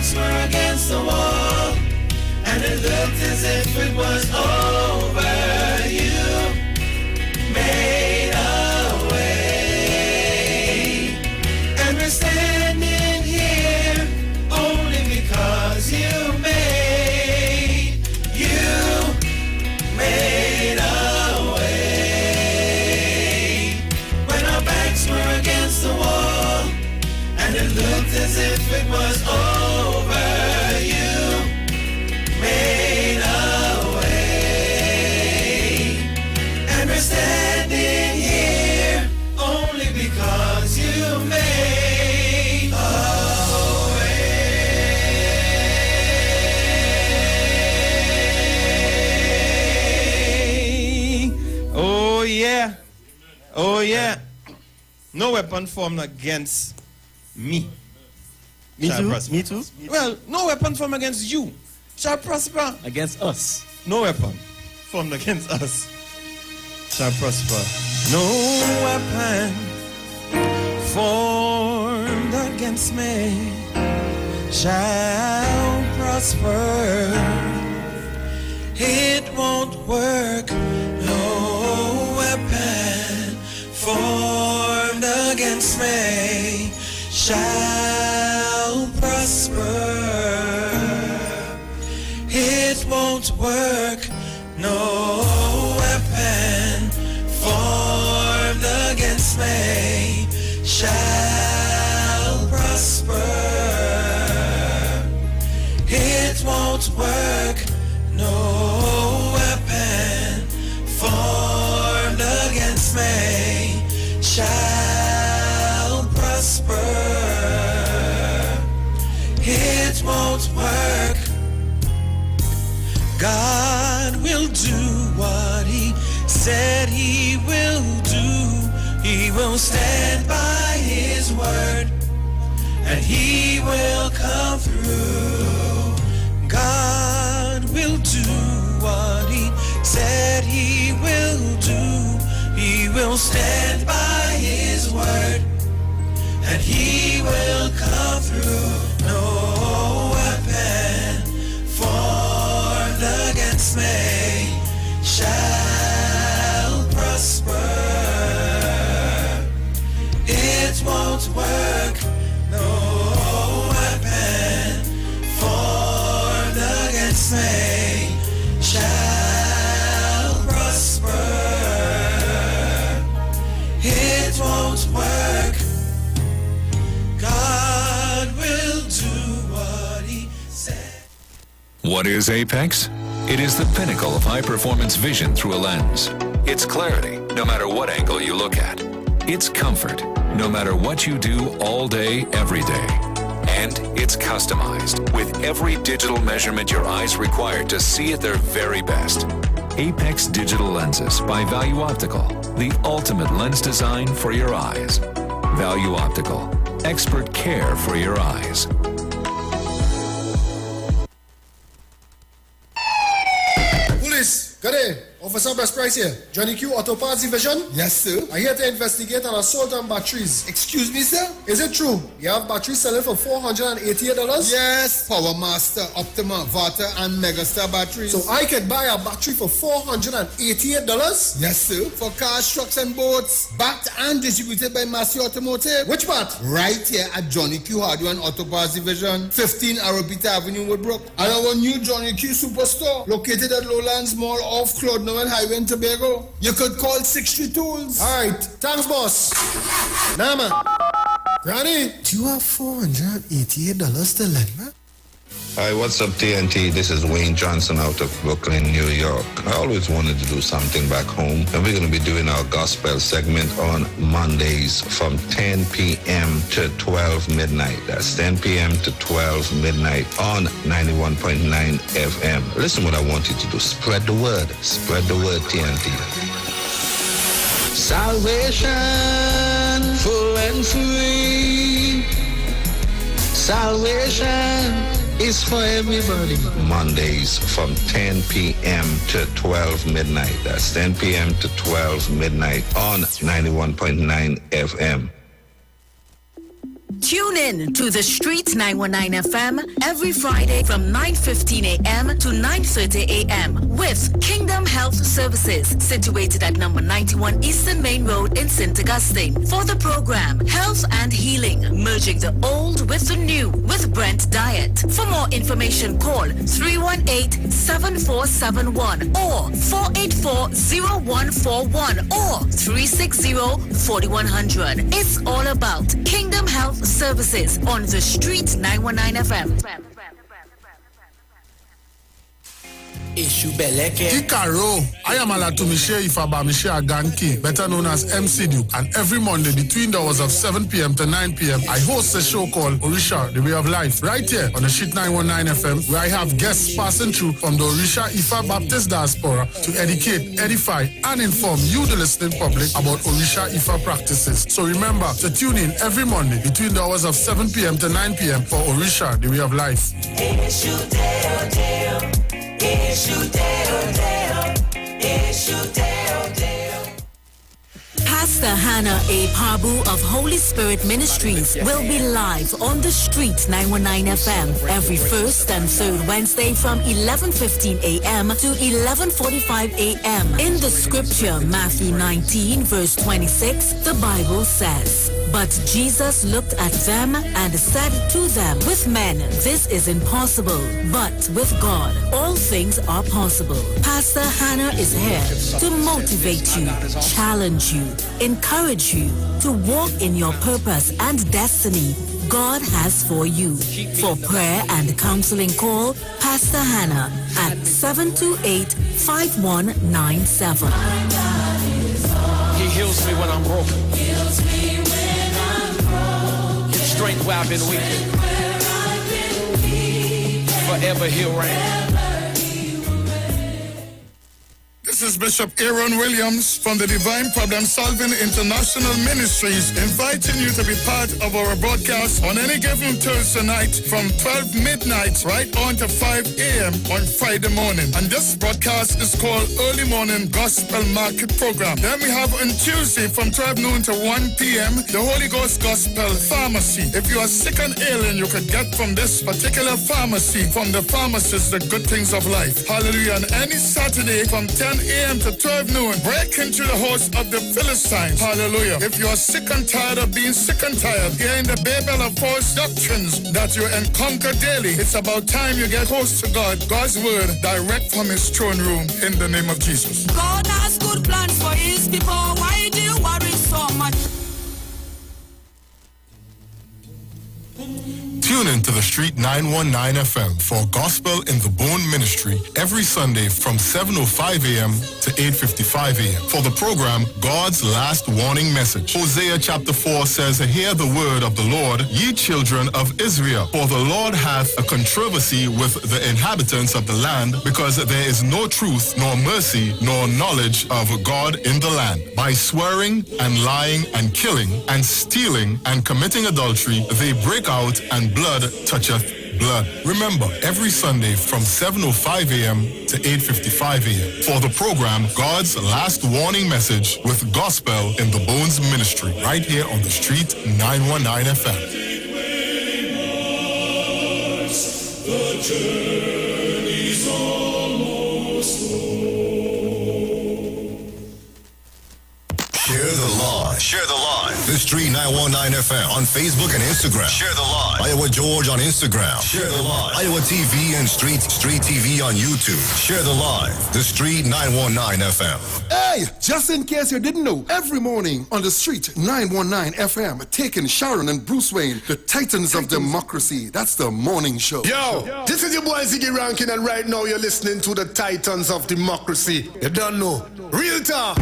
backs were against the wall, and it looked as if it was over, you made a way. And we're standing here only because you made a way. When our backs were against the wall, and it looked as if it was over, you made a way. And we're standing here only because you made a way. Oh yeah. Oh yeah. No weapon formed against me. Me shall too. prosper. Me too. Well, no weapon formed against you shall prosper. Against us. No weapon formed against us shall prosper. No weapon formed against me shall prosper. It won't work. No weapon formed against me shall prosper. It won't work. No weapon formed against me shall prosper. It won't work. No weapon formed against me shall prosper. It won't work. God will do what He said He will do. He will stand by His word, and He will come through. God will do what He said He will do. He will stand by His word, and He will come through. No weapon formed against me shall prosper. It won't work. No weapon formed against me shall prosper. It won't work. God will do what He said. What is Apex? It is the pinnacle of high-performance vision through a lens. It's clarity, no matter what angle you look at. It's comfort, no matter what you do all day, every day. And it's customized, with every digital measurement your eyes require to see at their very best. Apex Digital Lenses by Value Optical, the ultimate lens design for your eyes. Value Optical, expert care for your eyes. Police, good day. Officer Best Price here. Johnny Q Auto Parts Division. Yes, sir. I'm here to investigate an assault on batteries. Excuse me, sir? Is it true? You have batteries selling for $488? Yes, Power Master, Optima, Vata, and Megastar batteries. So I could buy a battery for $488? Yes, sir. For cars, trucks, and boats. Backed and distributed by Massey Automotive. Which part? Right here at Johnny Q Hardware and Auto Parts Division, 15 Arrowbita Avenue, Woodbrook. And our new Johnny Q Superstore, located at Lowlands Mall off Claude Noel Highway in Tobago. You could call 63 Tools. Alright, thanks, boss. Nah, man. Granny, do you have $488 to lend, man? Hi, what's up, TNT? This is Wayne Johnson out of Brooklyn, New York. I always wanted to do something back home, and we're going to be doing our gospel segment on Mondays from 10 p.m. to 12 midnight. That's 10 p.m. to 12 midnight on 91.9 FM. Listen what I want you to do. Spread the word. Spread the word, TNT. Salvation, full and free. Salvation is for everybody. Mondays from 10 p.m. to 12 midnight. That's 10 p.m. to 12 midnight on 91.9 FM. Tune in to The Street 919 FM every Friday from 9:15 a.m. to 9:30 a.m. with Kingdom Health Services, situated at number 91 Eastern Main Road in St. Augustine. For the program, Health and Healing, merging the old with the new with Brent Diet. For more information, call 318-7471 or 484-0141 or 360-4100. It's all about Kingdom Health Services on The Street 919 FM. Kikaro, I am Alatumishe Ifabamishe Aganki, better known as MC Duke, and every Monday between the hours of 7 p.m. to 9 p.m. I host a show called Orisha, The Way of Life, right here on the Street 919 FM, where I have guests passing through from the Orisha Ifa Baptist Diaspora to educate, edify, and inform you, the listening public, about Orisha Ifa practices. So remember to tune in every Monday between the hours of 7 p.m. to 9 p.m. for Orisha, The Way of Life. Pastor Hannah A. Pabu of Holy Spirit Ministries will be live on The Street 919 FM every first and third Wednesday from 11:15 a.m. to 11:45 a.m. In the scripture, Matthew 19 verse 26, the Bible says, "But Jesus looked at them and said to them, with men this is impossible, but with God all things are possible." Pastor Hannah is here to motivate you, challenge you, encourage you to walk in your purpose and destiny God has for you. For prayer and counseling, call Pastor Hannah at 728-5197. He heals me when I'm broken. Gives strength where I've been weak. Forever he'll reign. This is Bishop Aaron Williams from the Divine Problem Solving International Ministries, inviting you to be part of our broadcast on any given Thursday night from 12 midnight right on to 5 a.m. on Friday morning. And this broadcast is called Early Morning Gospel Market Program. Then we have on Tuesday from 12 noon to 1 p.m. the Holy Ghost Gospel Pharmacy. If you are sick and ailing, you could get from this particular pharmacy, from the pharmacist, the good things of life. Hallelujah. And any Saturday from 10 a.m. to 12 noon, break into the house of the Philistines. Hallelujah. If you are sick and tired of being sick and tired, hearing the babel of false doctrines that you encounter daily, it's about time you get close to God, God's word, direct from his throne room, in the name of Jesus. God has good plans for his people. Why do you worry so much? Tune in to the Street 919 FM for Gospel in the Bone Ministry every Sunday from 7:05 a.m. to 8:55 a.m. For the program, God's Last Warning Message. Hosea chapter 4 says, "Hear the word of the Lord, ye children of Israel. For the Lord hath a controversy with the inhabitants of the land, because there is no truth, nor mercy, nor knowledge of God in the land. By swearing and lying and killing and stealing and committing adultery, they break out, and blood toucheth blood." Remember, every Sunday from 7:05 a.m. to 8:55 a.m. for the program God's Last Warning Message with Gospel in the Bones Ministry, right here on the Street 919 FM. The journey's almost Share the live. Share the live. The Street 919 FM on Facebook and Instagram. Share the live. Iowa George on Instagram. Share the live. Iowa TV and Street TV on YouTube. Share the live. The Street 919 FM. Hey, just in case you didn't know, every morning on the Street 919 FM, taking Sharon and Bruce Wayne, the Titans of Democracy. That's the morning show. Yo, this is your boy Ziggy Rankin, and right now you're listening to the Titans of Democracy. You don't know. Real talk.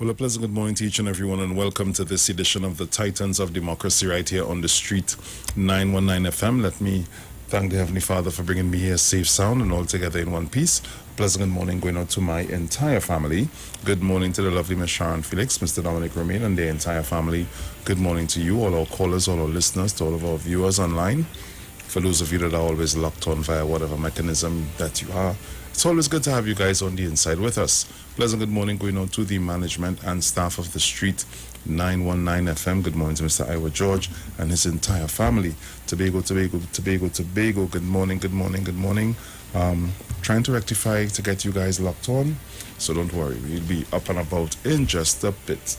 Well, a pleasant good morning to each and everyone, and welcome to this edition of the Titans of Democracy right here on the street 919 FM. Let me thank the Heavenly Father for bringing me here safe, sound, and all together in one piece. Pleasant good morning going out to my entire family. Good morning to the lovely Miss Sharon Felix, Mr. Dominic Romain, and their entire family. Good morning to you, all our callers, all our listeners, to all of our viewers online. For those of you that are always locked on via whatever mechanism that you are, it's always good to have you guys on the inside with us. Pleasant good morning going on to the management and staff of the Street 919 FM. Good morning to Mr. Iwer George and his entire family. Tobago. Good morning. Trying to rectify to get you guys locked on, so don't worry, we'll be up and about in just a bit.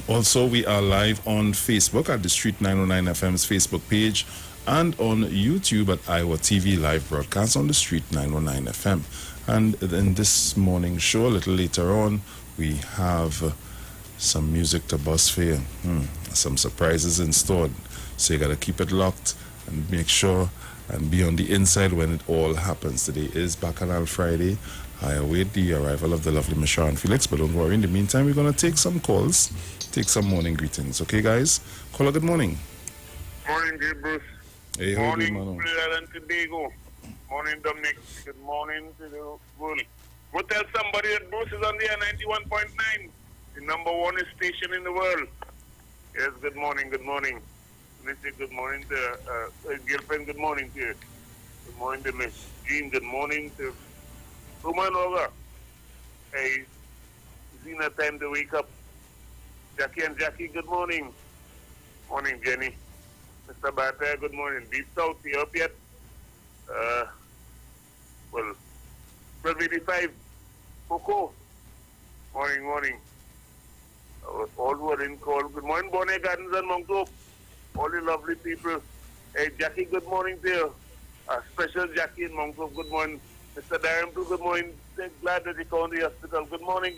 Also, we are live on Facebook at the Street 909 FM's Facebook page and on YouTube at Iwer TV live broadcast on the Street 919 FM. And in this morning's show, a little later on, we have some music to bust for you. Some surprises in store. So you got to keep it locked and make sure and be on the inside when it all happens. Today is Bacchanal Friday. I await the arrival of the lovely Miss Sharon Felix, but don't worry, in the meantime, we're going to take some calls, take some morning greetings. Okay, guys? Caller, good morning. Morning, dear Bruce. Hey, morning, Mano. Trinidad and Tobago. Morning, Dominic. Good morning to the world. Go tell somebody that Bruce is on the air 91.9, the number one station in the world. Yes, good morning. Let me say good morning to girlfriend, good morning to you. Good morning to Miss Jean, good morning to Roman over. Hey, Zena, time to wake up. Jackie and Jackie, good morning. Morning, Jenny. Mr. Bata, good morning. Deep South, you up yet? 12:85. Coco. Morning. All who are in call. Good morning, Bonnet Gardens and Mount Hope. All the lovely people. Hey, Jackie, good morning to you. Special Jackie in Mount Hope, good morning. Mr. Darren, too, good morning. Glad that you called the hospital. Good morning.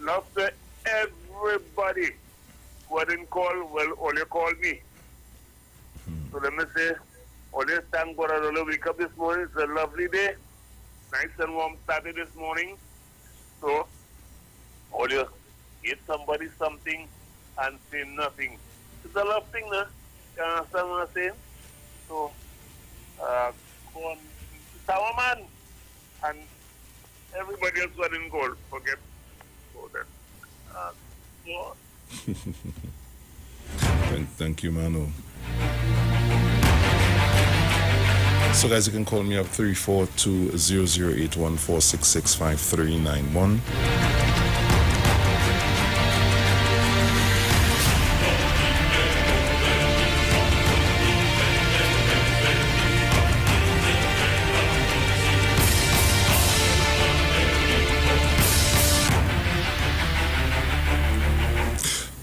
Love to everybody who didn't call. Well, all you called me. So let me say, all you thank God all wake up this morning. It's a lovely day. Nice and warm Saturday this morning. So, all you give somebody something and say nothing. It's a love thing, no? You understand what I'm saying? So, go on, Tower Man, and everybody else who didn't call, forget about that. Thank you, Manu. So, guys, you can call me up 342-0081-466-5391.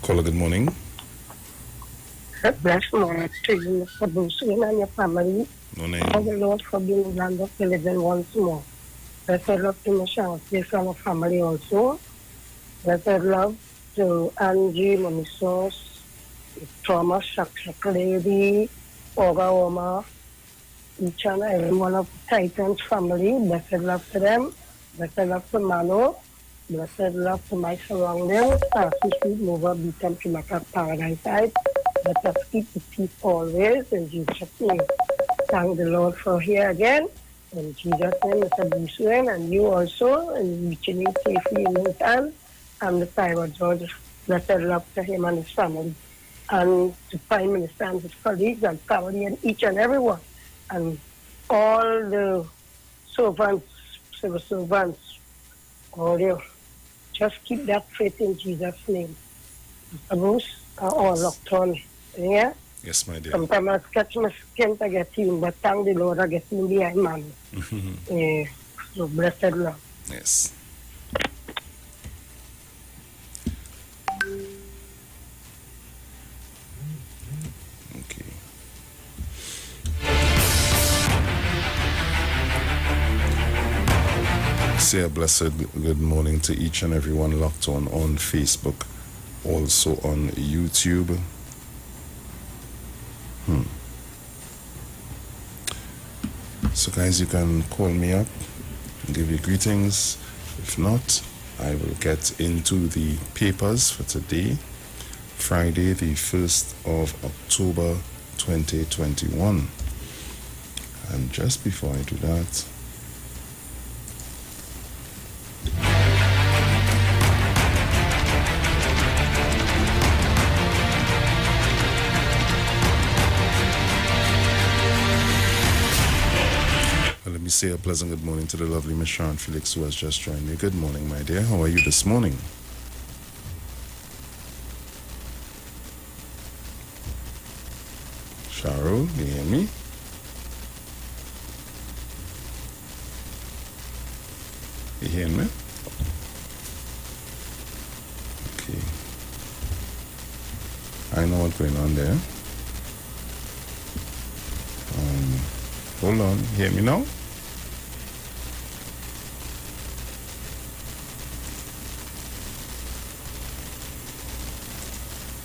Caller, good morning. Blessed morning to you, Mr. Bruce, and your family. No name. Thank the Lord for being in the land of the living once more. Blessed love to Michelle, place our family also. Blessed love to Angie, Mommy Sauce, Thomas, Shak Lady, Oga Oma, each and every one of Titan's family. Blessed love to them. Blessed love to Mano. Blessed love to my surroundings. Tarsi Street, Nova, Beacon, Chimaka, Paradise Side. Let us keep the peace always in Jesus' name. Thank the Lord for here again. In Jesus' name, Mr. Bruce Wayne, and you also, and reaching him safely in his hands. And the Iwer George, blessed love to him and his family. And to Prime Minister and his colleagues and family and each and every one. And all the servants, civil servants, all you. Just keep that faith in Jesus' name. Mr. Bruce, all locked on. Yeah? Yes, my dear. Sometimes I catch my skin to get in, but thank the Lord I get in behind man. So blessed love. Yes. Okay. Say a blessed good morning to each and everyone locked on Facebook, also on YouTube. So guys, you can call me up and give you greetings. If not, I will get into the papers for today, Friday, the 1st of October 2021. And just before I do that, let me say a pleasant good morning to the lovely Miss Sharon Felix, who has just joined me. Good morning, my dear. How are you this morning? Sharon, you hear me? You hear me? Okay. I know what's going on there. Hold on. You hear me now?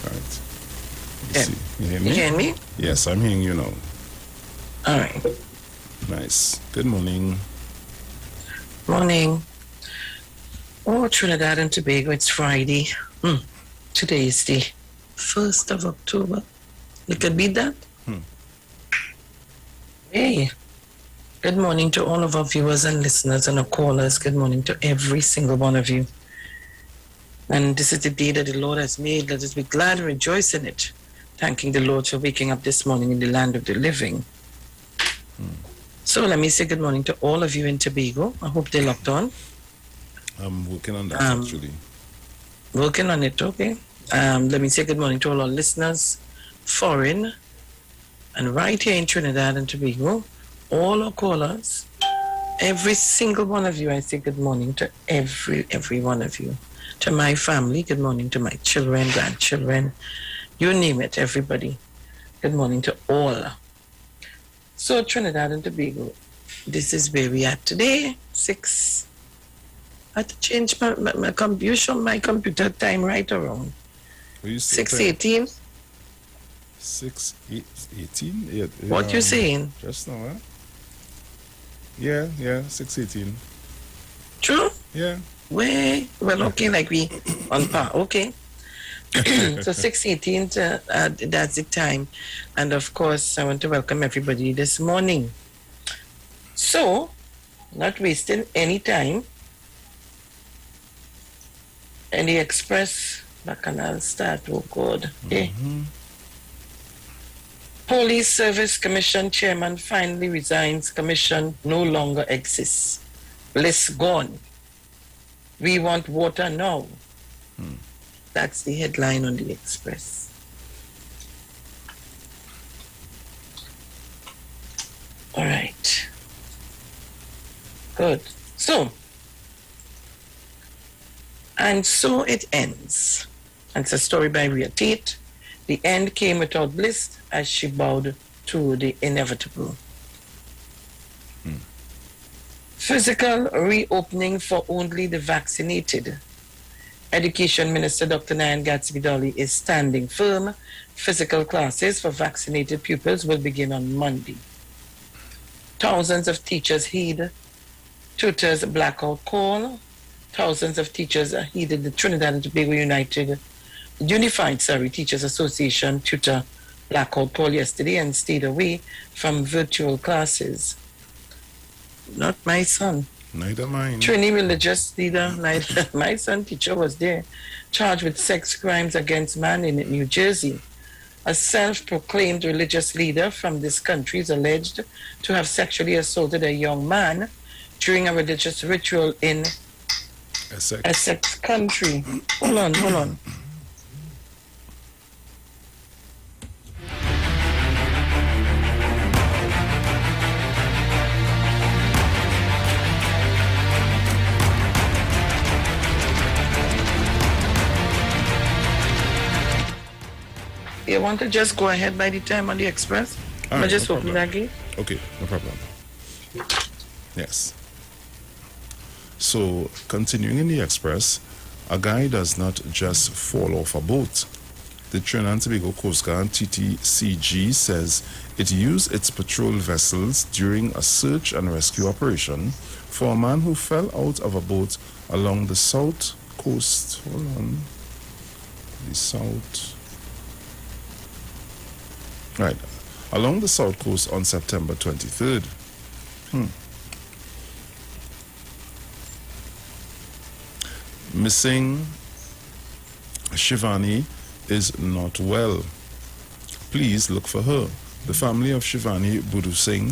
Right. You hear me? You hear me? Yes, I'm hearing you now. All right. Nice. Good morning. Morning. Oh, Trinidad and Tobago, it's Friday. Today is the 1st of October. You could beat that? Hey. Good morning to all of our viewers and listeners and our callers. Good morning to every single one of you. And this is the day that the Lord has made. Let us be glad and rejoice in it. Thanking the Lord for waking up this morning in the land of the living. So let me say good morning to all of you in Tobago. I hope they're locked on. I'm working on that, actually. Working on it, okay. Let me say good morning to all our listeners, foreign, and right here in Trinidad and Tobago. All our callers, every single one of you, I say good morning to every one of you. To my family, good morning to my children, grandchildren, you name it, everybody. Good morning to all. So Trinidad and Tobago, this is where we are today, 6. I had to change my computer time right around. 6:18. 6:18? Yeah, what you saying? Just now, huh? Yeah, 6:18. True? Yeah. Well, okay, like we on par, okay. So 6:18, that's the time. And of course, I want to welcome everybody this morning. So, not wasting any time, and the Express, Bacchanal start, oh God. Okay. Police Service Commission Chairman finally resigns. Commission no longer exists. Bliss gone. We want water now. That's the headline on the Express. All right. Good. So, and so it ends. And it's a story by Rhea Tate. The end came without Bliss as she bowed to the inevitable. Physical reopening for only the vaccinated. Education Minister Dr. Nayan Gatsby-Dolly is standing firm. Physical classes for vaccinated pupils will begin on Monday. Thousands of teachers heed tutors' blackout call. Thousands of teachers heeded the Trinidad and Tobago Unified Teachers Association tutor blackout call yesterday and stayed away from virtual classes. Not my son. Neither mine. Trini religious leader, my son teacher was there, charged with sex crimes against man in New Jersey. A self-proclaimed religious leader from this country is alleged to have sexually assaulted a young man during a religious ritual in Essex country. Hold on. You want to just go ahead by the time on the Express? Right, just open that gate? Okay, no problem. Yes. So, continuing in the Express, a guy does not just fall off a boat. The Trinidad and Tobago Coast Guard, TTCG, says it used its patrol vessels during a search and rescue operation for a man who fell out of a boat along the south coast. Hold on. The south. Right. Along the south coast on September 23rd. Missing Shivani is not well. Please look for her. The family of Shivani Budu Singh,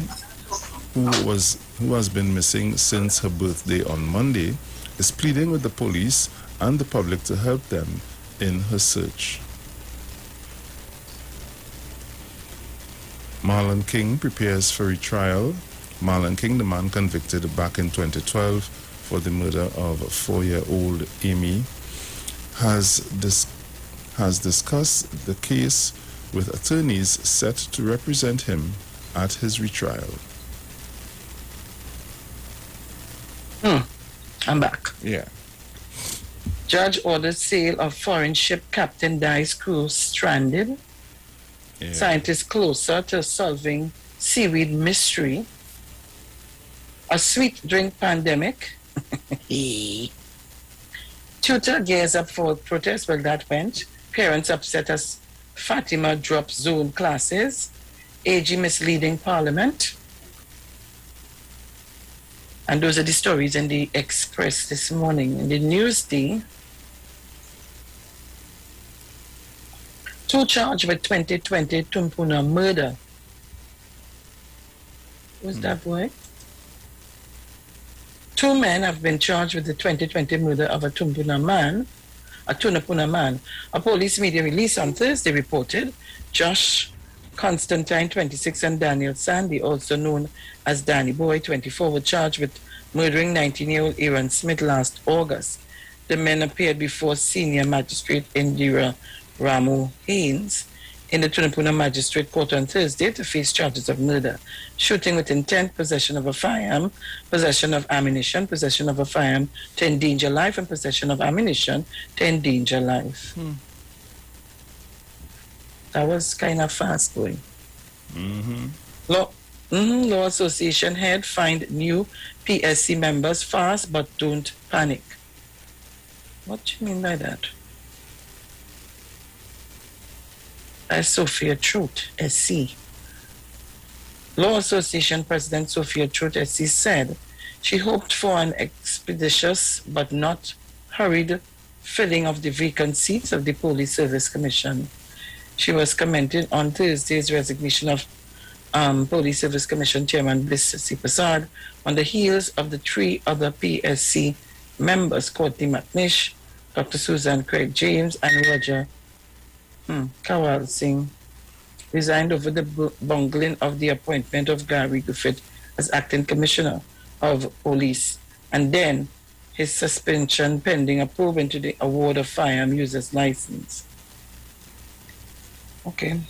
who has been missing since her birthday on Monday, is pleading with the police and the public to help them in her search. Marlon King prepares for retrial. Marlon King, the man convicted back in 2012 for the murder of 4-year-old Amy, has discussed the case with attorneys set to represent him at his retrial. I'm back. Yeah. Judge orders sale of foreign ship captain dies crew stranded. Yeah. Scientists closer to solving seaweed mystery. A sweet drink pandemic. Tutor gears up for protest. Well, that went. Parents upset as Fatima drops zone classes. AG misleading parliament. And those are the stories in the Express this morning. In the Newsday, 2 charged with 2020 Tumpuna murder. Who's that boy? 2 men have been charged with the 2020 murder of a Tunapuna man. A police media release on Thursday reported Josh Constantine, 26, and Daniel Sandy, also known as Danny Boy, 24, were charged with murdering 19-year-old Aaron Smith last August. The men appeared before senior magistrate Indira Ramu Haynes in the Tunapuna Magistrate Court on Thursday to face charges of murder, shooting with intent, possession of a firearm, possession of ammunition, possession of a firearm to endanger life, and possession of ammunition to endanger life. That was kind of fast going. Law Association head find new PSC members fast but don't panic. What do you mean by that? That's Sophia Truth, SC. Law Association President Sophia Truth, SC, said she hoped for an expeditious but not hurried filling of the vacant seats of the Police Service Commission. She was commenting on Thursday's resignation of Police Service Commission Chairman Bliss C. Prasad on the heels of the 3 other PSC members, Courtney McNish, Dr. Susan Craig James, and Roger Kawal Singh, resigned over the bungling of the appointment of Gary Griffith as acting commissioner of police, and then his suspension pending a probe into the award of firearm user's license. Okay.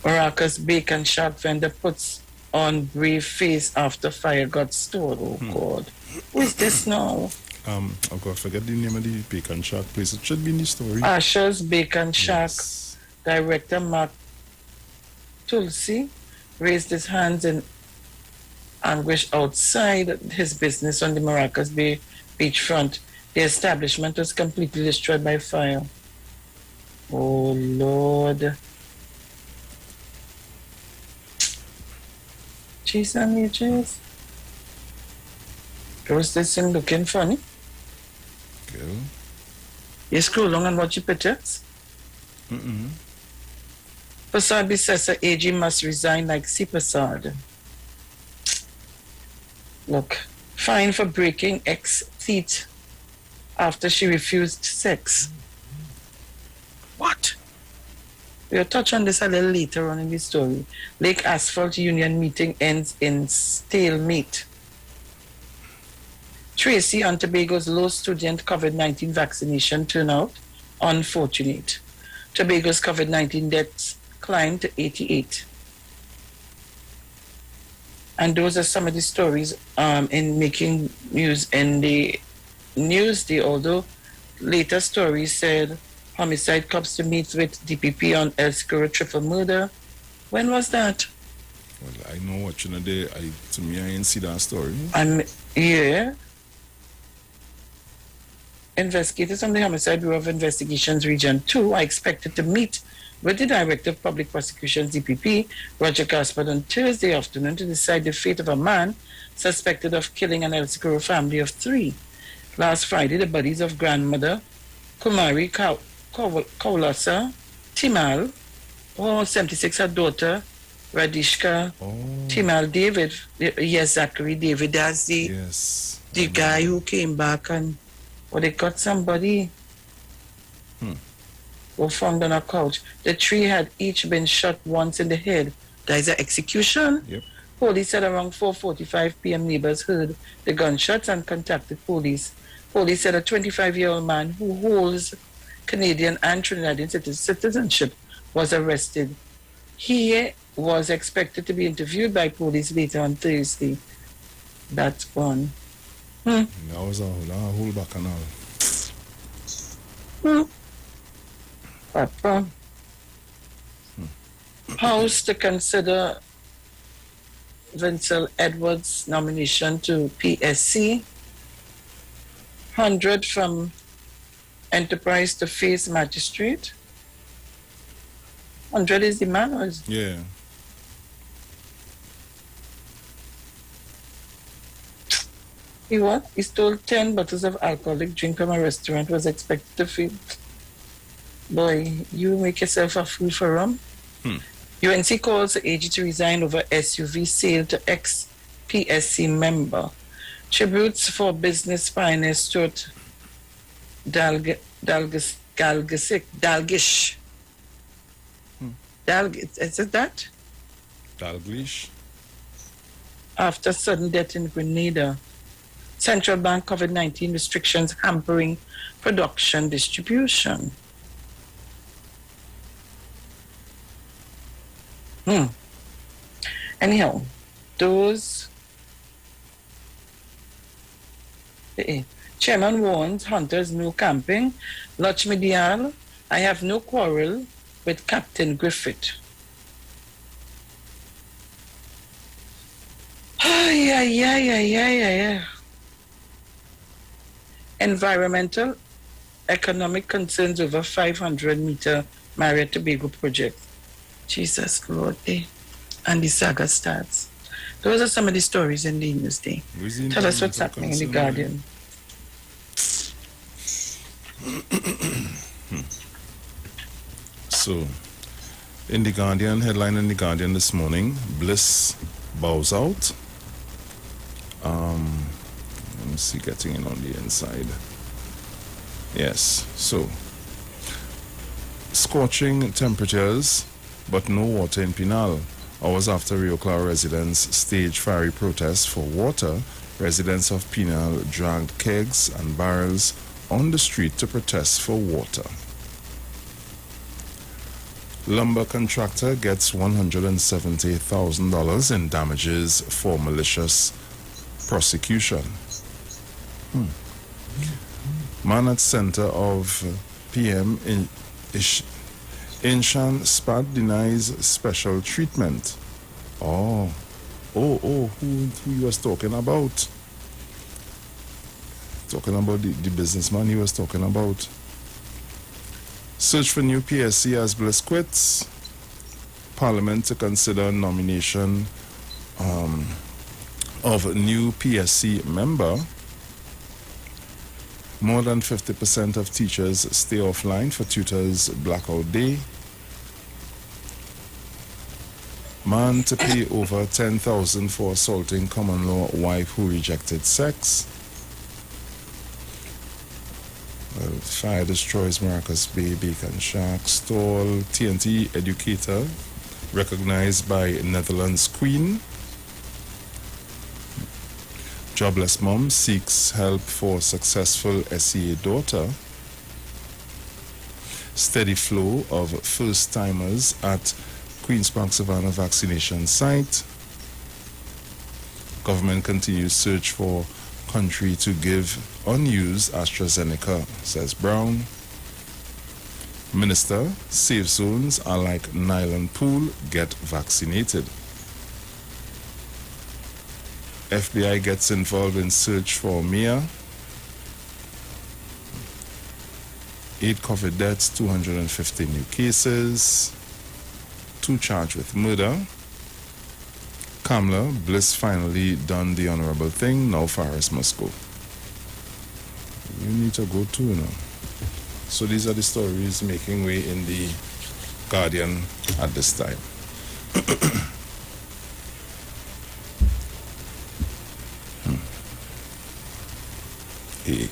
Maracas bacon shop vendor puts on brave face after fire got stored. Oh God. Who is this now? I've got to forget the name of the bacon shack place. It should be in the story. Asher's Bacon Shack director Mark Tulsi raised his hands in anguish outside his business on the Maracas Bay beachfront. The establishment was completely destroyed by fire. Oh Lord. Cheese and new cheese. Was this thing looking funny? Girl. You scroll along and watch your pictures? Prasad Bissessa AG must resign like C. Prasad. Look, fine for breaking ex-teeth after she refused sex. What? We'll touch on this a little later on in the story. Lake Asphalt Union meeting ends in stalemate. Tracy on Tobago's low student COVID-19 vaccination turnout, unfortunate. Tobago's COVID-19 deaths climbed to 88. And those are some of the stories in making news in the Newsday, although later stories said Homicide cops to meet with DPP on El Seguro triple murder. When was that? Well, I know what you know there. To me, I didn't see that story. Yeah. Investigators from the Homicide Bureau of Investigations Region 2 are expected to meet with the Director of Public Prosecutions, DPP, Roger Gaspard, on Thursday afternoon to decide the fate of a man suspected of killing an El Seguro family of 3. Last Friday, the bodies of grandmother Kumari Kaulasa Timal, 76, her daughter Radishka Timal David, yes, Zachary David, that's the guy who came back and they got somebody who found on a couch. The 3 had each been shot once in the head. That is an execution. Yep. Police said around 4:45 p.m. neighbors heard the gunshots and contacted police. Police said a 25-year-old man who holds Canadian and Trinidadian citizenship was arrested. He was expected to be interviewed by police later on Thursday. That's one. That was a whole back and all. Papa. House to consider Vincent Edwards' nomination to PSC. 100 from Enterprise to face magistrate. 100 is the man, or is Yeah. he what? He stole 10 bottles of alcoholic drink from a restaurant, was expected to feed. Boy, you make yourself a fool for rum. UNC calls the AG to resign over SUV sale to ex-PSC member. Tributes for business pioneer Stuart Dalgish. Is it that? Dalglish. After sudden death in Grenada. Central Bank COVID-19 restrictions hampering production distribution. Anyhow, those... Chairman warns hunters no camping. Lakshmi Diyal, I have no quarrel with Captain Griffith. Environmental, economic concerns over 500-meter Marriott Tobago project. Jesus Lord, and the saga starts. Those are some of the stories in the newsday. Tell us what's happening in the Guardian. So, in the Guardian, headline in the Guardian this morning, Bliss bows out. Let me see, getting in on the inside. Yes, so, scorching temperatures, but no water in Pinal. Hours after Rio Claro residents staged fiery protests for water, residents of Pinal dragged kegs and barrels on the street to protest for water. Lumber contractor gets $170,000 in damages for malicious prosecution. Man at center of PM in Inshan Spad denies special treatment. Who he was talking about? Talking about the businessman he was talking about. Search for new PSC as Bliss quits. Parliament to consider nomination of new PSC member. More than 50% of teachers stay offline for tutors' blackout day. Man to pay over $10,000 for assaulting common law wife who rejected sex. Well, fire destroys Marcus Bay Bacon Shack stall. TNT educator recognized by Netherlands Queen. Jobless mom seeks help for successful SEA daughter. Steady flow of first-timers at Queen's Park Savannah vaccination site. Government continues search for country to give unused AstraZeneca, says Brown. Minister, safe zones are like nylon pool, get vaccinated. FBI gets involved in search for Mia. 8 COVID deaths, 250 new cases. 2 charged with murder. Kamala, Bliss finally done the honorable thing, now Faris must go. You need to go too, you know. So these are the stories making way in the Guardian at this time. Hey.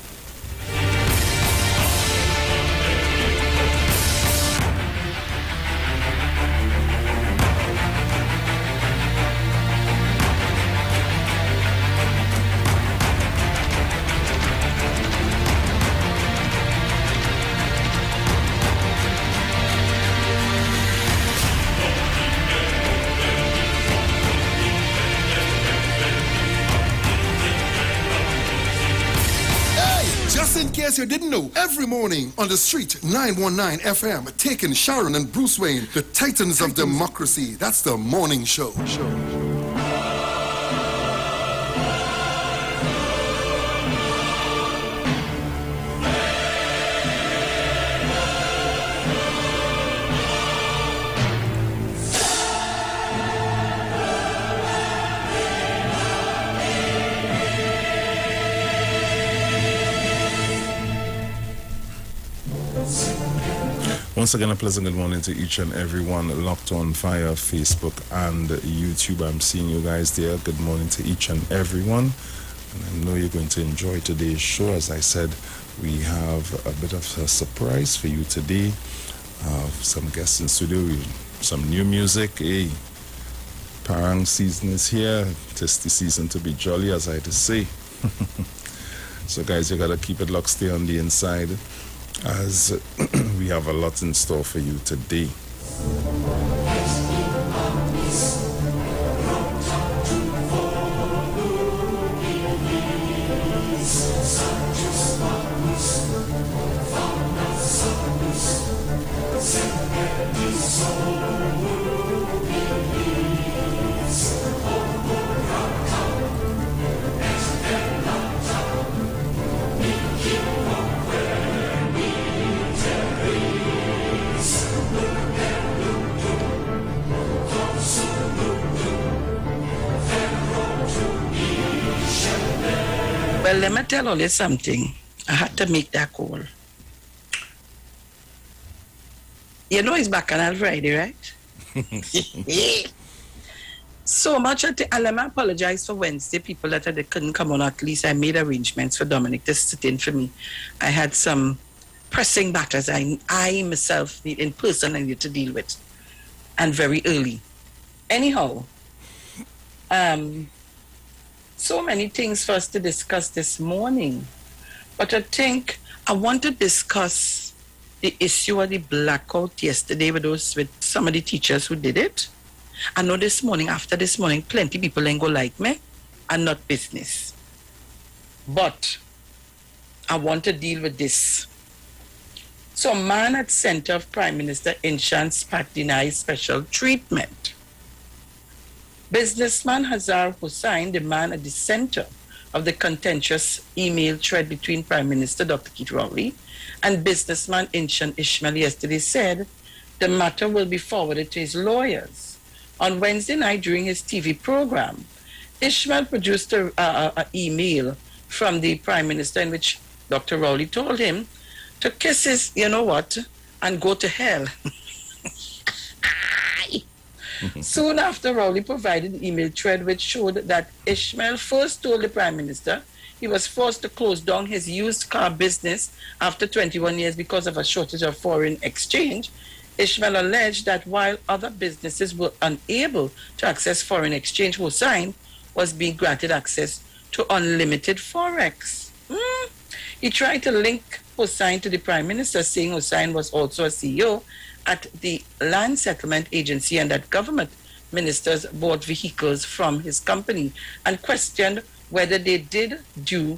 In case you didn't know, every morning on the street, 919 FM, taking Sharon and Bruce Wayne, the titans of democracy. That's the morning show. Once again, a pleasant good morning to each and everyone locked on via Facebook and YouTube. I'm seeing you guys there. Good morning to each and everyone. And I know you're going to enjoy today's show. As I said, we have a bit of a surprise for you today. Some guests in studio, some new music. Hey, Parang season is here. Tis the season to be jolly, as I to say. So guys, you gotta keep it locked, stay on the inside, as we have a lot in store for you today. Well, let me tell you something. I had to make that call. You know it's back on Friday, right? So much. And let me apologize for Wednesday. People that they couldn't come on. At least I made arrangements for Dominic to sit in for me. I had some pressing matters I myself need in person I need to deal with. And very early. Anyhow, so many things for us to discuss this morning. But I think I want to discuss the issue of the blackout yesterday with some of the teachers who did it. I know after this morning, plenty people ain't go like me and not business. But I want to deal with this. So a man at center of Prime Minister Inshan's Pat denies special treatment. Businessman Hazar Hussain, the man at the center of the contentious email thread between Prime Minister Dr. Keith Rowley and businessman Inshan Ishmael yesterday, said the matter will be forwarded to his lawyers. On Wednesday night during his TV program, Ishmael produced an email from the Prime Minister in which Dr. Rowley told him to kiss his, you know what, and go to hell. Soon after, Rowley provided an email thread which showed that Ishmael first told the Prime Minister he was forced to close down his used car business after 21 years because of a shortage of foreign exchange. Ishmael alleged that while other businesses were unable to access foreign exchange, Hussain was being granted access to unlimited forex. He tried to link Hussain to the Prime Minister, saying Hussain was also a CEO at the Land Settlement Agency and that government ministers bought vehicles from his company, and questioned whether they did due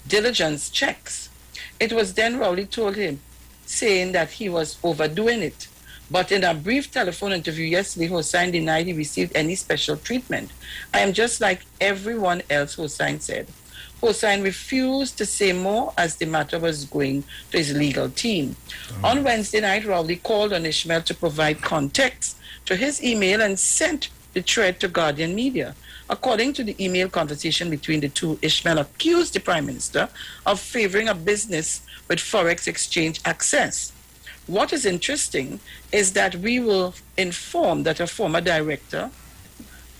diligence checks. It was then Rowley told him saying that he was overdoing it. But in a brief telephone interview yesterday, Hossein denied he received any special treatment. I am just like everyone else, Hossein said. Hossein refused to say more as the matter was going to his legal team. On Wednesday night, Rowley called on Ishmael to provide context to his email and sent the thread to Guardian Media. According to the email conversation between the two, Ishmael accused the Prime Minister of favoring a business with forex exchange access. What is interesting is that we were informed that a former director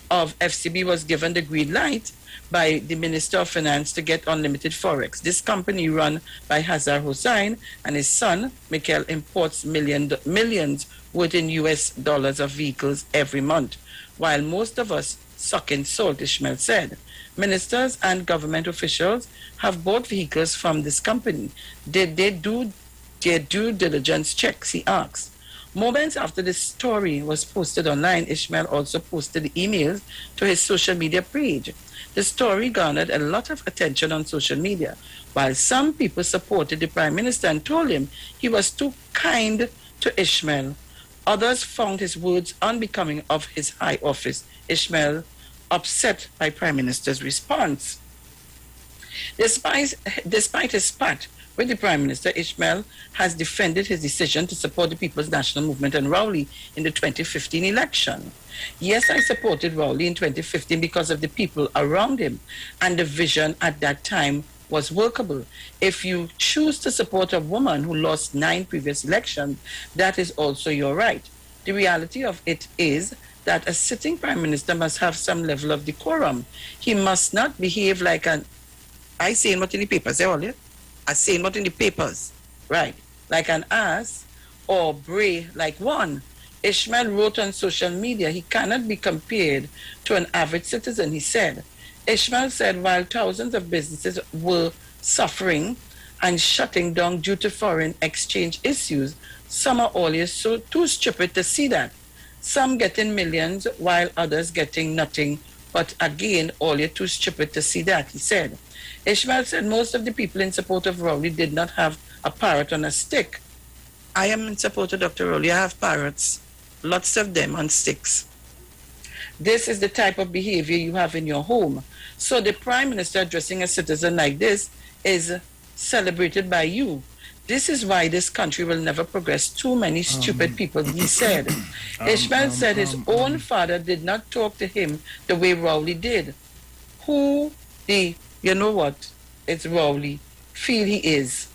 of FCB was given the green light by the Minister of Finance to get unlimited forex. This company run by Hazar Hossein and his son, Mikhail, imports millions worth in US dollars of vehicles every month, while most of us suck in salt, Ishmael said. Ministers and government officials have bought vehicles from this company. Did they do their due diligence checks, he asked. Moments after the story was posted online, Ishmael also posted the emails to his social media page. The story garnered a lot of attention on social media, while some people supported the Prime Minister and told him he was too kind to Ishmael. Others found his words unbecoming of his high office. Ishmael upset by Prime Minister's response. Despite his spat with the Prime Minister, Ishmael has defended his decision to support the People's National Movement and Rowley in the 2015 election. Yes, I supported Rowley in 2015 because of the people around him, and the vision at that time was workable. If you choose to support a woman who lost 9 previous elections, that is also your right. The reality of it is that a sitting Prime Minister must have some level of decorum. He must not behave like an... I say what in the papers, I say not in the papers, right? Like an ass or bray like one. Ishmael wrote on social media he cannot be compared to an average citizen, he said. Ishmael said while thousands of businesses were suffering and shutting down due to foreign exchange issues, some are always so too stupid to see that. Some getting millions while others getting nothing. But again, all you're too stupid to see that, he said. Ishmael said most of the people in support of Rowley did not have a parrot on a stick. I am in support of Dr. Rowley. I have parrots, lots of them on sticks. This is the type of behavior you have in your home. So the Prime Minister addressing a citizen like this is celebrated by you. This is why this country will never progress. Too many stupid people, he said. Ishmael said his own father did not talk to him the way Rowley did. Who the, you know what, it's Rowley, feel he is?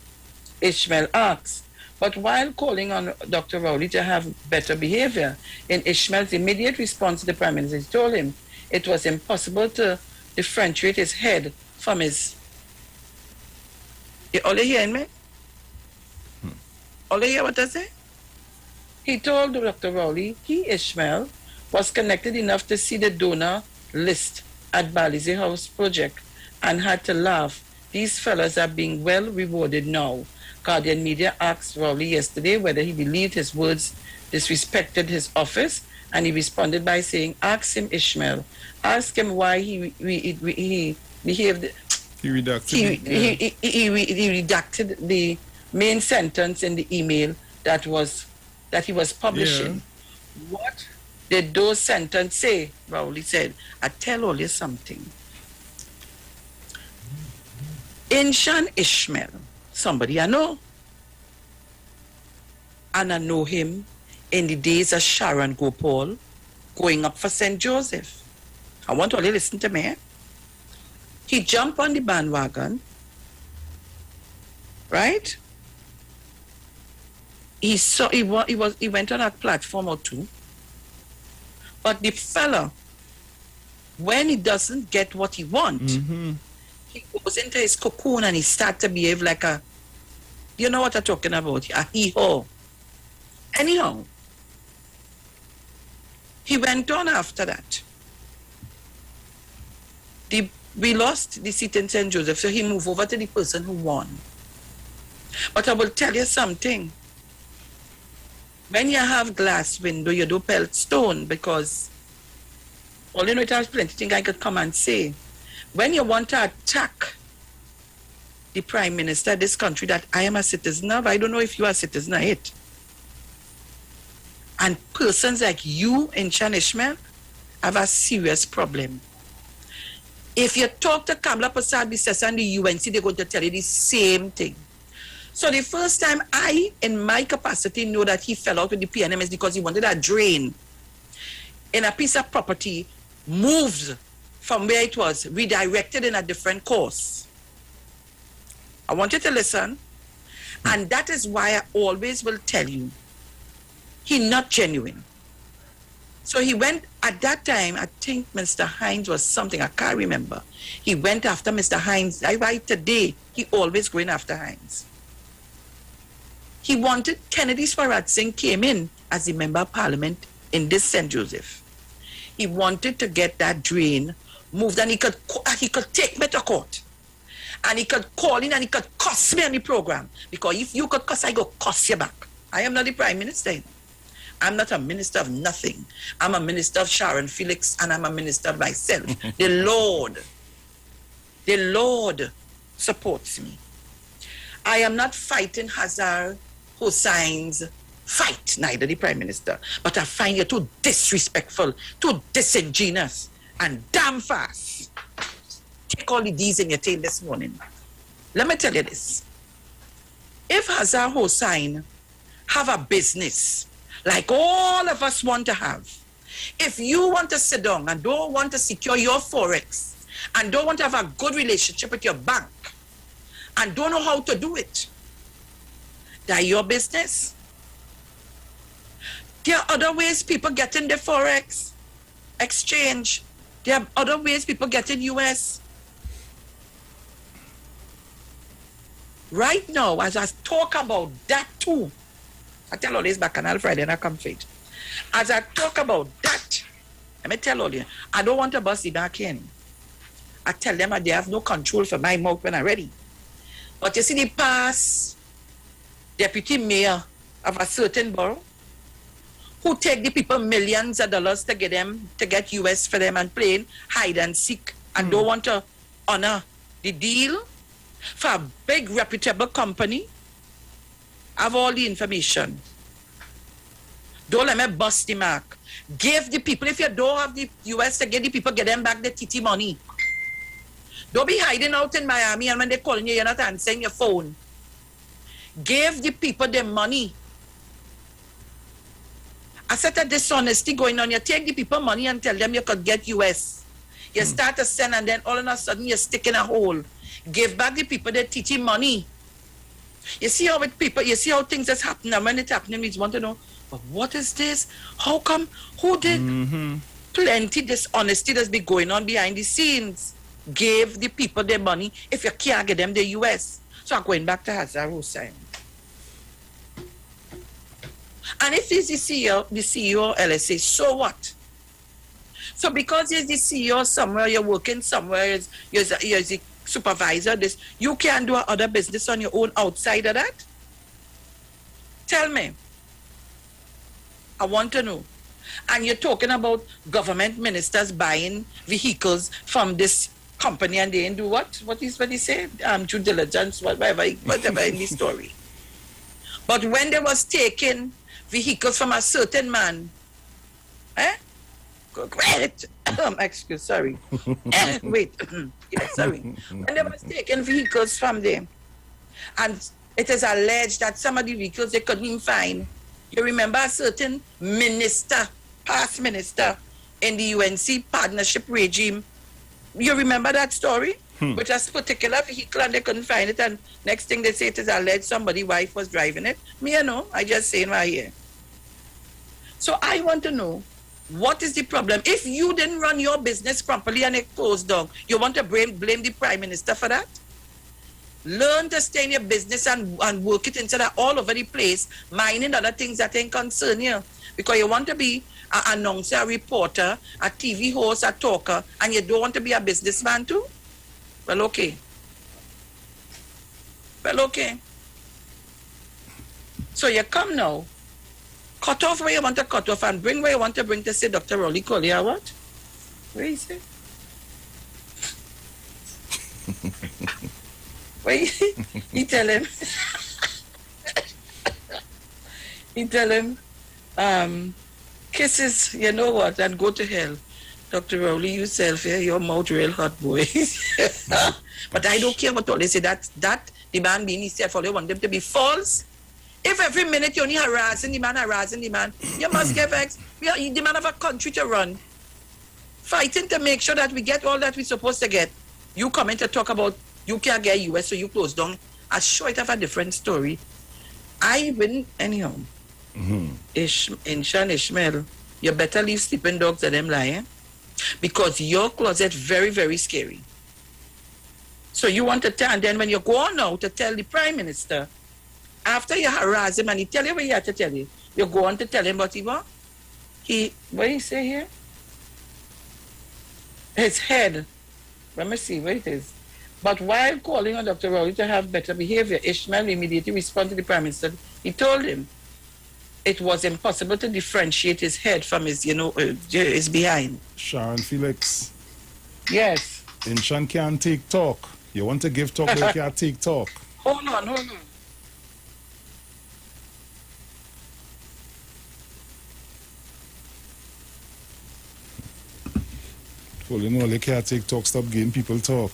Ishmael asked. But while calling on Dr. Rowley to have better behavior, in Ishmael's immediate response to the Prime Minister, he told him it was impossible to differentiate his head from his... You all hearing me? All you hear what I say? He told Dr. Rowley he, Ishmael, was connected enough to see the donor list at Balize House project and had to laugh. These fellas are being well rewarded now. Guardian Media asked Rowley yesterday whether he believed his words disrespected his office, and he responded by saying, ask him, Ishmael. Ask him why he behaved... He redacted he redacted the main sentence in the email that he was publishing. Yeah. What did those sentences say? Rowley said, I tell all you something. Inshan Ishmael, somebody I know. And I know him in the days of Sharon Gopal going up for St. Joseph. I want all you listen to me. He jumped on the bandwagon, right? He went on a platform or two. But the fella, when he doesn't get what he wants, he goes into his cocoon and he starts to behave like a, you know what I'm talking about, a hee-haw. Anyhow, he went on after that. We lost the seat in St. Joseph, so he moved over to the person who won. But I will tell you something. When you have glass window, you do pelt stone, because all you know, it has plenty of things I could come and say. When you want to attack the Prime Minister of this country that I am a citizen of. I don't know if you are a citizen of it. And persons like you in Chanishman have a serious problem. If you talk to Kamala Prasad-Bissessar and the UNC, they're going to tell you the same thing. So the first time I, in my capacity, know that he fell out with the PNM is because he wanted a drain in a piece of property, moved from where it was, redirected in a different course. I want you to listen. And that is why I always will tell you, he's not genuine. So he went, at that time, I think Mr. Hines was something, I can't remember. He went after Mr. Hines. I write today, he always going after Hines. He wanted, Kennedy Swarat Singh came in as the member of parliament in this St. Joseph. He wanted to get that drain moved, and he could take me to court. And he could call in and he could cuss me on the program. Because if you could cuss, I go cuss you back. I am not the Prime Minister. I'm not a minister of nothing. I'm a minister of Sharon Felix, and I'm a minister of myself. The Lord supports me. I am not fighting Hazar Hussein's fight, neither the Prime Minister. But I find you too disrespectful, too disingenuous, and damn fast. Take all the D's in your tail this morning. Let me tell you this. If Hazar Hussein have a business like all of us want to have, if you want to sit down and don't want to secure your forex and don't want to have a good relationship with your bank and don't know how to do it, that's your business. There are other ways people get in the forex exchange. There are other ways people get in US. Right now, as I talk about that too, I tell all this Bacchanal Friday and I come straight. As I talk about that, let me tell all you, I don't want to bust the back in. I tell them they have no control for my mouth when I'm ready. But you see the past deputy mayor of a certain borough who take the people millions of dollars to get them, to get US for them and playing hide and seek and don't want to honor the deal for a big reputable company. I have all the information. Don't let me bust the mark. Give the people, if you don't have the US to get the people, get them back the TT money. Don't be hiding out in Miami and when they're calling you, you're not answering your phone. Give the people their money. I said that dishonesty going on. You take the people money and tell them you could get US. You start to send and then all of a sudden you stick in a hole. Give back the people their TT money. You see how with people, you see how things that's happening, and when it's happening, we want to know, but what is this? How come? Who did? Plenty dishonesty that's been going on behind the scenes. Give the people their money if you can't get them the US. So I'm going back to Hazar Hussein. And if he's the CEO of LSA, so what? So because he's the CEO somewhere, you're working somewhere, you're the supervisor, this, you can't do other business on your own outside of that? Tell me. I want to know. And you're talking about government ministers buying vehicles from this company and they didn't do what? What he say? Due diligence, whatever in the story. But when they was taking vehicles from a certain man, excuse, sorry. Wait, yeah, sorry. When they was taking vehicles from them, and it is alleged that some of the vehicles they couldn't even find. You remember a certain minister, past minister in the UNC partnership regime. You remember that story? With a particular vehicle and they couldn't find it, and next thing they say it is alleged somebody's wife was driving it. Me, I know. I just saying right here. So I want to know, what is the problem? If you didn't run your business properly and it closed down, you want to blame the Prime Minister for that? Learn to stay in your business and work it instead of all over the place, minding other things that ain't concern you. Because you want to be an announcer, a reporter, a TV host, a talker, and you don't want to be a businessman too? Well, okay. Well, okay. So you come now, cut off where you want to cut off and bring where you want to bring to say Dr. Rolly Collier, what? Where is it? Wait, he tell him, kisses, you know what, and go to hell. Dr. Rowley, yourself, yeah, your mouth real hot, boy. But I don't care what all they say. That the man being himself, all they want them to be false. If every minute you're only harassing the man, you must get vexed. The man have a country to run. Fighting to make sure that we get all that we're supposed to get. You come in to talk about you can't get US, so you close down. I'm sure it have a different story. I win anyhow. Inshan Ishmael, you better leave sleeping dogs to them lying. Because your closet very, very scary. So you want to tell, and then when you go on now to tell the Prime Minister, after you harass him and he tell you what he had to tell you, you go on to tell him about what do you say here? His head. Let me see where it is. But while calling on Dr. Rowley to have better behavior, Ishmael immediately responded to the Prime Minister. He told him it was impossible to differentiate his head from his, his behind. Sharon Felix. Yes. Inshan can't take talk. You want to give talk, but you can't take talk. Hold on. Well, you know, they can't take talk, stop giving people talk.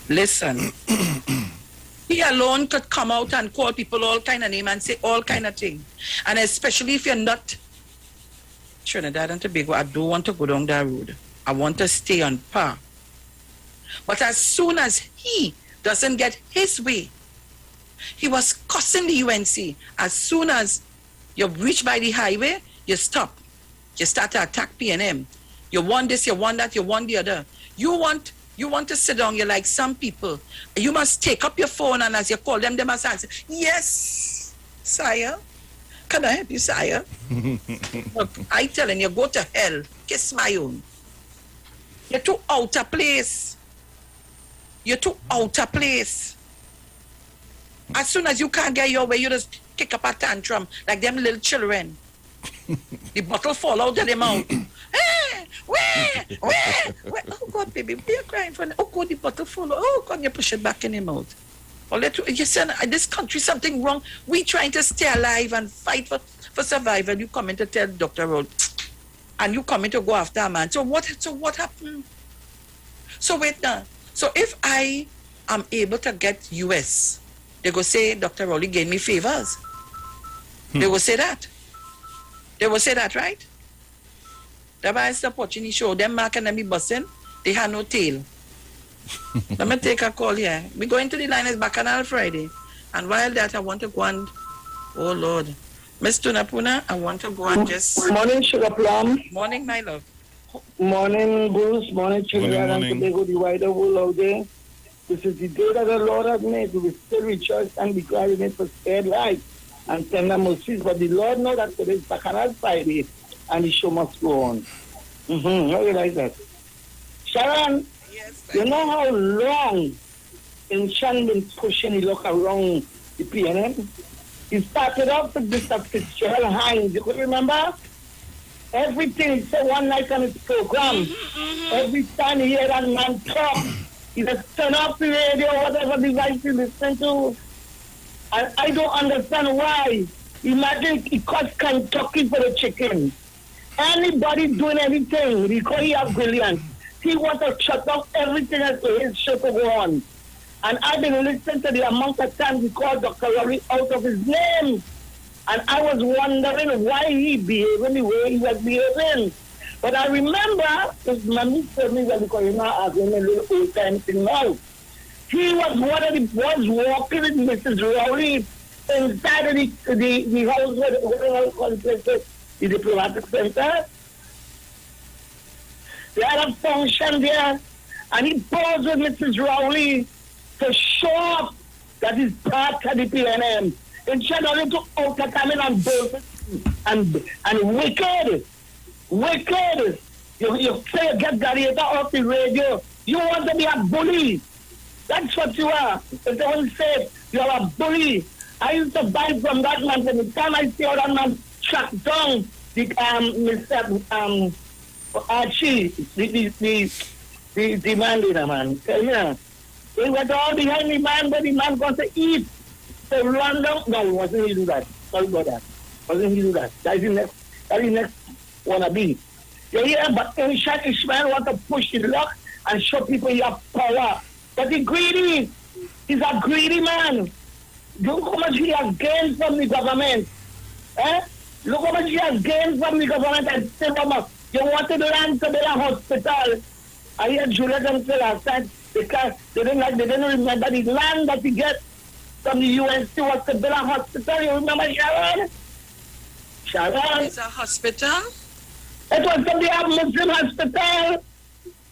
Listen. He alone could come out and call people all kind of name and say all kind of thing. And especially if you're not Trinidad and Tobago, I don't want to go down that road. I want to stay on par. But as soon as he doesn't get his way, he was cussing the UNC. As soon as you reach by the highway, you stop. You start to attack PNM. You want this, you want that, you want the other. You want to sit down, you're like some people. You must take up your phone and as you call them, they must answer, yes, sire. Can I help you, sire? Look, I telling you, go to hell. Kiss my own. You're too out of place. You're too out of place. As soon as you can't get your way, you just kick up a tantrum like them little children. The bottle fall out of their mouth. Where? Oh God, baby, you're crying for oh God, the bottle fall out. Oh God, you push it back in your mouth. Or you say, in this country something wrong. We trying to stay alive and fight for survival. You come in to tell Dr. Road, and you come in to go after a man. So what happened? So wait now. So if I am able to get US, they go say Dr. Rowley gave me favors. They will say that. They will say that, right? That's why I stop watching the show. Them Mark and them be busting, they have no tail. Let me take a call here. We go into the line as Bacchanal Friday. And while that, I want to go and, oh Lord. Miss Tunapuna, I want to go and just... Morning, Sugar Plum. Morning, my love. Morning, Bruce. Morning, Trinidad and Tobago, the wider world out there. This is the day that the Lord has made. We will still rejoice and be glad in it for spared life and tender mercies. But the Lord knows that today is Bacchanal Friday and the show must go on. I realize that. Sharon, you know how long Inshan been pushing the look around the PNM? He started off with Mr. Fitzgerald Hines. You could remember? Everything he said one night on his program. Every time he hear that man talk, he just turn off the radio, whatever device he listen to. And I don't understand why. Imagine he cost Kentucky for the chicken. Anybody doing anything, because he has brilliance. He wants to shut off everything else for his show to go on. And I've been listening to the amount of times he called Dr. Rowley out of his name. And I was wondering why he behaving the way he was behaving. But I remember, his mommy told me that because he's not asking a little old time thing now. He was one of the boys walking with Mrs. Rowley inside of the house where the diplomatic center. They had a function there, and he posed with Mrs. Rowley to show up that he's part of the PNM. Instead of to overcoming and bold and wicked. You say you get Garrieta off the radio. You want to be a bully. That's what you are. If they want to say you are a bully. I used to buy from that man. Every time I see how that man track down the Mr. Archie, The man did a man. Yeah. They went all behind the man, but the man got to eat. So run down. No, wasn't he do that? Sorry about that. Wasn't he do that? That's the next wanna be. You hear? But ancient Ishmael want to push the luck and show people you have power. But he's greedy. He's a greedy man. Look how much he has gained from the government. Look how much he has gained from the government and still come. You wanted land to build a hospital. I hear Juliet and say last time because they didn't remember the land that he get from the UNC was to build a hospital. You remember Sharon? Sharon? It's a hospital? It was to be a Muslim hospital.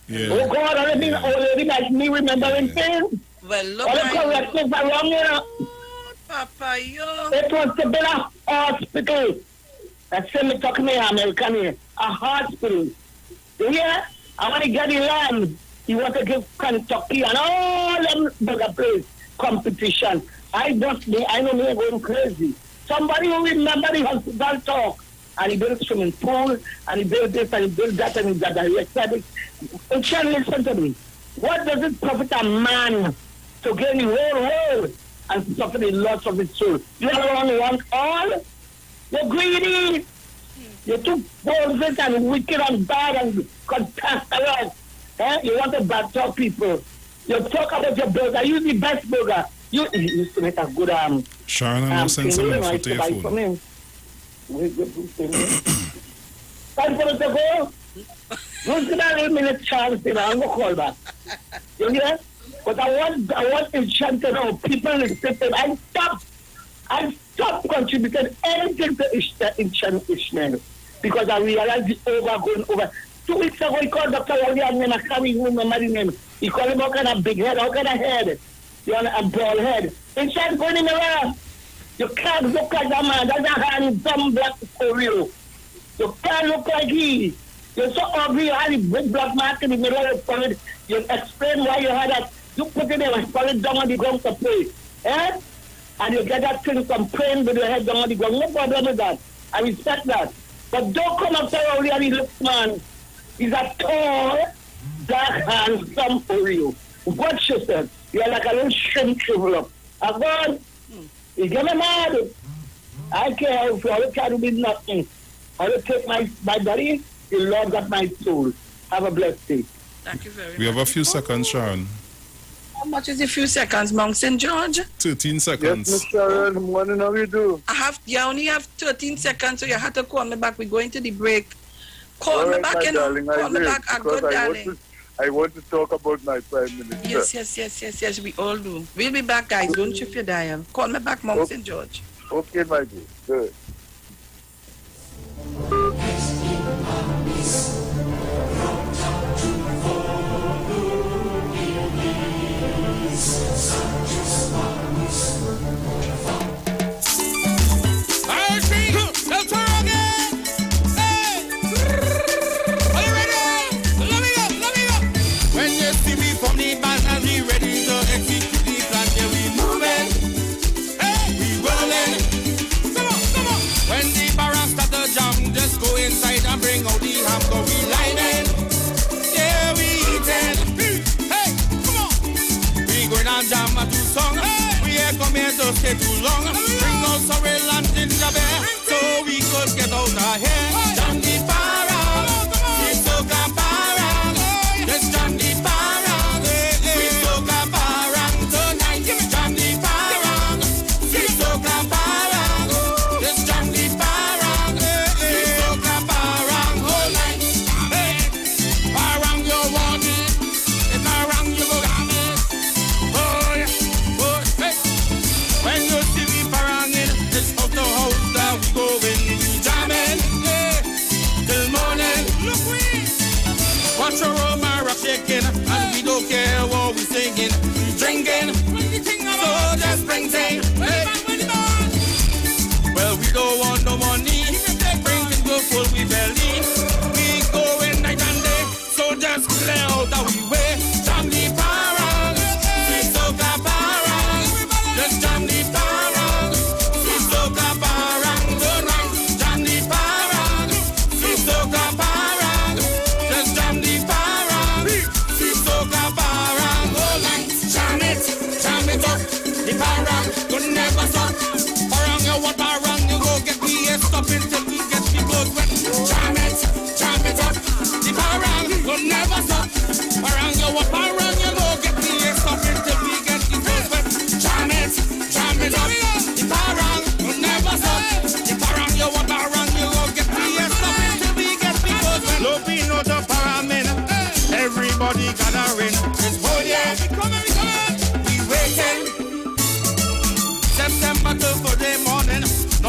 Yeah. Oh God, already like me remembering things. Well, look all the corrections are wrong, you know. Papa, yo. It was to build a hospital. That's me talking to American here. A hospital. Yeah? I want to get the land. You want to give Kentucky and all them bigger place competition. I know me going crazy. Somebody who remember the hospital talk. And he built swimming pool, and he built this, and he built that, and he got directed. And can listen to me. What does it profit a man to gain the whole world and suffer the loss of his soul? You don't want all? You're greedy. You're too bold and wicked and bad and cantankerous. You want to batter people. You talk about your burger. Use the best burger. You used to make a good Sharon, I'm sending some info to your phone. Time for us to go. Don't give a minute chance, I'm going to call back. You hear? But I want enchanted now. People listen to me. I stopped contributing anything to enchant Ishmael because I realized the going over. 2 weeks ago, he called Dr. Wally and I can't remember the name. He called him all kind of big head, all kind of head. You know, a bald head. Enchant going in the air. You can't look like that man. That's a handsome black for real. You can't look like he. You're so ugly. You had a big black mark in the middle of your forehead. You explain why you had that. You put it there and fall it down on the ground to pray. And you get that thing from praying with your head down on the ground. No problem with that. I respect that. But don't come up there only and he looks, man. He's a tall, dark, handsome for you. Watch yourself. You're like a little shrimp shrivel up. I'm gone. You get me mad. I care if all you try to be nothing. All you take my body, the Lord got my soul. Have a blessed day. Thank you very much. We have a few seconds, Sharon. How much is a few seconds, Mount St. George? 13 seconds. Yes, Miss Sharon, good morning, how you do? You only have 13 seconds, so you have to call me back. We're going to the break. Call me back, darling, call me back. A good darling. I want to talk about my Prime Minister. Yes, we all do. We'll be back, guys. Don't shift your dial. Call me back, Mount St. George. Okay, my dear. Good. Bring out the ham, go we lining. Yeah, we eating. Hey, come on. We going on jam a 2 song. We ain't come here to stay too long. Bring out sorrel and ginger beer, so we could get out of here. Jam the parang, we soca parang. Let's jam the parang, we soca parang tonight. Jam the parang, we soca parang. Let's jam the parang, we soca parang.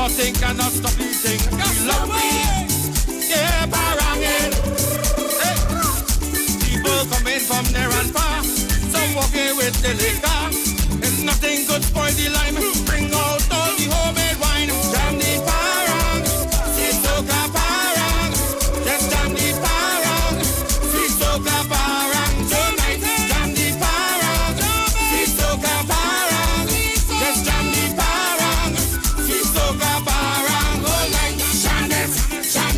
Nothing cannot stop the thing. We love we. Yeah, barangin. Hey. People coming from near and far. Some walking with the liquor. And nothing could spoil the lime. Bring out all the homemade wine. Jam the parang. See soca parang. Just jam the parang. See soca parang. Tonight, jam the parang. See soca parang. Just jam the parang. See soca parang. All night, jam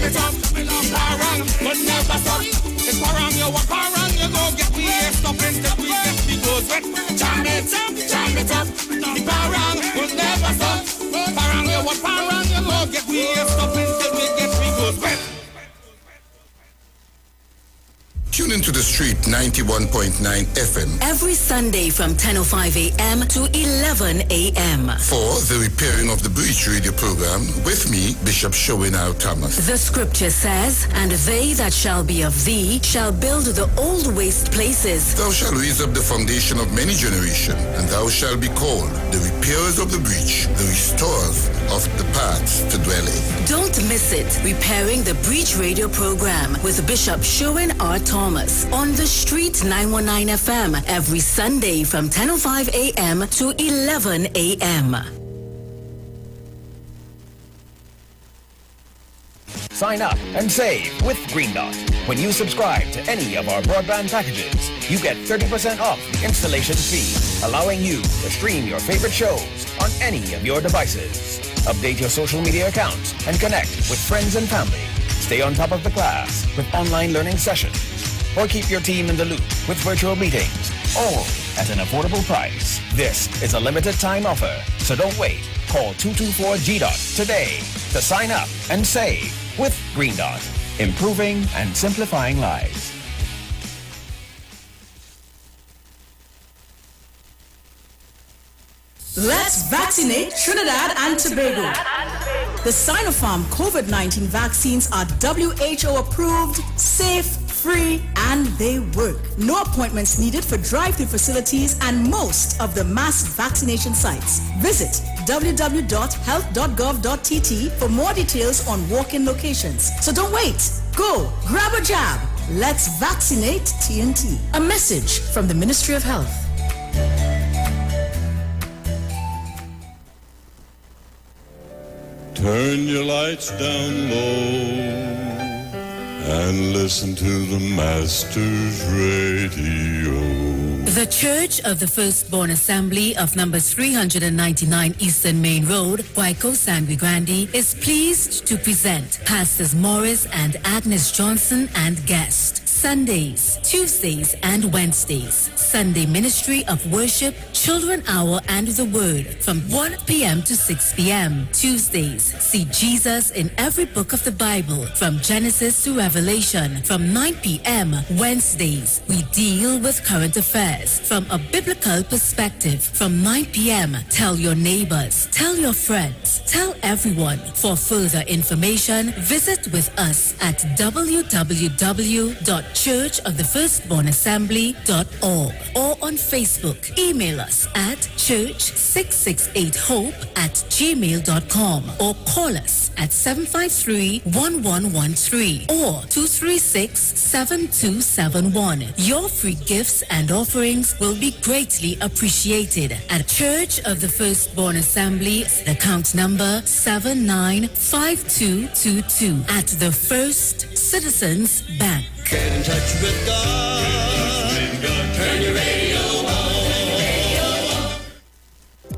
it up. The parang will never stop. It's parang, you walk parang, you go get me stop until we get the goes wet. Jam it up. The parang will never stop. Parang, you walk parang, you go get me stop until we get the goes wet. Tune into the street 91.9 FM. Every Sunday from 10:05 a.m. to 11 a.m. For the Repairing of the Breach radio program with me, Bishop Showinau Thomas. The scripture says, and they that shall be of thee shall build the old waste places. Thou shalt raise up the foundation of many generations, and thou shalt be called the repairers of the breach, the restorers of the paths to dwell in. Don't miss it. Repairing the Breach radio program with Bishop Sherwin R. Thomas on the street 919 FM every Sunday from 10:05 a.m. to 11 a.m. Sign up and save with Green Dot. When you subscribe to any of our broadband packages, you get 30% off the installation fee, allowing you to stream your favorite shows on any of your devices. Update your social media accounts and connect with friends and family. Stay on top of the class with online learning sessions, or keep your team in the loop with virtual meetings, all at an affordable price. This is a limited time offer, so don't wait. Call 224-GDOT today to sign up and save with Green Dot, improving and simplifying lives. Let's vaccinate Trinidad and Tobago. The Sinopharm COVID-19 vaccines are WHO approved, safe, free, and they work. No appointments needed for drive-through facilities and most of the mass vaccination sites. Visit www.health.gov.tt for more details on walk-in locations. So don't wait. Go, grab a jab. Let's vaccinate TNT. A message from the Ministry of Health. Turn your lights down low and listen to the Master's Radio. The Church of the Firstborn Assembly of number 399 Eastern Main Road, Waiko Sangre Grande, is pleased to present Pastors Morris and Agnes Johnson and guests. Sundays, Tuesdays, and Wednesdays. Sunday Ministry of Worship, Children Hour, and the Word from 1 p.m. to 6 p.m. Tuesdays, see Jesus in every book of the Bible from Genesis to Revelation from 9 p.m. Wednesdays, we deal with current affairs from a biblical perspective from 9 p.m. Tell your neighbors, tell your friends, tell everyone. For further information, visit with us at www.churchofthefirstbornassembly.org or on Facebook. Email us at church668hope@gmail.com or call us at 753-1113 or 236-7271. Your free gifts and offerings will be greatly appreciated at Church of the Firstborn Assembly, account number 795222 at the First Citizens Bank. Get in touch with God. Turn your radio on.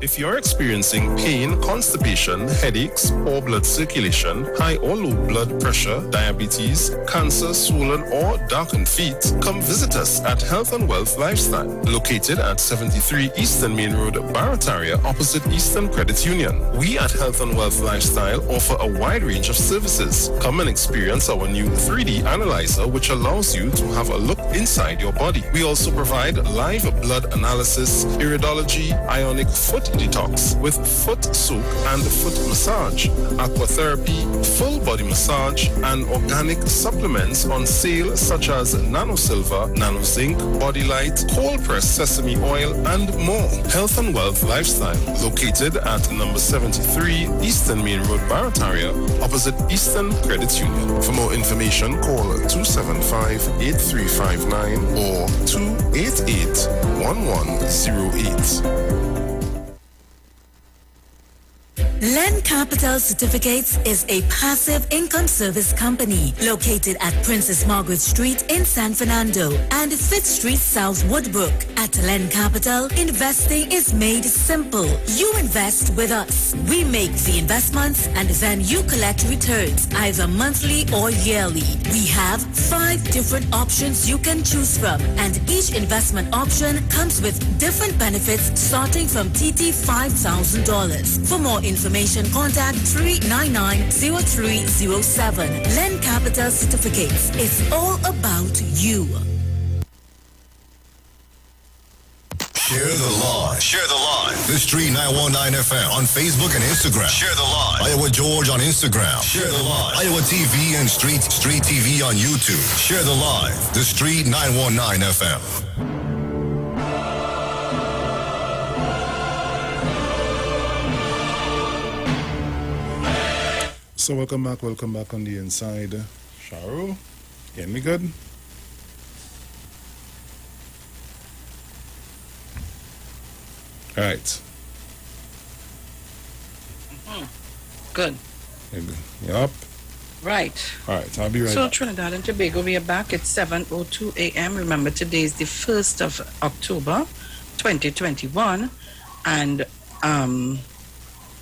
If you're experiencing pain, constipation, headaches, poor blood circulation, high or low blood pressure, diabetes, cancer, swollen or darkened feet, come visit us at Health and Wealth Lifestyle, located at 73 Eastern Main Road, Barataria, opposite Eastern Credit Union. We at Health and Wealth Lifestyle offer a wide range of services. Come and experience our new 3D analyzer, which allows you to have a look inside your body. We also provide live blood analysis, iridology, ionic foot detox with foot soak and foot massage, aquatherapy, full body massage, and organic supplements on sale such as Nano Silver, Nano Zinc, Body Light, cold pressed sesame oil, and more. Health and Wealth Lifestyle, located at number 73 Eastern Main Road, Barataria, opposite Eastern Credit Union. For more information, call 275-8359 or 288-1108. Len Capital Certificates is a passive income service company located at Princess Margaret Street in San Fernando and 5th Street South Woodbrook. At Len Capital, investing is made simple. You invest with us. We make the investments and then you collect returns either monthly or yearly. We have 5 different options you can choose from, and each investment option comes with different benefits starting from TT $5,000. For more information, contact 399-0307. Len Capital Certificates. It's all about you. Share the live. Share the live. The Street 919 FM on Facebook and Instagram. Share the live. Iowa George on Instagram. Share the live. Iowa TV and Street TV on YouTube. Share the live. The Street 919 FM. So welcome back on the inside. Sharu, getting me good? All right. Good. You up? Right. All right, I'll be right so back. Trinidad and Tobago, we are back at 7:02 a.m. Remember, today is the 1st of October, 2021. And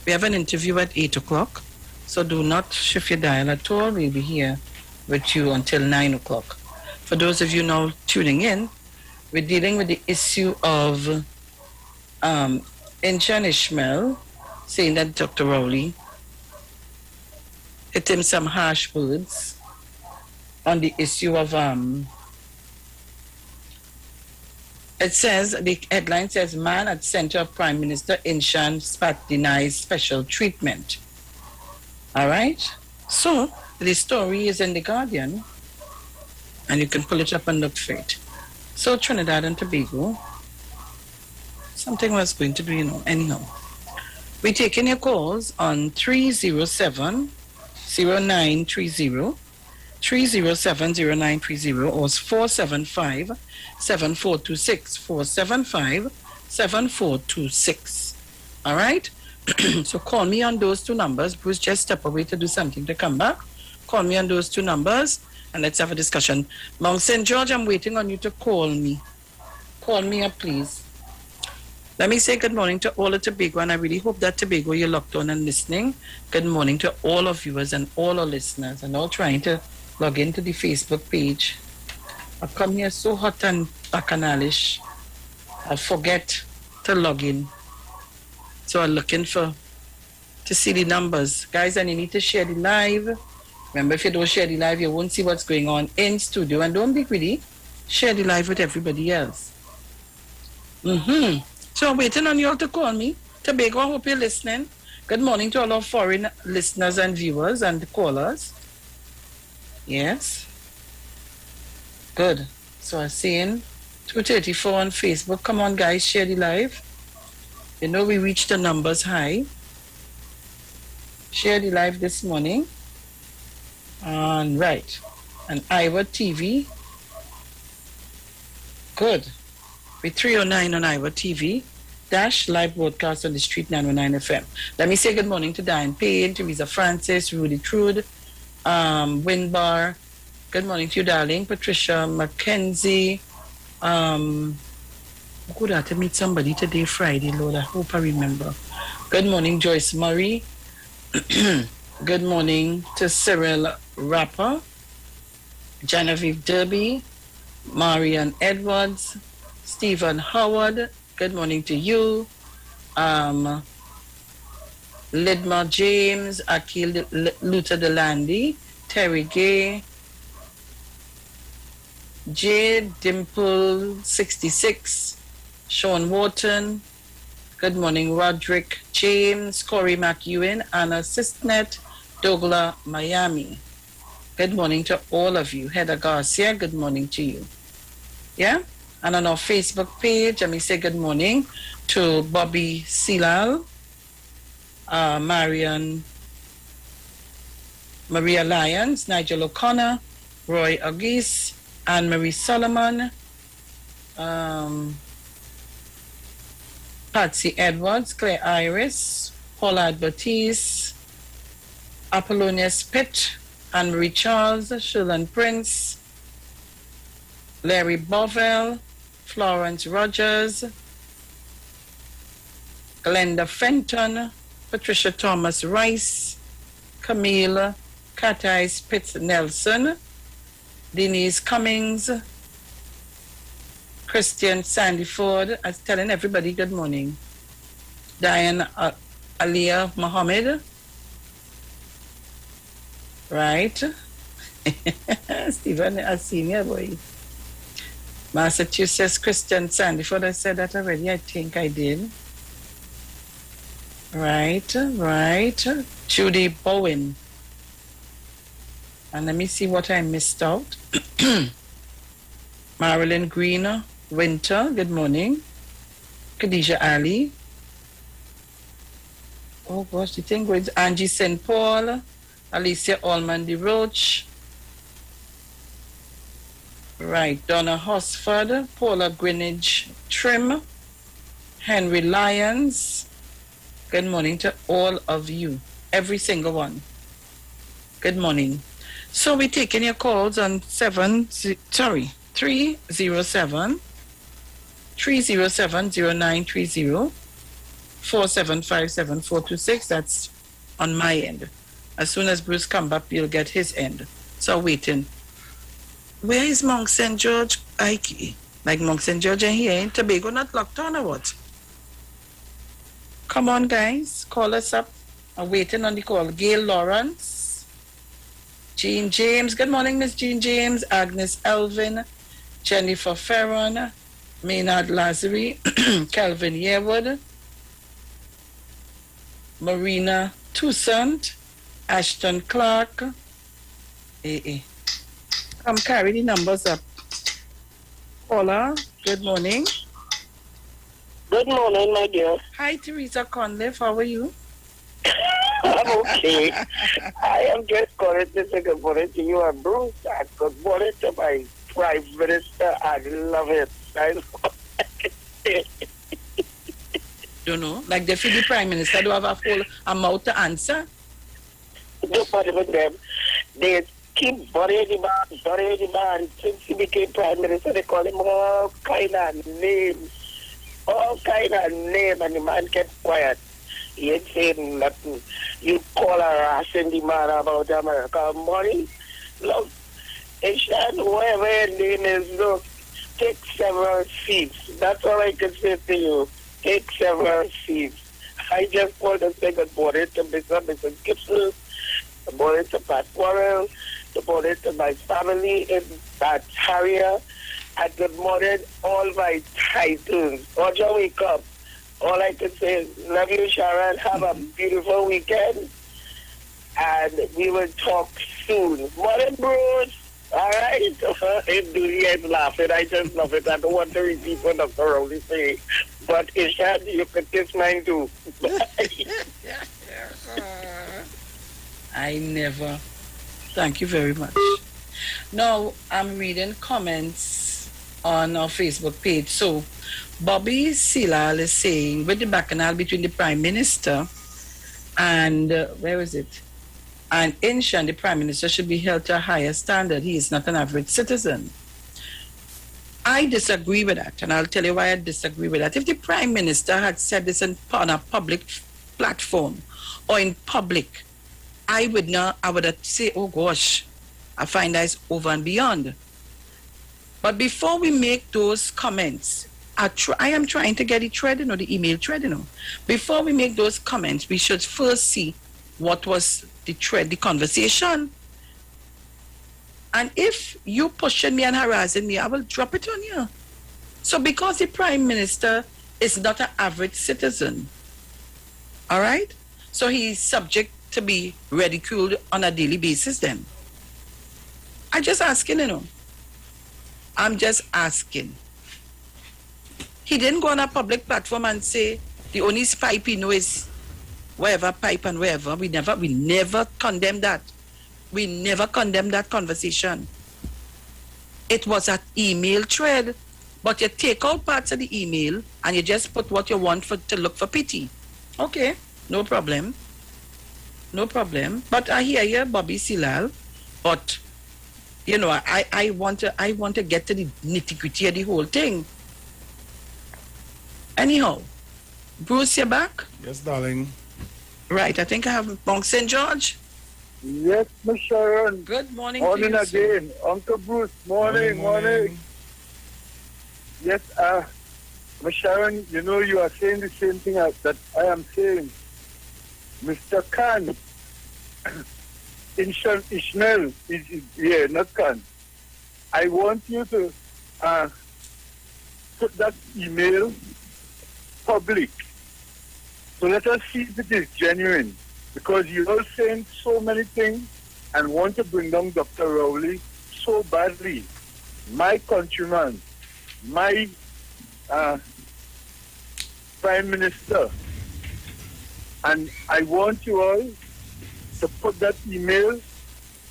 we have an interview at 8 o'clock. So do not shift your dial at all. We'll be here with you until 9 o'clock. For those of you now tuning in, we're dealing with the issue of Incha and Ishmael saying that Dr. Rowley hit him some harsh words on the issue of it says, the headline says, man at center of Prime Minister Inshan Spat denies special treatment. All right? So, the story is in The Guardian, and you can pull it up and look for it. So, Trinidad and Tobago, something was going to do, anyhow. We're taking your calls on 307-0930, 307-0930, or 475-7426, 475-7426. All right? So call me on those 2 numbers. Bruce just step away to do something to come back. Call me on those 2 numbers and let's have a discussion. Mount St. George, I'm waiting on you to call me. Call me up, please. Let me say good morning to all of Tobago, and I really hope that Tobago, you're locked on and listening. Good morning to all our viewers and all our listeners, and all trying to log into the Facebook page. I come here so hot and bacchanalish, I forget to log in. So I'm looking to see the numbers. Guys, and you need to share the live. Remember, if you don't share the live, you won't see what's going on in studio. And don't be greedy. Share the live with everybody else. So I'm waiting on you all to call me. Tobago, I hope you're listening. Good morning to all our foreign listeners and viewers and callers. Yes. Good. So I'm seeing 234 on Facebook. Come on, guys, share the live. You know we reached the numbers high. Share the live this morning. And right. And Iwer TV. Good. With 309 on Iwer TV. Dash live broadcast on the Street 919 FM. Let me say good morning to Diane Payne, Teresa Francis, Rudy Trude, Winbar. Good morning to you, darling. Patricia Mackenzie. Good to meet somebody today, Friday, Lord. I hope I remember. Good morning, Joyce Murray. Good morning to Cyril Rapper, Genevieve Derby, Marian Edwards, Stephen Howard. Good morning to you. Lidma James, Akil Luther Delandi, Terry Gay, J. Dimple 66, Sean Wharton, Good morning, Roderick James, Corey McEwen, Anna Sistnet, Douglas, Miami. Good morning to all of you. Heather Garcia, good morning to you. Yeah? And on our Facebook page, let me say good morning to Bobby Silal, Maria Lyons, Nigel O'Connor, Roy Agis, Anne-Marie Solomon, Patsy Edwards, Claire Iris, Paulette Baptiste, Apollonius Pitt, Anne-Marie Charles, Sherlyn Prince, Larry Bovell, Florence Rogers, Glenda Fenton, Patricia Thomas Rice, Camille Catais Pitts Nelson, Denise Cummings, Christian Sandy Ford. I was telling everybody good morning. Diane Aliyah Mohammed. Right. Stephen, a senior boy. Massachusetts Christian Sandy Ford. I said that already. I think I did. Right. Judy Bowen. And let me see what I missed out. Marilyn Green Winter, good morning. Khadijah Ali. Oh gosh, the thing with Angie St. Paul, Alicia Allman de Roche. Right, Donna Hosford, Paula Greenwich Trim, Henry Lyons. Good morning to all of you, every single one. Good morning. So we're taking your calls on 307-0930, 4757-426. That's on my end. As soon as Bruce comes up, you'll get his end. So waiting. Where is Mount St. George? Ike. Like Mount St. George and here in Tobago not locked on or what? Come on, guys. Call us up. I'm waiting on the call. Gail Lawrence. Jean James. Good morning, Miss Jean James. Agnes Elvin. Jennifer Ferron. Maynard Lazary. Calvin Yearwood. Marina Toussaint. Ashton Clark. Come carry the numbers up. Paula, good morning. Good morning, my dear. Hi, Teresa Conliffe. How are you? I'm okay. I am just calling to say good morning to you and Bruce, and good morning to my Prime Minister. I love it. I love it. Don't know. Like the Prime Minister do have a full amount to answer? Nobody with them. They keep burying the man. Since he became Prime Minister, they call him all kind of names. And the man kept quiet. He ain't saying nothing. You call harassing the man about America money. Look, Ishan, whoever your name is, look, take several seats. That's all I can say to you. Take several seats. I just want to say good morning to Mr. Gibson, good morning to Pat Warrell, good morning to my family in Bad Harrier, and good morning all my titans. Roger, wake up. All I can say is, love you, Sharon. Have a beautiful weekend. And we will talk soon. Morning, Bruce. All right? Julie is laughing. I just love it. I don't want to repeat what Dr. Rowley say. But Ishan, you can kiss mine too. I never. Thank you very much. Now, I'm reading comments on our Facebook page. So, Bobby Silal is saying, with the bacchanal between the Prime Minister and, where is it? And Inshan, the Prime Minister, should be held to a higher standard. He is not an average citizen. I disagree with that, and I'll tell you why I disagree with that. If the Prime Minister had said this on a public platform or in public, I would have say, oh gosh, I find that is over and beyond. But before we make those comments, I am trying to get it thread, the email thread, Before we make those comments, we should first see what was the thread, the conversation. And if you pushing me and harassing me, I will drop it on you. So because the Prime Minister is not an average citizen. All right? So he's subject to be ridiculed on a daily basis then. I'm just asking, I'm just asking. He didn't go on a public platform and say the only pipe he knows is wherever pipe and wherever. We never condemn that. We never condemn that conversation. It was an email thread, but you take out parts of the email and you just put what you want to look for pity. Okay, no problem. No problem. But I hear you, Bobby Silal. But I want to get to the nitty-gritty of the whole thing. Anyhow, Bruce, you're back? Yes, darling. Right, I think I have Mount St. George. Yes, Miss Sharon. Good morning. Morning to you, again. Uncle Bruce, morning. Yes, Miss Sharon, you are saying the same thing that I am saying. Mr. Khan, Ishmael, not Khan. I want you to put that email public. So let us see if it is genuine. Because you are saying so many things and want to bring down Dr. Rowley so badly. My countryman, my Prime Minister. And I want you all to put that email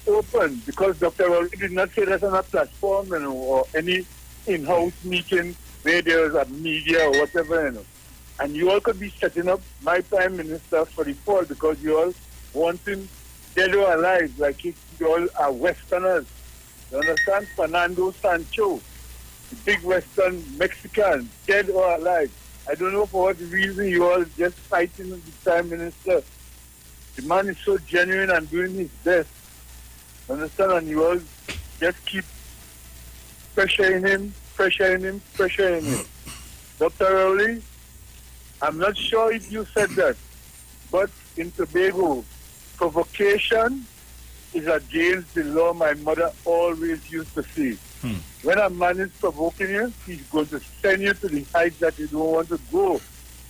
open because Dr. Rowley did not say that on a platform or any in-house meeting where there was a media or whatever. And you all could be setting up my Prime Minister for the fall because you all wanting dead or alive like you all are Westerners. You understand? Fernando Sancho, the big Western Mexican, dead or alive. I don't know for what reason you all just fighting the Prime Minister. The man is so genuine and doing his best. Understand? And you all just keep pressuring him. Dr. Rowley, I'm not sure if you said that, but in Tobago, provocation is against the law. My mother always used to say. When a man is provoking you, he's going to send you to the heights that you don't want to go.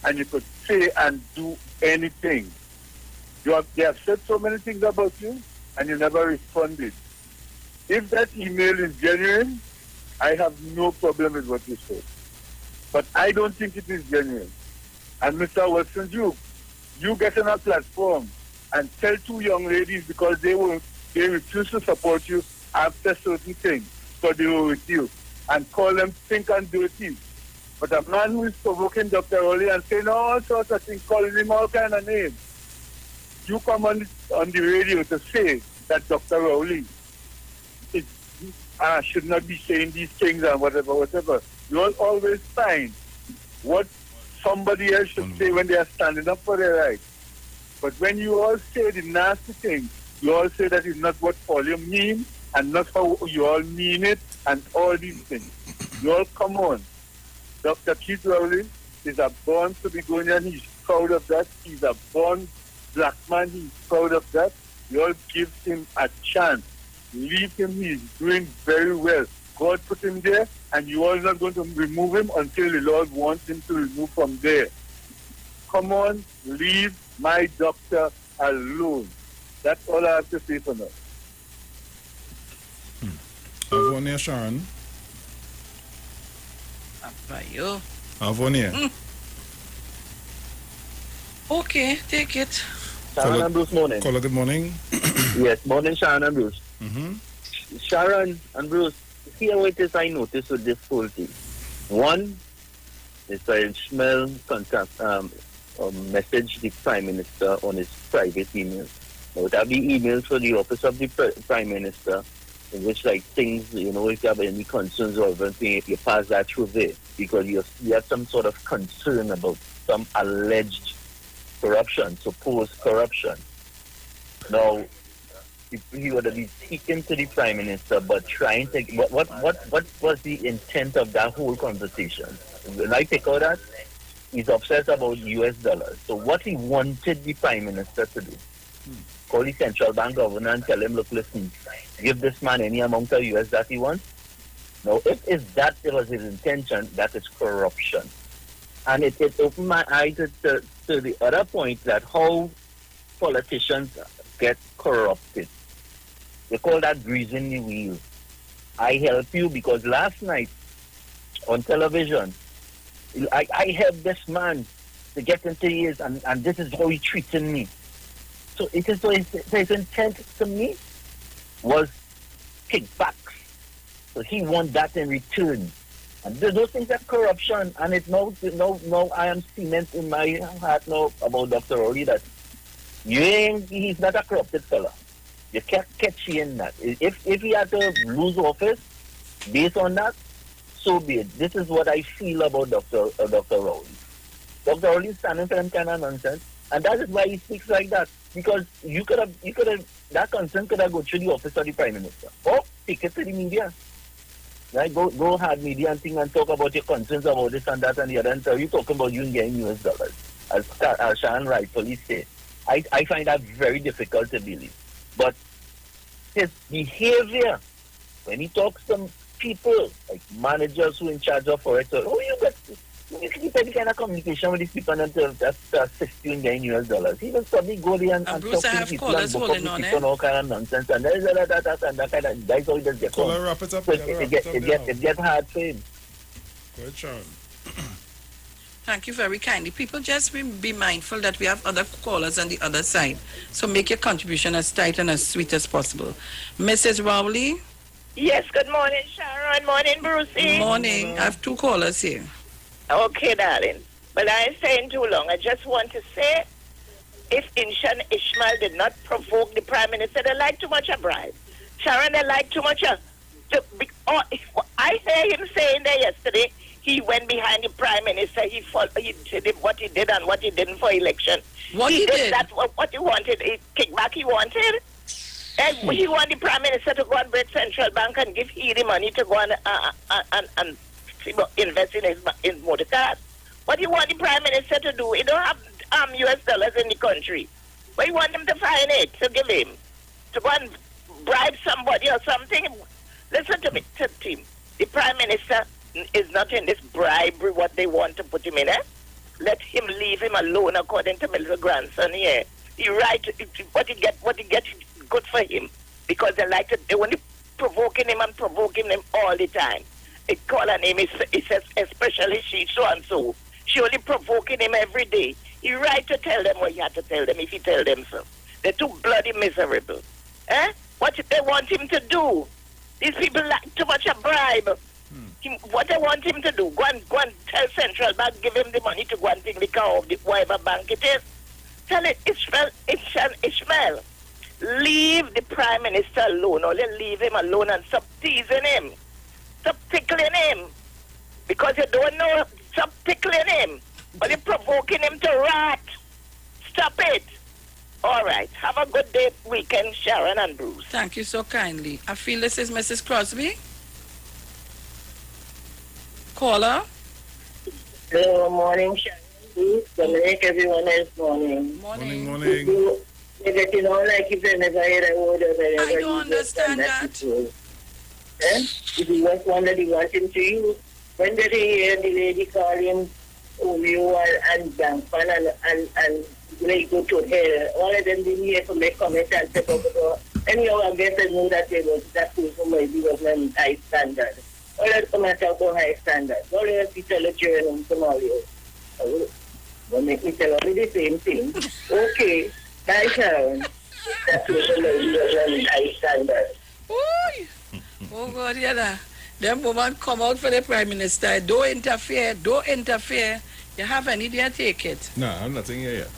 And you could say and do anything. They have said so many things about you, and you never responded. If that email is genuine, I have no problem with what you said. But I don't think it is genuine. And Mr. Wilson Duke, you get on a platform and tell two young ladies because they refuse to support you after certain things. So they were with you and call them think and dirty. But a man who is provoking Dr. Rowley and saying all sorts of things, calling him all kind of names, you come on the radio to say that Dr. Rowley should not be saying these things and whatever. You will always find what somebody else should say when they are standing up for their rights. But when you all say the nasty things, you all say that is not what all you mean and not how you all mean it and all these things. You all come on. Dr. Keith Rowley is a born Tobagonian. He's proud of that. He's a born black man. He's proud of that. You all give him a chance. Leave him. He's doing very well. God put him there, and you all not going to remove him until the Lord wants him to remove from there. Come on, leave my doctor alone. That's all I have to say for now. Avonia, Sharon. Abayo. Avonia. Okay, take it. Sharon and Bruce, morning. Caller, good morning. Yes, morning, Sharon and Bruce. Mm-hmm. Sharon and Bruce, here what is I noticed with this whole thing. One, Mr. Ishmael messaged the Prime Minister on his private email. Now, that be emails for the office of the Prime Minister, in which, like, things, if you have any concerns or anything, you pass that through there, because you have some sort of concern about some alleged corruption, supposed corruption. Now, he would have been speaking to the Prime Minister, but trying to... What was the intent of that whole conversation? When I take out that, he's obsessed about US dollars. So what he wanted the Prime Minister to do, call the central bank governor and tell him, look, listen, give this man any amount of US that he wants. Now, if that was his intention, that is corruption. And it opened my eyes to the other point that how politicians get corrupted. They call that greasing the wheel. I help you because last night on television, I helped this man to get into his, and this is how he treated me. So his intent to me was kickbacks. So he wants that in return. And those things are corruption. And it now I am cement in my heart now about Dr. Rowley that he's not a corrupted fella. You can't catch him in that. If he had to lose office based on that, so be it. This is what I feel about Dr. Rowley. Dr. Rowley is standing for him kind of nonsense. And that is why he speaks like that. Because you could have that concern could have gone through the office of the Prime Minister. Or take it to the media. Right? Go hard media and thing and talk about your concerns about this and that and the other. And so you talking about you getting US dollars. As Sharon rightfully said. I find that very difficult to believe. But his behavior, when he talks to people, like managers who are in charge of Forex, you keep any kind of communication with these people until that's 16 US dollars. He will suddenly go there and talk to people and book up with people and all kind of nonsense. And there's that kind of, that's how he does get on. Wrap it up. So it gets hard for him. Good, Sharon. Thank you very kindly. People, just be mindful that we have other callers on the other side. So make your contribution as tight and as sweet as possible. Mrs. Rowley? Yes, good morning, Sharon. Morning, Brucey. Morning. I have two callers here. Okay, darling. But I ain't saying too long. I just want to say, if Inshan Ishmael did not provoke the Prime Minister, they like too much a bribe. Sharon, they like too much a... I heard him saying there yesterday, he went behind the Prime Minister. He did what he did and what he didn't for election. What he did? That's what he wanted. He kickback he wanted. And he wanted the Prime Minister to go and break Central Bank and give he the money to go and invest in his motor cars. What he want the Prime Minister to do? He don't have US dollars in the country. But he want him to find it, to give him. To go and bribe somebody or something. Listen to me, team. The Prime Minister is not in this bribery what they want to put him in, eh? Let him leave him alone according to my little grandson here. He right what he get good for him. Because they want to provoking him all the time. It call her name, it says especially she so and so. She only provoking him every day. He right to tell them what he had to tell them if he tell them so. They're too bloody miserable. Eh? What they want him to do? These people like too much a bribe. What they want him to do? Go and tell Central Bank, give him the money to go and take the car of whatever bank it is. Tell it, Ishmael, leave the Prime Minister alone, or leave him alone and stop teasing him. Stop tickling him. Because you don't know, stop tickling him. But you're provoking him to rat. Stop it. All right. Have a good day, weekend, Sharon and Bruce. Thank you so kindly. I feel this is Mrs. Crosby. Caller. Hello, morning, Sharon. Bruce. Dominic, everyone else, morning. Morning. You get it all like if they never heard a word of it. I don't understand that. If he was one that he wanted to use, when did he hear the lady call him OVO and Bankman and they go to hell? All of them didn't hear to make comments and step up. Anyhow, I guess I knew that that person maybe was not high standard. All of them are talking about high standard. All of them tell the children in Somalia. Don't make me tell them the same thing. Okay, bye, Sharon. That person was not high standard. Oh God, yeah. Them woman come out for the Prime Minister. Don't interfere. You have any idea, take it. No, I'm not in here yet.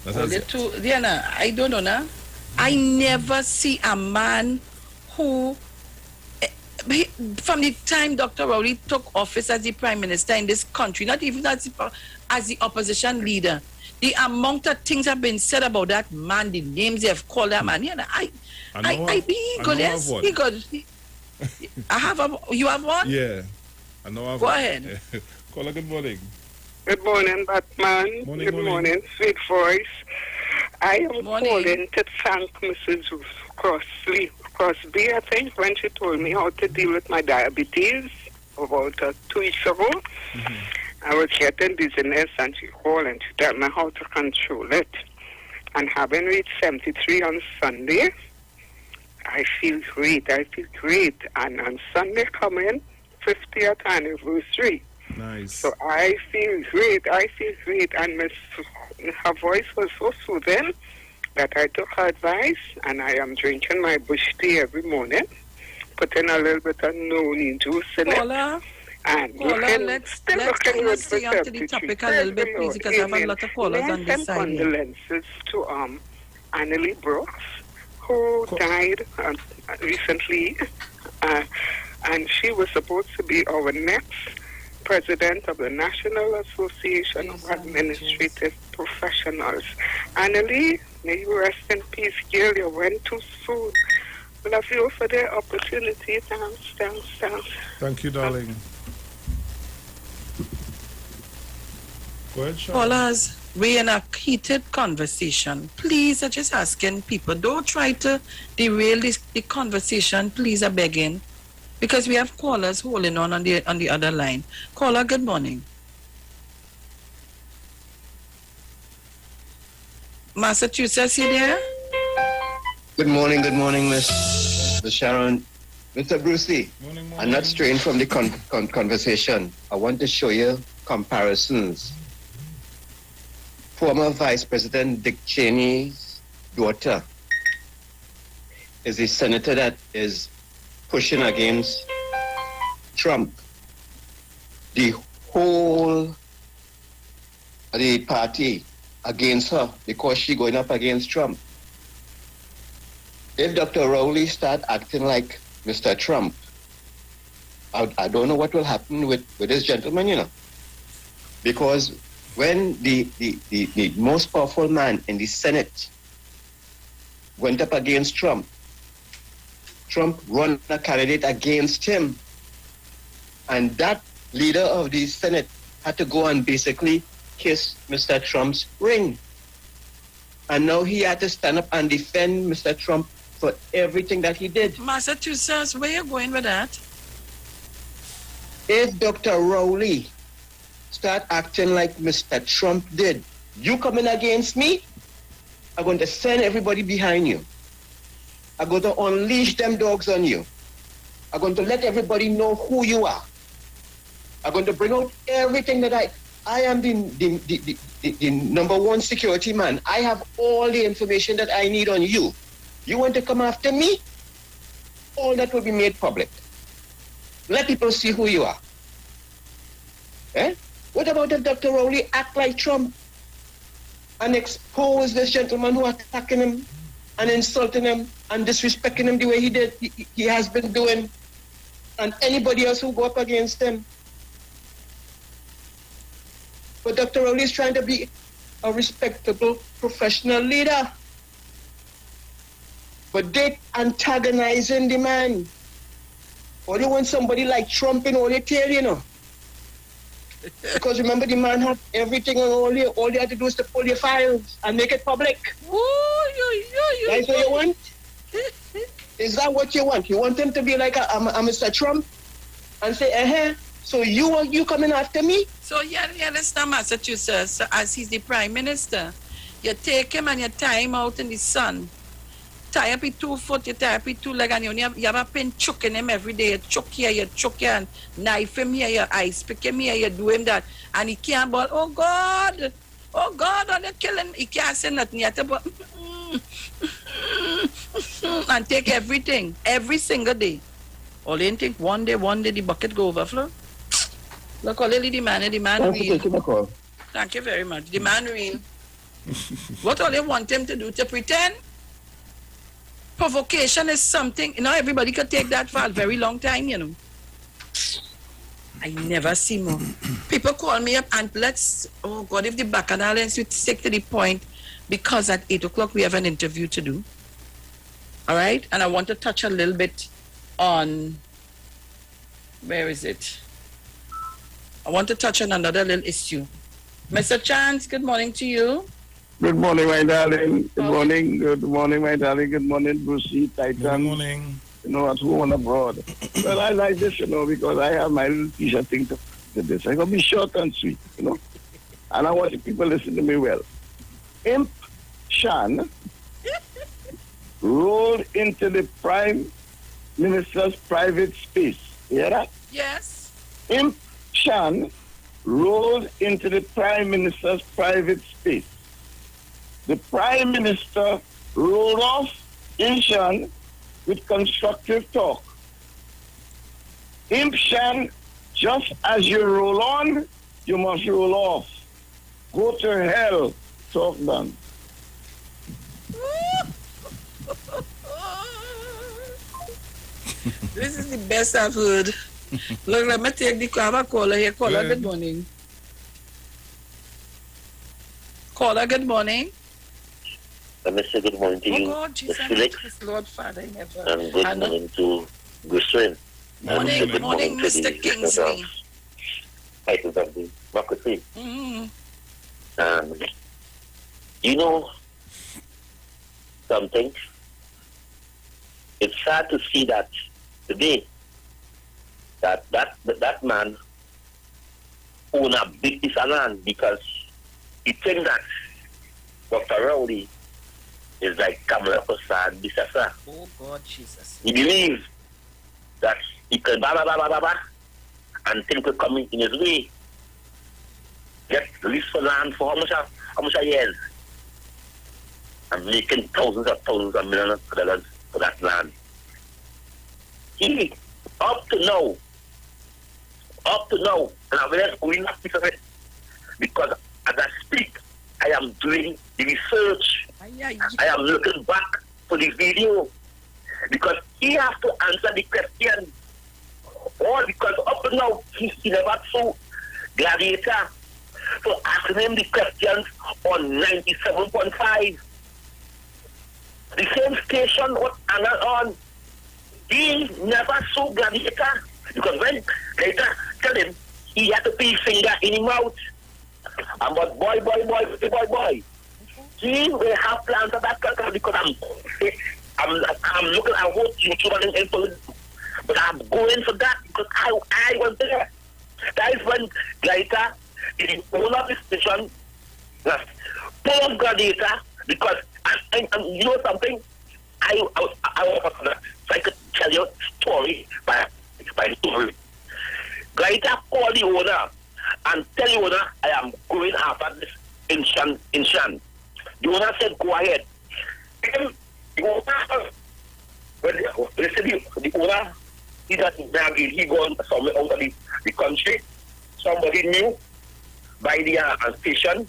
I don't know now. I never see a man who, from the time Dr. Rowley took office as the Prime Minister in this country, not even as the opposition leader, the amount of things have been said about that man, the names they have called that man. You have one? Yeah. I know I've Go ahead. Caller, good morning. Good morning, Batman. Good morning, sweet voice. I am calling to thank Mrs. Crosby, I think, when she told me how to deal with my diabetes. about 2 weeks ago. I was getting dizziness, and she called and she told me how to control it. And having reached 73 on Sunday, I feel great. And on Sunday coming, 50th anniversary. Nice. So I feel great. And her voice was so soothing that I took her advice, and I am drinking my bush tea every morning, putting a little bit of noni juice in it. And let's kind of stay on to the topic a little bit, please, because I have a lot of callers on this side. Condolences to Annalie Brooks, who died recently, and she was supposed to be our next president of the National Association of Administrative Professionals. Annalie, may you rest in peace, girl. You went too soon. Love you for the opportunity. Thanks. Thank you, darling. Go ahead, Sean. Callers, we're in a heated conversation. Please, I'm just asking people, don't try to derail the conversation. Please, I'm begging. Because we have callers holding on the other line. Caller, good morning. Massachusetts, you there? Good morning, Miss Sharon. Mr. Brucey, I'm not straying from the conversation. I want to show you comparisons. Former Vice President Dick Cheney's daughter is a senator that is pushing against Trump. The whole of the party against her because she going up against Trump. If Dr. Rowley start acting like Mr. Trump, I don't know what will happen with this gentleman, Because when the most powerful man in the Senate went up against Trump, Trump run a candidate against him. And that leader of the Senate had to go and basically kiss Mr. Trump's ring. And now he had to stand up and defend Mr. Trump for everything that he did. Massachusetts, where you going with that? If Dr. Rowley start acting like Mr. Trump did, you coming against me, I'm going to send everybody behind you. I'm going to unleash them dogs on you. I'm going to let everybody know who you are. I'm going to bring out everything that I am the number one security man. I have all the information that I need on you. You want to come after me? All that will be made public. Let people see who you are. What about if Dr. Rowley act like Trump and expose this gentleman who attacking him and insulting him and disrespecting him the way he did, he has been doing, and anybody else who go up against him? But Dr. Rowley is trying to be a respectable professional leader. But they antagonizing the man. Or you want somebody like Trump in all your tail, Because remember, the man had everything on all you had to do is to pull your files and make it public. That's what you want? Is that what you want? You want him to be like a Mr. Trump and say, so you coming after me? So yeah, that's not Massachusetts. So as he's the prime minister, you take him and you tie him out in the sun. Tie up his 2 foot, you tie up his 2 leg, and you have a pin choking him every day. You choke here, and knife him here, you ice pick him here, you do him that. And he can't ball, oh God, and you kill him. He can't say nothing yet, but and take everything, every single day. All you think one day the bucket go overflow. Look, only the man real. Thank you very much. The man real. What all you want him to do? To pretend? Provocation is something, everybody could take that for a very long time, I never see more. People call me up and oh God, if the bacchanalians would stick to the point, because at 8 o'clock we have an interview to do. All right? And I want to touch a little bit on, where is it? I want to touch on another little issue. Mr. Chance, good morning to you. Good morning, my darling. Good morning, my darling. Good morning, Brucey, Titan. Good morning. at home and abroad. Well, I like this, because I have my little t-shirt thing to this. I'm going to be short and sweet, And I want the people to listen to me well. Imp Shan rolled into the Prime Minister's private space. You hear that? Yes. Imp Shan rolled into the Prime Minister's private space. The Prime Minister rolled off in Shan with constructive talk. Imp Shan, just as you roll on, you must roll off. Go to hell, talk done. This is the best I've heard. Look, let me take the caller here. Caller, good morning. Caller, good morning. Let me say good morning to you, God, Jesus, Felix. Lord Father in heaven. And good morning to Griswin. Morning, good morning, Mr. Kingsley. Titans of the Democracy. Mm-hmm. You know something? It's sad to see that today that man own a big piece of land because he thinks that Dr. Rowley is like Kamala Prasad Bisasa. Oh God, Jesus. He believes that he can and things will come in his way. Get lease for land for how much years? And making thousands of millions of dollars for that land. He, up to now, and I'm just going up piece of it, because as I speak, I am doing the research. I am looking back for the video, because he has to answer the question. Or because up to now, he never saw Gladiator. So asking him the questions on 97.5. The same station what Anna on. He never saw Gladiator. Because when Gladiator tell him, he had to put his finger in his mouth. And but boy. He will have to answer that question because I'm looking at what YouTube and for, but I'm going for that because I was there. That is when Gladiator is the owner of the station, post Gladiator, because and you know something, I was so I could tell you a story by story. Gladiator called the owner and tell the owner I am going after this in Shan. The owner said go ahead. The owner, they said the owner, he doesn't navigate. He gone somewhere out of the country. Somebody new by the station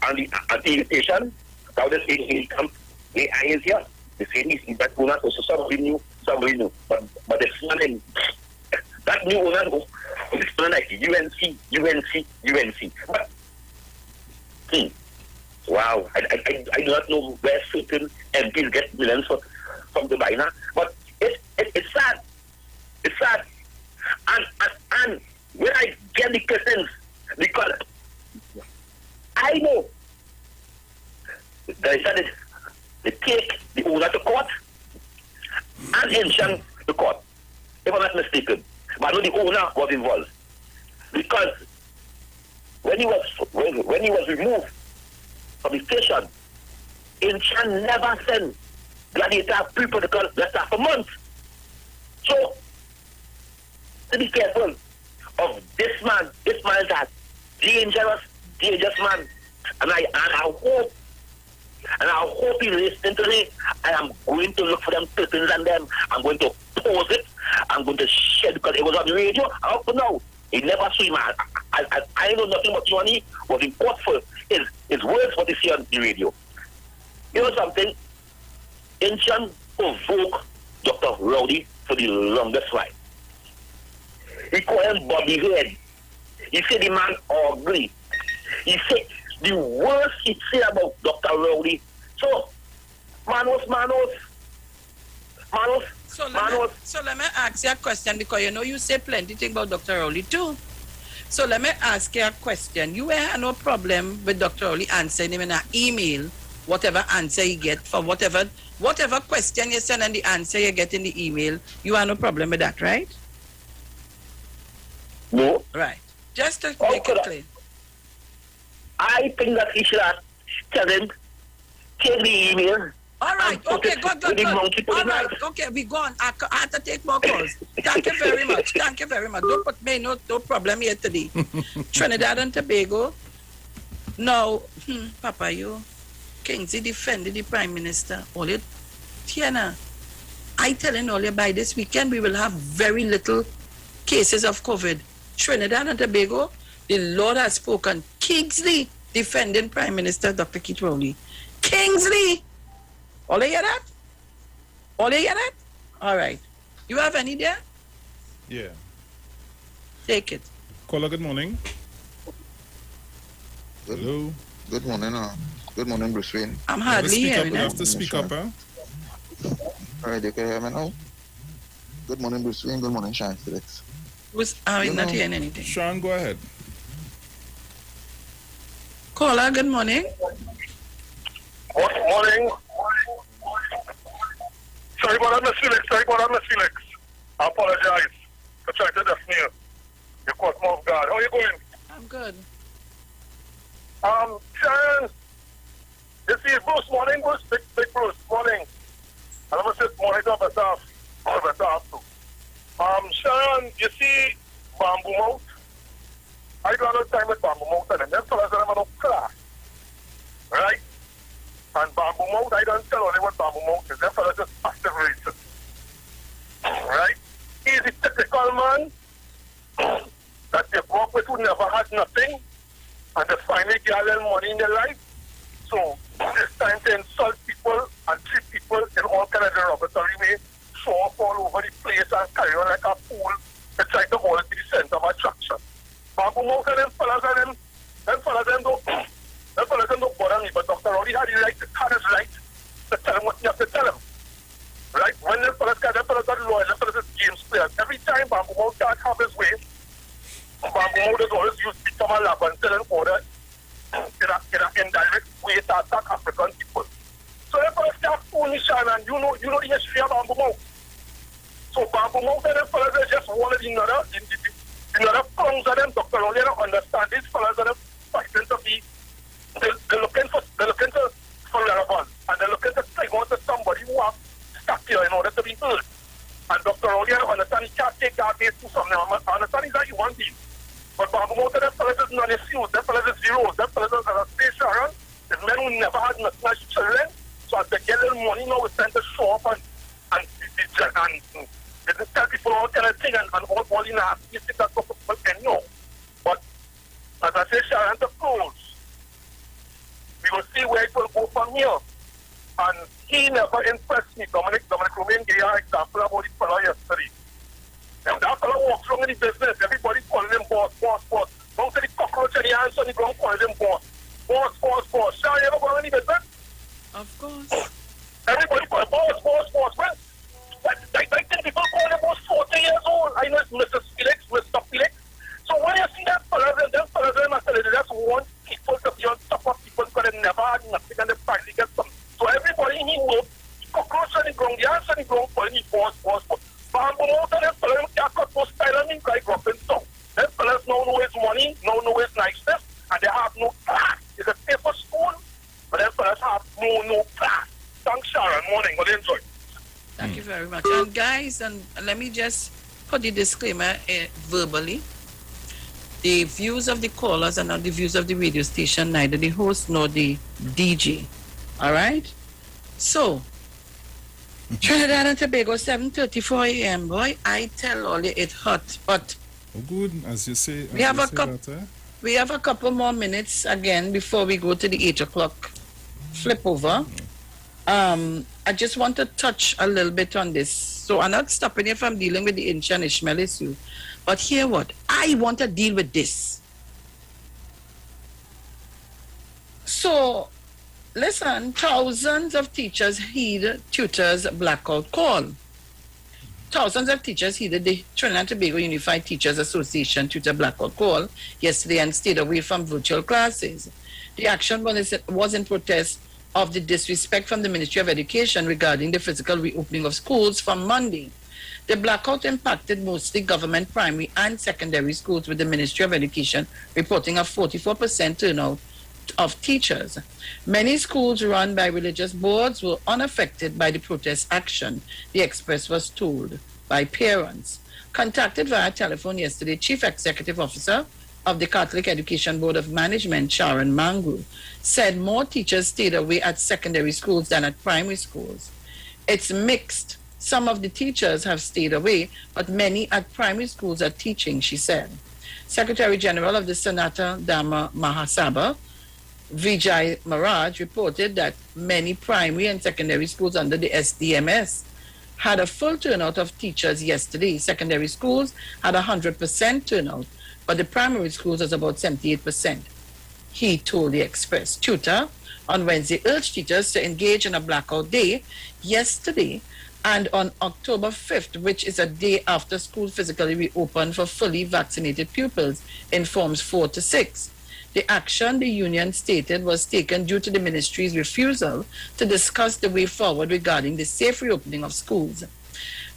and the TV station. Now they say he come. They are here. They say he's that owner. So somebody new. But the son that new owner is like UNC. But wow, I do not know where certain MPs get millions from the Bina, but it's sad. It's sad. And when I get the questions, because I know they said they take the owner to court and Inshan to court, if I'm not mistaken. But I know the owner was involved. Because when he was removed from the station, Inshan never sent Gladiator pre-protocol letter for months. So, to be careful of this man is a dangerous man. And I hope he listens to me. I am going to look for them persons and them. I'm going to pause it. I'm going to share because it was on the radio. Up to now, he never saw him. I know nothing but money was important for his words what he see on the radio. You know something? Inshan provoked Dr. Rowdy for the longest while. He called him Bobby Head. He said the man ugly. He said the worst he said about Dr. Rowdy. So, Manos. So let me ask you a question because you say plenty thing about Dr. Rowley too. So let me ask you a question. You had no problem with Dr. Rowley answering him in an email whatever answer you get for whatever question you send and the answer you get in the email. You have no problem with that, right? No. Right. Just to make it clear. I think that he should tell him, take the email. All right. Okay, good. All right. Okay, we gone. I have to take more calls. Thank you very much. Thank you very much. Don't put me no problem here today. Trinidad and Tobago. No, Papa, you Kingsley defended the Prime Minister. All it, Tiana, I telling all you by this weekend we will have very little cases of COVID. Trinidad and Tobago, the Lord has spoken. Kingsley defending Prime Minister Dr. Keith Rowley. Kingsley! All you hear that? All you hear that? All right. You have any there? Yeah. Take it. Caller, good morning. Hello. Good morning. Good morning, Bruce Wayne. I'm hardly hearing you. You have to speak up, huh? All right, you can hear me now? Good morning, Bruce Wayne. Good morning, Sean Felix. I'm not hearing anything. Sean, go ahead. Caller, good morning. Good morning. Sorry about that, Miss Felix. I apologize for trying to deafen you. You caught me off guard. How are you going? I'm good. Sharon, this is Bruce. Morning, Bruce. Big Bruce. Morning. And I'm going to say morning to better off too. Sharon, you see Bamboo Mouth? I don't have no time with Bamboo Mouth and them fellas that have no class. Right? And Bamboo Mouth, I don't tell only what Bamboo Mouth is. Them fellas just passive racist. Right? He's a typical man that you grew up with who never had nothing and they finally get a little money in their life. So it's time to insult people and treat people in all kinds of derogatory way, show off all over the place and carry on like a fool and try to hold it to the center of attraction. Bamboo Mouth and them fellas don't bother me, but Dr. Rowley had his right to tell him what you have to tell him. Right? When them fellas got loyal, them fellas is games players. Every time Bamboo Mouth can't have his way, Bamboo Mouth is always used to become a lab and tell an order in an indirect way to attack African people. So them fellas can't fool me, Sean, and you know the history of Bamboo Mouth. So Bamboo Mouth and them fellas are just one of the another prongs of them. Dr. Rowley don't understand these fellas are fighting to be they're looking for relevance and they're looking to cling on to somebody who has stuck here in order to be heard. And Dr. Rowley don't understand he can't take that base to something. I understand he's a human being. But Bamboo Mouth and them fellas is non-issues, them fellas is zeros, them fellas is a space Sharon, is men who never had nothing as children. So as they get a little money now, it's time to show up and they tell people all kind of thing and all the nasty things that people can know. But as I say, Sharon, to close, we will see where it will go from here. And he never impressed me. Dominic Romain gave an example about the fellow yesterday. And that fellow walks wrong in the business. Everybody calling him boss. Don't say the cockroach and the ants on the ground calling him boss. Boss. Sharon, you ever go in the business? Of course. Everybody call him boss. Well, I think people call him about 40 years old. I know it's Mr. Felix. So when you see them fellas, that's want people to be on top of people because they never had nothing and they finally get something. So everybody he work, cockroach on the ground, the ants on the ground, calling him boss. Bamboo Mouth and them fellas can't cut no style on him like Ruffin so. Them fellas know his money, know his niceness, and they have no class. It's a paper spoon, but them fellas have no class. Thanks, Sharon. Morning. Well, enjoy. Thank you very much. And guys, and let me just put the disclaimer verbally. The views of the callers are not the views of the radio station, neither the host nor the DJ. All right? So, Trinidad and Tobago, 7:34 a.m. Boy, I tell all you it hot, but... Oh, good, as you say. We have a couple more minutes again before we go to the 8 o'clock flip over. I just want to touch a little bit on this. So I'm not stopping you from dealing with the Inch and Ishmael issue. But hear what? I want to deal with this. So, listen, thousands of teachers heed tutors' blackout call. Thousands of teachers heeded the Trinidad and Tobago Unified Teachers Association tutor blackout call yesterday and stayed away from virtual classes. The action was in protest of the disrespect from the Ministry of Education regarding the physical reopening of schools from Monday. The blackout impacted mostly government primary and secondary schools, with the Ministry of Education reporting a 44% turnout of teachers. Many schools run by religious boards were unaffected by the protest action, the Express was told by parents. Contacted via telephone yesterday, Chief Executive Officer of the Catholic Education Board of Management, Sharon Mangu, said more teachers stayed away at secondary schools than at primary schools. It's mixed. Some of the teachers have stayed away, but many at primary schools are teaching, she said. Secretary General of the Sanata Dharma Mahasabha, Vijay Maharaj, reported that many primary and secondary schools under the SDMS had a full turnout of teachers yesterday. Secondary schools had 100% turnout, but the primary schools was about 78%. He told the Express. Tutor on Wednesday urged teachers to engage in a blackout day yesterday and on October 5th, which is a day after school physically reopened for fully vaccinated pupils, in forms 4 to 6. The action, the union stated, was taken due to the ministry's refusal to discuss the way forward regarding the safe reopening of schools.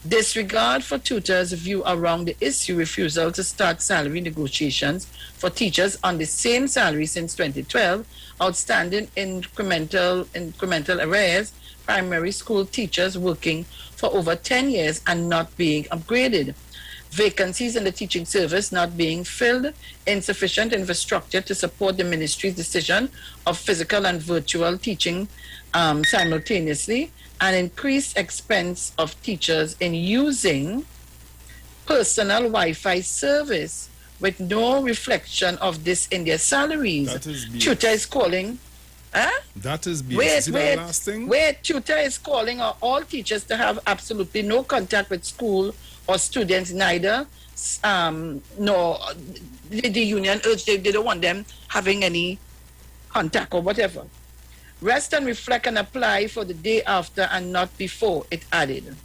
Disregard for tutors' view around the issue, refusal to start salary negotiations for teachers on the same salary since 2012, outstanding incremental arrears, primary school teachers working for over 10 years and not being upgraded, vacancies in the teaching service not being filled, insufficient infrastructure to support the ministry's decision of physical and virtual teaching simultaneously, and increased expense of teachers in using personal Wi-Fi service with no reflection of this in their salaries. Tutor is calling. That is BS. Wait, tutor is calling all teachers to have absolutely no contact with school or students, neither nor the union urged they don't want them having any contact or whatever. Rest and reflect and apply for the day after and not before, it added.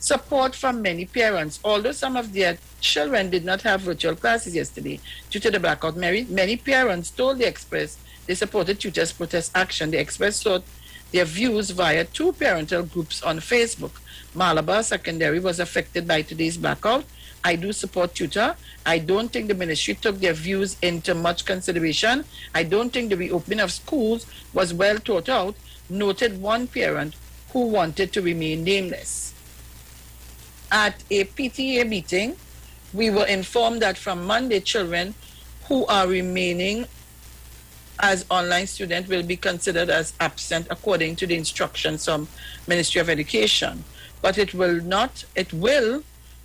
Support from many parents. Although some of their children did not have virtual classes yesterday due to the blackout, many parents told the Express they supported tutors' protest action. The Express sought their views via 2 parental groups on Facebook. Malabar Secondary was affected by today's blackout. I do support tutor. I don't think the ministry took their views into much consideration. I don't think the reopening of schools was well thought out, noted one parent who wanted to remain nameless. At a PTA meeting, we were informed that from Monday, children who are remaining as online students will be considered as absent according to the instructions from Ministry of Education. But it will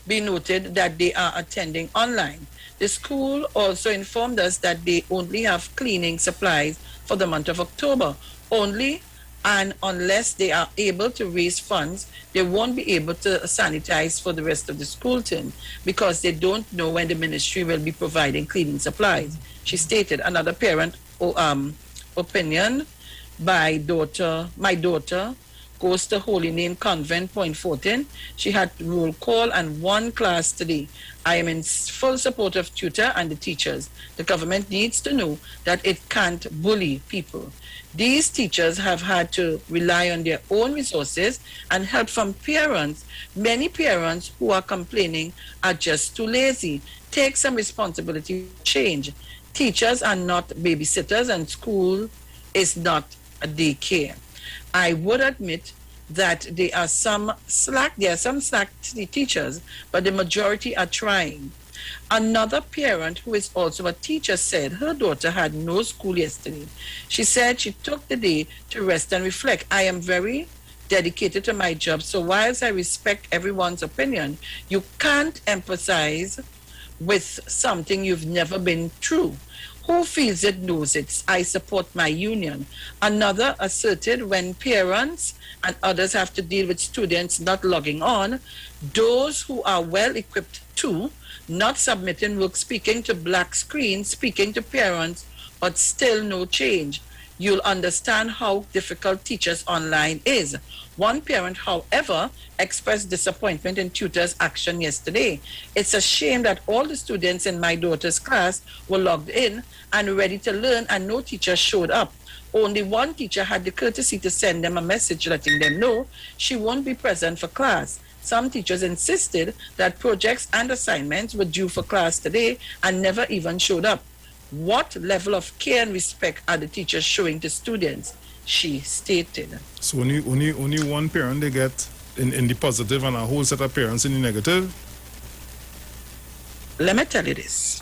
be noted that they are attending online. The school also informed us that they only have cleaning supplies for the month of October. Only and unless they are able to raise funds, they won't be able to sanitize for the rest of the school term because they don't know when the ministry will be providing cleaning supplies. She stated. Another parent opinion by my daughter goes to Holy Name Convent, Point 14. She had roll call and 1 class today. I am in full support of tutor and the teachers. The government needs to know that it can't bully people. These teachers have had to rely on their own resources and help from parents. Many parents who are complaining are just too lazy. Take some responsibility for change. Teachers are not babysitters and school is not a daycare. I would admit that there are some slack teachers, but the majority are trying. Another parent who is also a teacher said her daughter had no school yesterday. She said she took the day to rest and reflect. I am very dedicated to my job, so whilst I respect everyone's opinion, you can't emphasize with something you've never been through. Who feels it knows it. I support my union. Another asserted when parents and others have to deal with students not logging on, those who are well equipped to, not submitting work, speaking to black screens, speaking to parents, but still no change. You'll understand how difficult teachers online is. One parent, however, expressed disappointment in tutors' action yesterday. It's a shame that all the students in my daughter's class were logged in and ready to learn and no teacher showed up. only one teacher had the courtesy to send them a message letting them know she won't be present for class. Some teachers insisted that projects and assignments were due for class today and never even showed up. What level of care and respect are the teachers showing to students? She stated. So only one parent they get in the positive and a whole set of parents in the negative? Let me tell you this.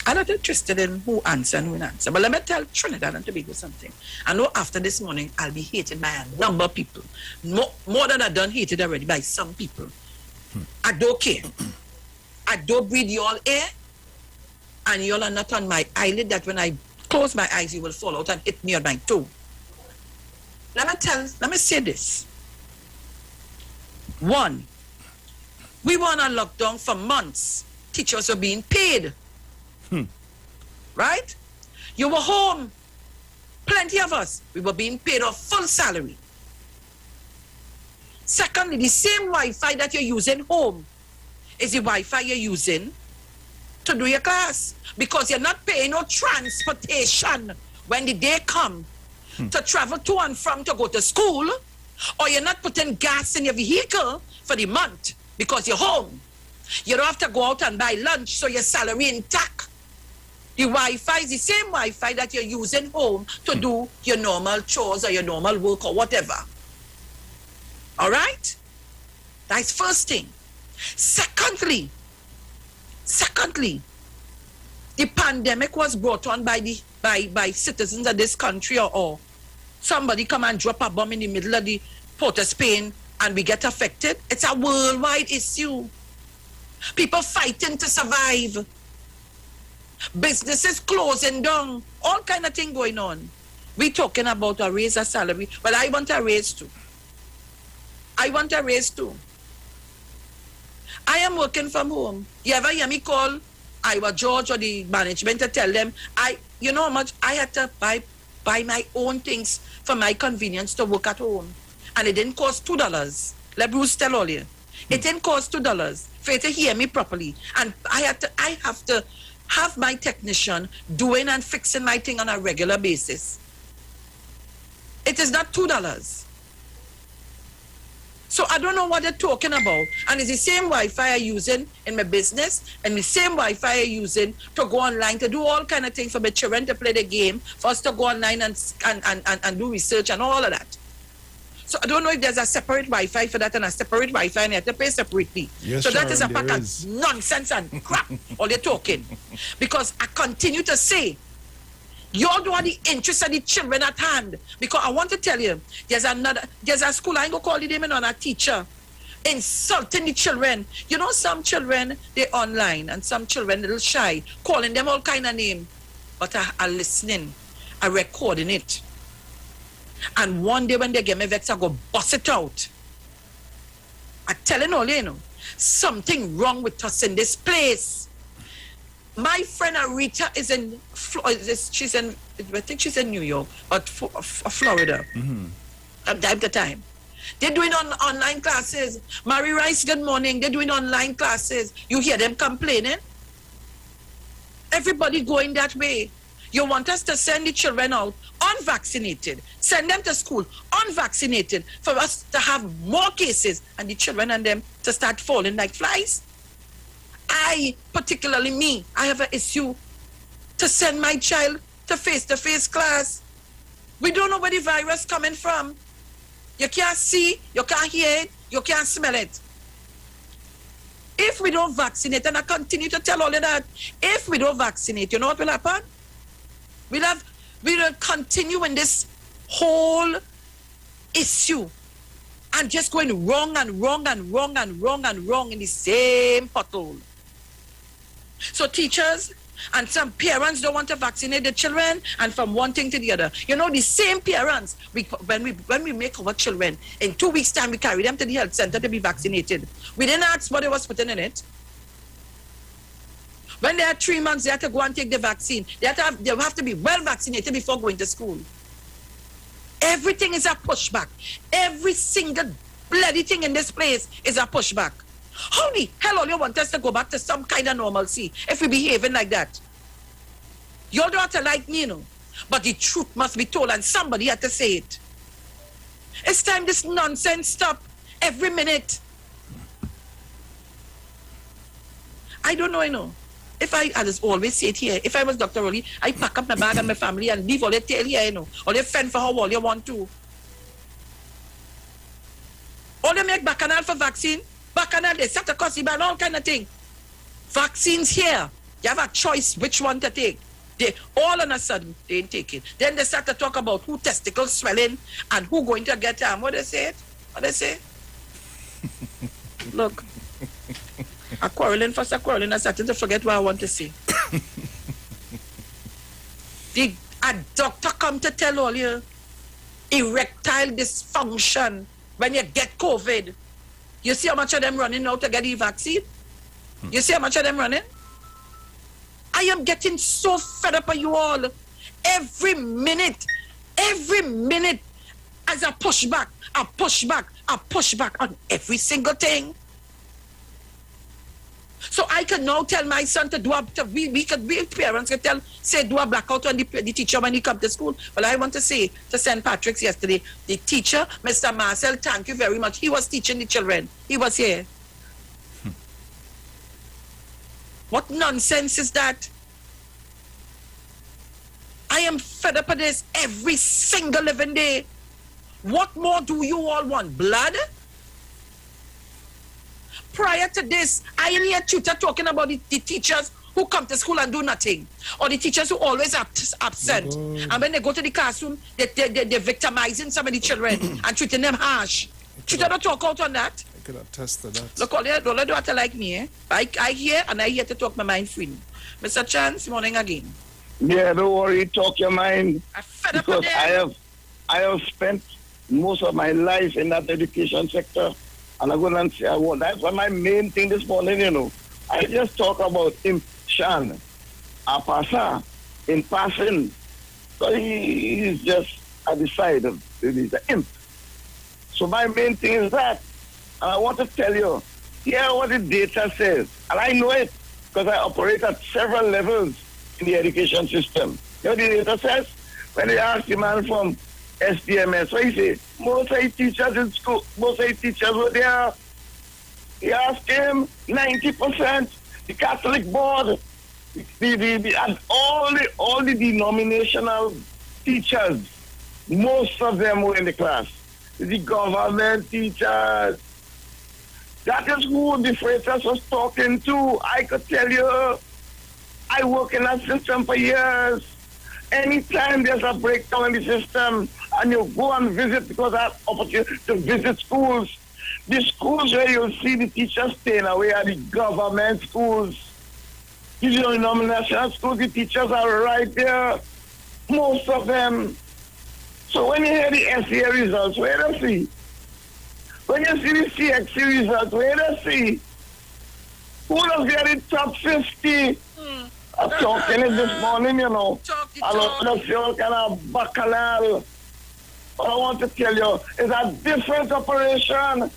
I'm not interested in who answer and who didn't answer, but let me tell Trinidad and Tobago something. I know after this morning, I'll be hated by a number of people. More than I've done hated already by some people. I don't care. I don't breathe y'all air, and y'all are not on my eyelid that when I close my eyes, you will fall out and hit me on my toe. Let me say this. One, we were on a lockdown for months. Teachers were being paid. Right? You were home. Plenty of us. We were being paid a full salary. Secondly, the same Wi-Fi that you're using home is the Wi-Fi you're using to do your class. Because you're not paying no transportation when the day come to travel to and from to go to school, or you're not putting gas in your vehicle for the month because you're home. You don't have to go out and buy lunch, so your salary intact. The Wi-Fi is the same Wi-Fi that you're using home to do your normal chores or your normal work or whatever. All right? That's first thing. Secondly, the pandemic was brought on by citizens of this country, or somebody come and drop a bomb in the middle of the Port of Spain and we get affected. It's a worldwide issue. People fighting to survive. Businesses closing down. All kind of thing going on. We talking about a raise of salary. Well, I want a raise too. I am working from home. You ever hear me call Iwer George or the management to tell them, you know how much I had to buy my own things for my convenience to work at home. And it didn't cost $2. Let Bruce tell all you. It didn't cost $2 for you to hear me properly. And I have to have my technician doing and fixing my thing on a regular basis. It is not $2. So I don't know what they're talking about. And it's the same Wi-Fi I'm using in my business and the same Wi-Fi I'm using to go online, to do all kind of things for my children to play the game, for us to go online and do research and all of that. So I don't know if there's a separate Wi-Fi for that and a separate Wi-Fi and you have to pay separately. Yes, so that is a pack of nonsense and crap, all they're talking. Because I continue to say, you all don't have the interest of the children at hand. Because I want to tell you, there's a school, I ain't gonna call the name on a teacher, insulting the children. You know, some children, they're online, and some children a little shy, calling them all kind of name. But I listening, I recording it. And one day when they get me vexed, I go bust it out. I telling all you know, something wrong with us in this place. My friend Arita is in, I think she's in New York, or Florida. At time to time. They're doing online classes. Mary Rice, good morning. They're doing online classes. You hear them complaining? Everybody going that way. You want us to send the children out unvaccinated, send them to school unvaccinated, for us to have more cases and the children and them to start falling like flies? Particularly me, I have an issue to send my child to face-to-face class. We don't know where the virus coming from. You can't see, you can't hear it, you can't smell it. If we don't vaccinate, and I continue to tell all of that, if we don't vaccinate, you know what will happen? We will continue in this whole issue and just going wrong and wrong and wrong and wrong and wrong in the same pothole. So teachers and some parents don't want to vaccinate their children, and from one thing to the other. You know, the same parents, when we make our children, in 2 weeks' time, we carry them to the health center to be vaccinated. We didn't ask what they was putting in it. When they are 3 months, they have to go and take the vaccine. They have to be well vaccinated before going to school. Everything is a pushback. Every single bloody thing in this place is a pushback. How the hell all you want us to go back to some kind of normalcy if we behaving like that? You don't have to like me, you know. But the truth must be told, and somebody had to say it. It's time this nonsense stop every minute. I don't know, If I just always say it here, if I was Dr. Rowley, I pack up my bag and my family and leave all the tail here, Or they fend for how all you want to. All they make bacchanal for vaccine, bacchanal, they set a cost, and all kind of thing. Vaccines here, you have a choice which one to take. They all on a sudden, they ain't take it. Then they start to talk about who testicles swelling and who going to get what they say? Look, I'm quarreling first, I'm quarreling, I'm starting to forget what I want to say. A doctor come to tell all you erectile dysfunction when you get COVID. You see how much of them running now to get the vaccine? You see how much of them running? I am getting so fed up of you all. Every minute, as I push back on every single thing. So I can now tell my son to do we parents can do a blackout on the teacher when he come to school. Well, I want to say to St. Patrick's yesterday, the teacher, Mr. Marcel, thank you very much. He was teaching the children. He was here. What nonsense is that? I am fed up of this every single living day. What more do you all want? Blood? Prior to this, I only hear tutor talking about the teachers who come to school and do nothing. Or the teachers who always absent. And when they go to the classroom, they're victimizing some of the children and treating them harsh. Tutor don't talk out on that. I could attest to that. Look, all they do have to like me, I hear and I hear to talk my mind freely. Mr. Chance, morning again. Yeah, don't worry, talk your mind. Because I have spent most of my life in that education sector. And I'm going to say, that's my main thing this morning, I just talk about him, Shan, Apasa, in passing. So he's just at the side of the imp. So my main thing is that. And I want to tell you, hear what the data says. And I know it because I operate at several levels in the education system. You know what the data says? When they ask the man from SDMS, what he say? Most of the teachers in school, most of the teachers were there. He asked him, 90%, the Catholic board, and all the denominational teachers, most of them were in the class. The government teachers. That is who the Freitas was talking to. I could tell you, I work in that system for years. Anytime there's a breakdown in the system and you go and visit, because I have opportunity to visit schools, the schools where you'll see the teachers staying away are the government schools. The denominational schools, the teachers are right there, most of them. So when you hear the SCA results, where do you see? When you see the CXC results, where do you see? Who does get the top 50? I'm talking it this morning, I don't see all kind of bacchanal. But I want to tell you, it's a different operation.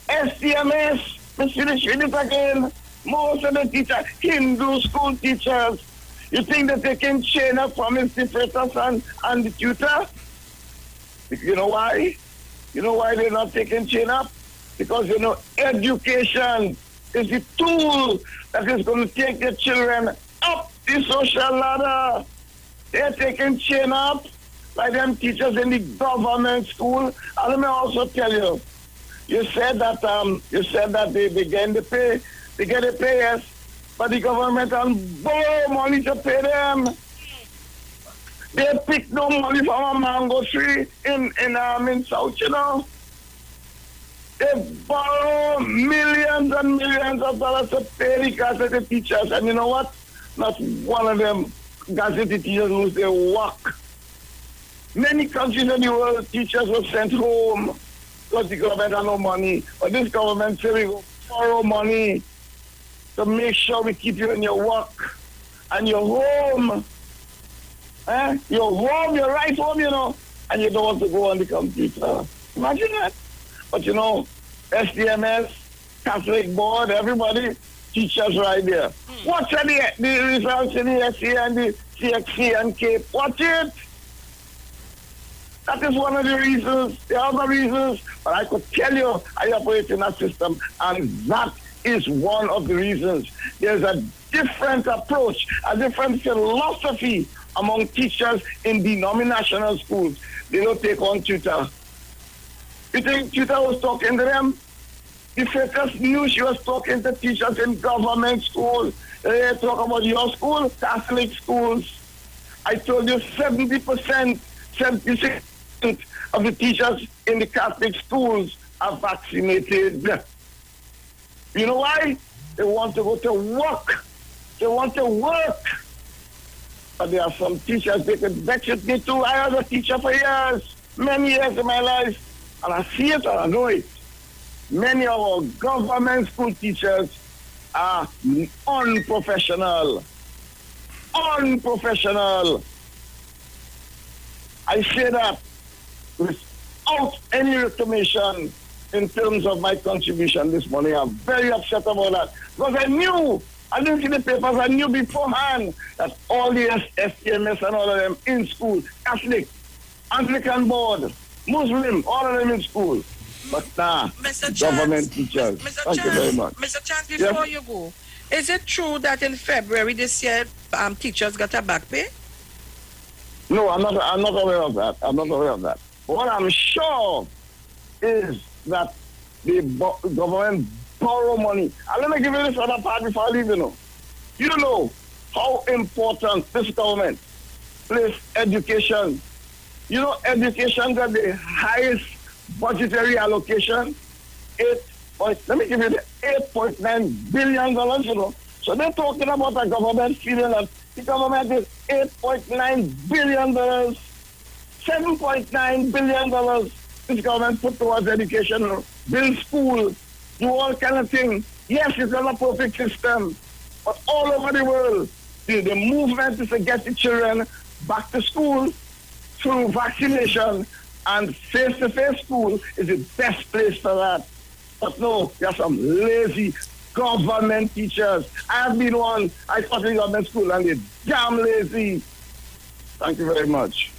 SDMS, let's finish it again. Most of the teachers, Hindu school teachers, you think that they can chain up from institutors and the tutor? You know why? You know why they're not taking chain up? Because, education is the tool that is going to take the children up the social ladder. They're taking chain up like them teachers in the government school. And let me also tell you, you said that they get the pay, yes, but the government and borrow money to pay them. They pick no money from a mango tree in South, They borrow millions and millions of dollars to pay the Gazette teachers. And you know what? Not one of them Gazette teachers lose their work. Many countries in the world, teachers were sent home because the government had no money. But this government said we go borrow money to make sure we keep you in your work and your home. You're home, you're right home, and you don't want to go on the computer. Imagine that. But SDMS, Catholic board, everybody, teachers right there. Watch the results in the SC and the CXC and CAPE. Watch it. That is one of the reasons. There are other reasons, but I could tell you I operate in that system, and that is one of the reasons. There's a different approach, a different philosophy among teachers in denominational schools. They don't take on tutor. You think tutor was talking to them? The Focus knew she was talking to teachers in government schools. They talk about your school, Catholic schools. I told you 70%, 76% of the teachers in the Catholic schools are vaccinated. You know why? They want to go to work. They want to work. But there are some teachers, they could vex with me too. I was a teacher for years, many years of my life, and I see it and I know it. Many of our government school teachers are unprofessional. Unprofessional. I say that without any reclamation in terms of my contribution this morning. I'm very upset about that. Because I didn't see the papers, I knew beforehand that all the STMS and all of them in school, Catholic, Anglican board, Muslim, all of them in school. But government teachers. Thank you very much. Mr. Chance, before you go, is it true that in February this year, teachers got a back pay? No, I'm not aware of that. I'm not aware of that. What I'm sure is that the government borrow money. And let me give you this other part before I leave, You know how important this government places education. You know, education got the highest budgetary allocation. Let me give you the $8.9 billion, So they're talking about a government feeling that the government is $8.9 billion, $7.9 billion this government put towards education, build school, do all kind of things. Yes, it's not a perfect system, but all over the world, the movement is to get the children back to school through vaccination, and face-to-face school is the best place for that. But no, there are some lazy government teachers. I have been one. I taught in government school and they're damn lazy. Thank you very much.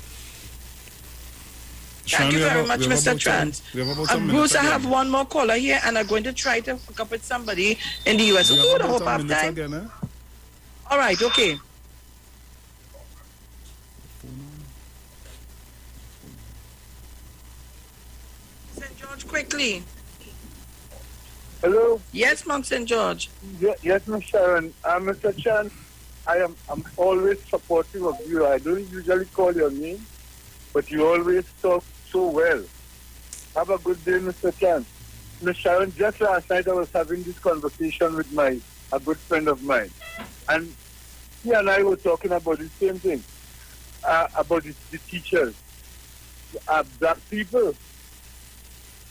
Thank you very much, Mr. Trant. Bruce, I have one more caller here, and I'm going to try to hook up with somebody in the U.S. Who would hope I have time? Again, All right, okay. St. George, quickly. Hello? Yes, Monk St. George. Yes, Ms. Sharon. Mr. Chan, I'm always supportive of you. I don't usually call your name, but you always talk so well. Have a good day, Mr. Chan. Ms. Sharon, just last night I was having this conversation with a good friend of mine. And he and I were talking about the same thing, about the teachers. Black people,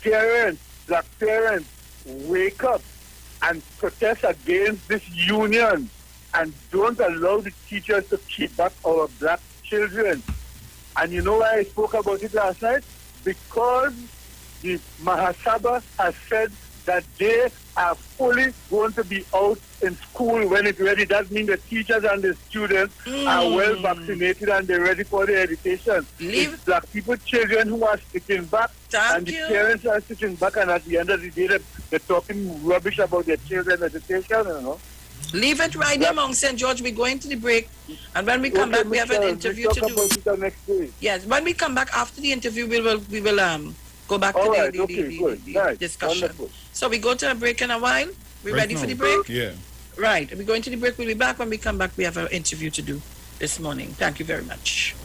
black parents, wake up and protest against this union and don't allow the teachers to keep back our black children. And you know why I spoke about it last night? Because the Mahasabha has said that they are fully going to be out in school when it's ready. That means the teachers and the students are well vaccinated and they're ready for their education. It's black people, children who are sitting back, and the parents are sitting back, and at the end of the day, they're talking rubbish about their children's education, Leave it right there, Mount St. George. We're going to the break. And when we come back, we have an interview to do. About it next day. Yes, when we come back after the interview, we will go back to the discussion. Wonderful. So we go to a break in a while. We ready for the break? Yeah. Right. We're going to the break. We'll be back. When we come back, we have an interview to do this morning. Thank you very much.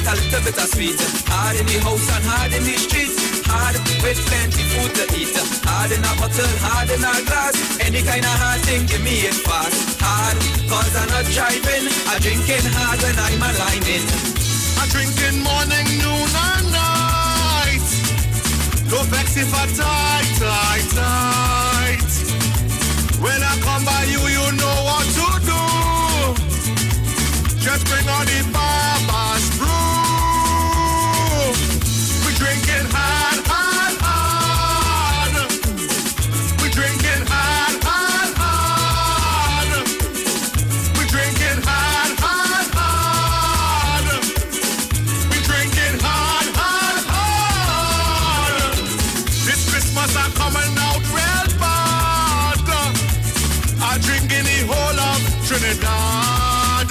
with a little bit of sweet. Hard in the house and hard in the streets. Hard with plenty food to eat. Hard in a bottle, hard in a glass. Any kind of hard thing, give me it fast. Hard, cause I'm not driving. I'm drinking hard when I'm aligning. I'm drinking morning, noon and night. Don't vex if I tight. When I come by you, you know what to do. Just bring on the Baba's brew. We're drinking hard. We're drinking hard. We're drinking hard. We're drinking hard. This Christmas I'm coming out real bad. I'm drinking the whole of Trinidad.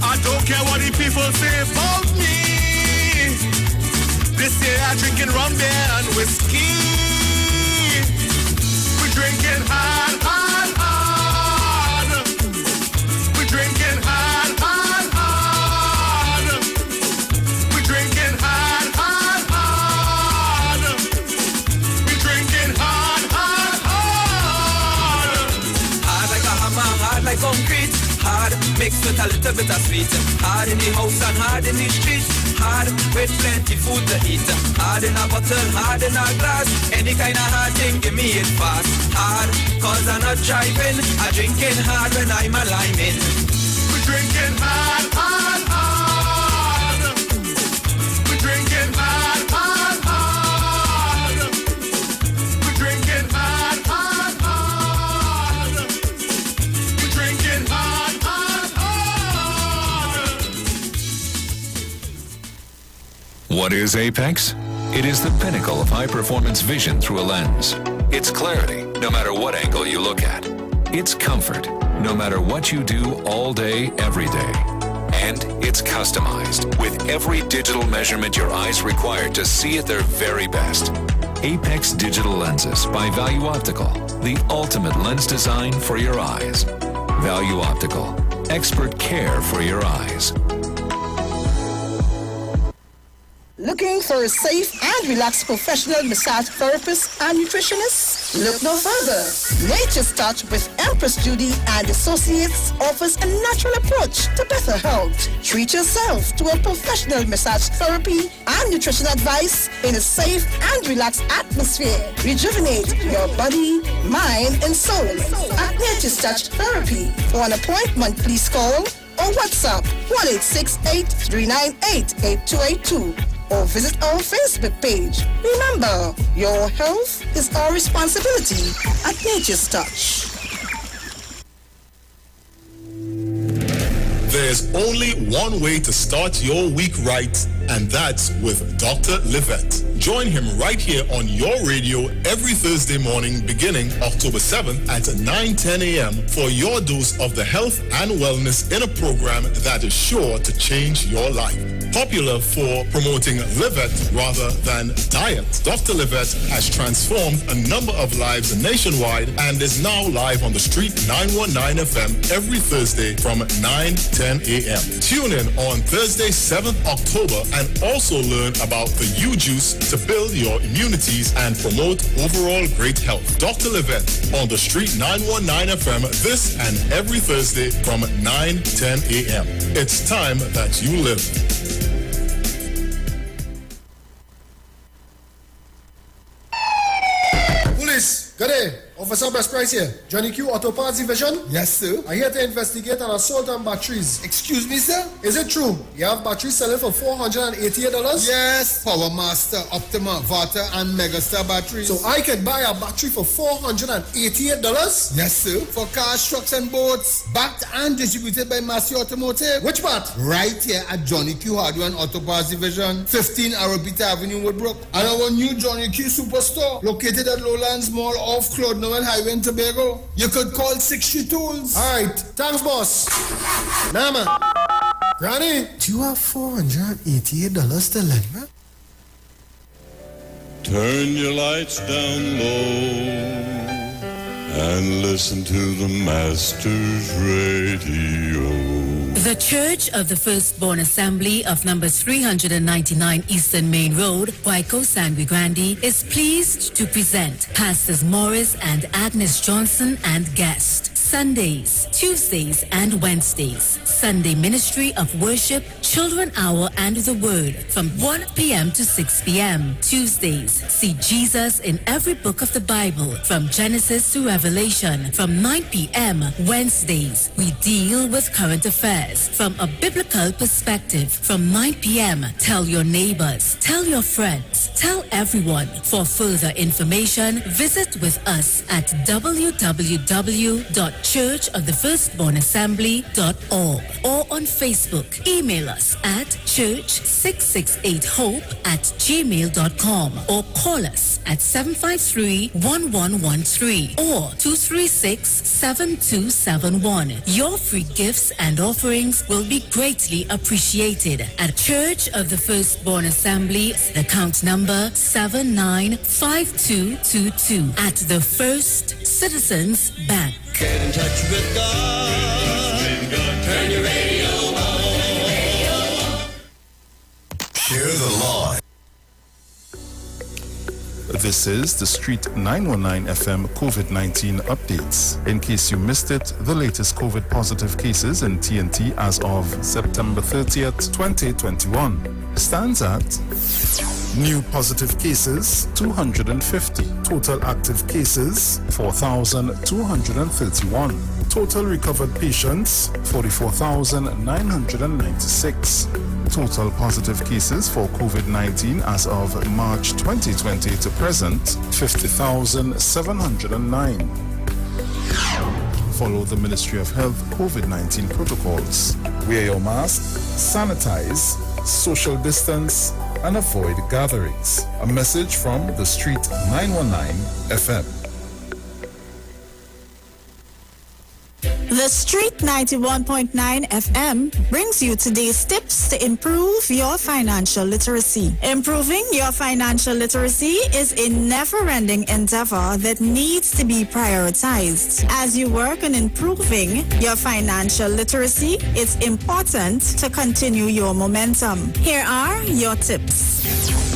I don't care what the people say about me. This year I'm drinking rum, beer, and whiskey. We're drinking hard. We're drinking hard. We're drinking hard. We're drinking hard. Hard like a hammer, hard like concrete. Hard mixed with a little bit of sweet. Hard in the house and hard in the streets. Hard with plenty food to eat. Hard in a bottle, hard in a glass. Any kind of hard thing, give me it fast. Hard, cause I'm not driving. I'm drinking hard when I'm aligning. We're drinking hard. We're drinking hard. We're drinking hard. We're drinking hard. What is Apex? It is the pinnacle of high-performance vision through a lens. It's clarity, no matter what angle you look at. It's comfort, no matter what you do all day, every day. And it's customized with every digital measurement your eyes require to see at their very best. Apex Digital Lenses by Value Optical, the ultimate lens design for your eyes. Value Optical, expert care for your eyes. Looking for a safe and relaxed professional massage therapist and nutritionist? Look no further. Nature's Touch with Empress Judy and Associates offers a natural approach to better health. Treat yourself to a professional massage therapy and nutrition advice in a safe and relaxed atmosphere. Rejuvenate your body, mind, and soul at Nature's Touch Therapy. For an appointment, please call or WhatsApp 1-866-398-8282. Or visit our Facebook page. Remember, your health is our responsibility at Nature's Touch. There's only one way to start your week right, and that's with Dr. Livette. Join him right here on your radio every Thursday morning beginning October 7th at 9:10 a.m. for your dose of the health and wellness in a program that is sure to change your life. Popular for promoting Livette rather than diet, Dr. Livette has transformed a number of lives nationwide and is now live on the Street 919 FM every Thursday from 9:10 a.m. Tune in on Thursday, 7th October and also learn about the U-Juice to build your immunities and promote overall great health. Dr. Livette on the Street 919 FM this and every Thursday from 9:10 a.m. It's time that you live. Police, good day. Officer Best Price here. Johnny Q Auto Parts Division? Yes, sir. I'm here to investigate an assault on batteries. Excuse me, sir? Is it true? You have batteries selling for $488? Yes. Power Master, Optima, Vata, and Megastar batteries. So I can buy a battery for $488? Yes, sir. For cars, trucks, and boats. Backed and distributed by Massey Automotive. Which part? Right here at Johnny Q Hardware and Auto Parts Division, 15 Arabita Avenue, Woodbrook. And our new Johnny Q Superstore, located at Lowlands Mall off Claude Noel Highway in Tobago. You could call 60 Tools. Alright, thanks, boss. Nah, man. Granny, do you have $488 to lend me? Turn your lights down low and listen to the Master's Radio. The Church of the Firstborn Assembly of numbers 399 Eastern Main Road, Guayco, Sangre Grande, is pleased to present Pastors Morris and Agnes Johnson and guest. Sundays, Tuesdays, and Wednesdays. Sunday Ministry of Worship, Children Hour, and the Word from 1 p.m. to 6 p.m. Tuesdays, see Jesus in every book of the Bible from Genesis to Revelation from 9 p.m. Wednesdays, we deal with current affairs from a biblical perspective from 9 p.m. Tell your neighbors, tell your friends, tell everyone. For further information, visit with us at www.churchofthefirstbornassembly.org or on Facebook. Email us at church668hope@gmail.com or call us at 753-1113 or 236-7271. Your free gifts and offerings will be greatly appreciated at Church of the Firstborn Assembly, account number 795222 at the First Citizens Bank. Get in touch with God. Turn your radio on. Share the law. This is the Street 919 FM COVID-19 updates. In case you missed it, the latest COVID positive cases in TNT as of September 30th, 2021 stands at new positive cases 250, total active cases 4,231, total recovered patients 44,996. Total positive cases for COVID-19 as of March 2020 to present, 50,709. Follow the Ministry of Health COVID-19 protocols. Wear your mask, sanitize, social distance, and avoid gatherings. A message from the Street 919 FM. The Street 91.9 FM brings you today's tips to improve your financial literacy. Improving your financial literacy is a never-ending endeavor that needs to be prioritized. As you work on improving your financial literacy, it's important to continue your momentum. Here are your tips.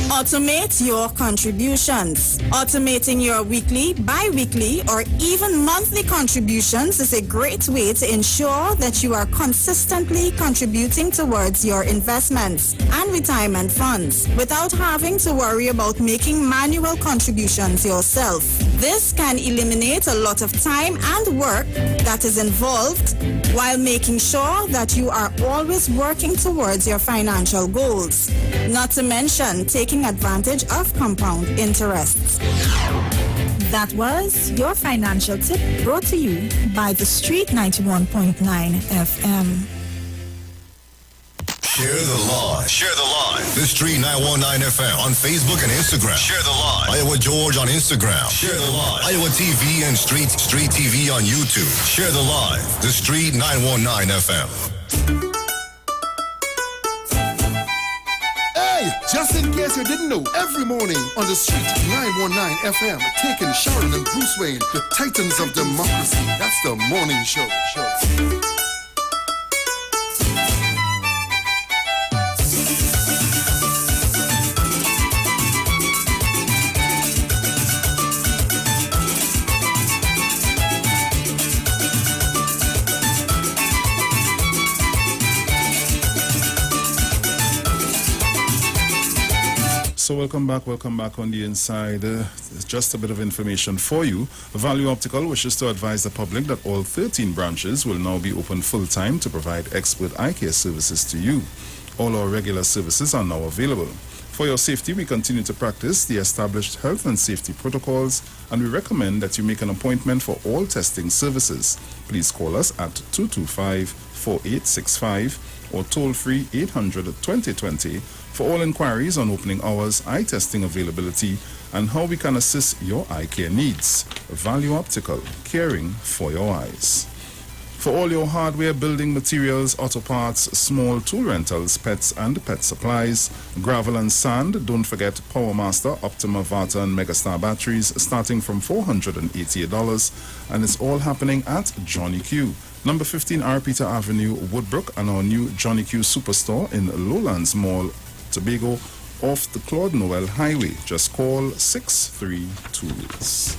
Automate your contributions. Automating your weekly, bi-weekly, or even monthly contributions is a great way to ensure that you are consistently contributing towards your investments and retirement funds without having to worry about making manual contributions yourself. This can eliminate a lot of time and work that is involved while making sure that you are always working towards your financial goals, not to mention taking advantage of compound interests. That was your financial tip brought to you by the Street 91.9 FM. Share the live. Share the live. The Street 919 FM on Facebook and Instagram. Share the live. Iowa George on Instagram. Share the live. Iowa TV and Street TV on YouTube. Share the live. The Street 919 FM. Hey, just in case you didn't know, every morning on the Street 919 FM, taking Sharon and Bruce Wayne, the Titans of Democracy. That's the morning show. So welcome back on the inside. Just a bit of information for you. Value Optical wishes to advise the public that all 13 branches will now be open full-time to provide expert eye care services to you. All our regular services are now available. For your safety, we continue to practice the established health and safety protocols, and we recommend that you make an appointment for all testing services. Please call us at 225-4865 or toll-free 800-2020 for all inquiries on opening hours, eye testing availability, and how we can assist your eye care needs. Value Optical, caring for your eyes. For all your hardware, building materials, auto parts, small tool rentals, pets and pet supplies, gravel and sand, don't forget PowerMaster, Optima, Vata and Megastar batteries starting from $488, and it's all happening at Johnny Q. Number 15 R. Peter Avenue, Woodbrook, and our new Johnny Q Superstore in Lowlands Mall, Tobago, off the Claude Noel Highway. Just call 632s.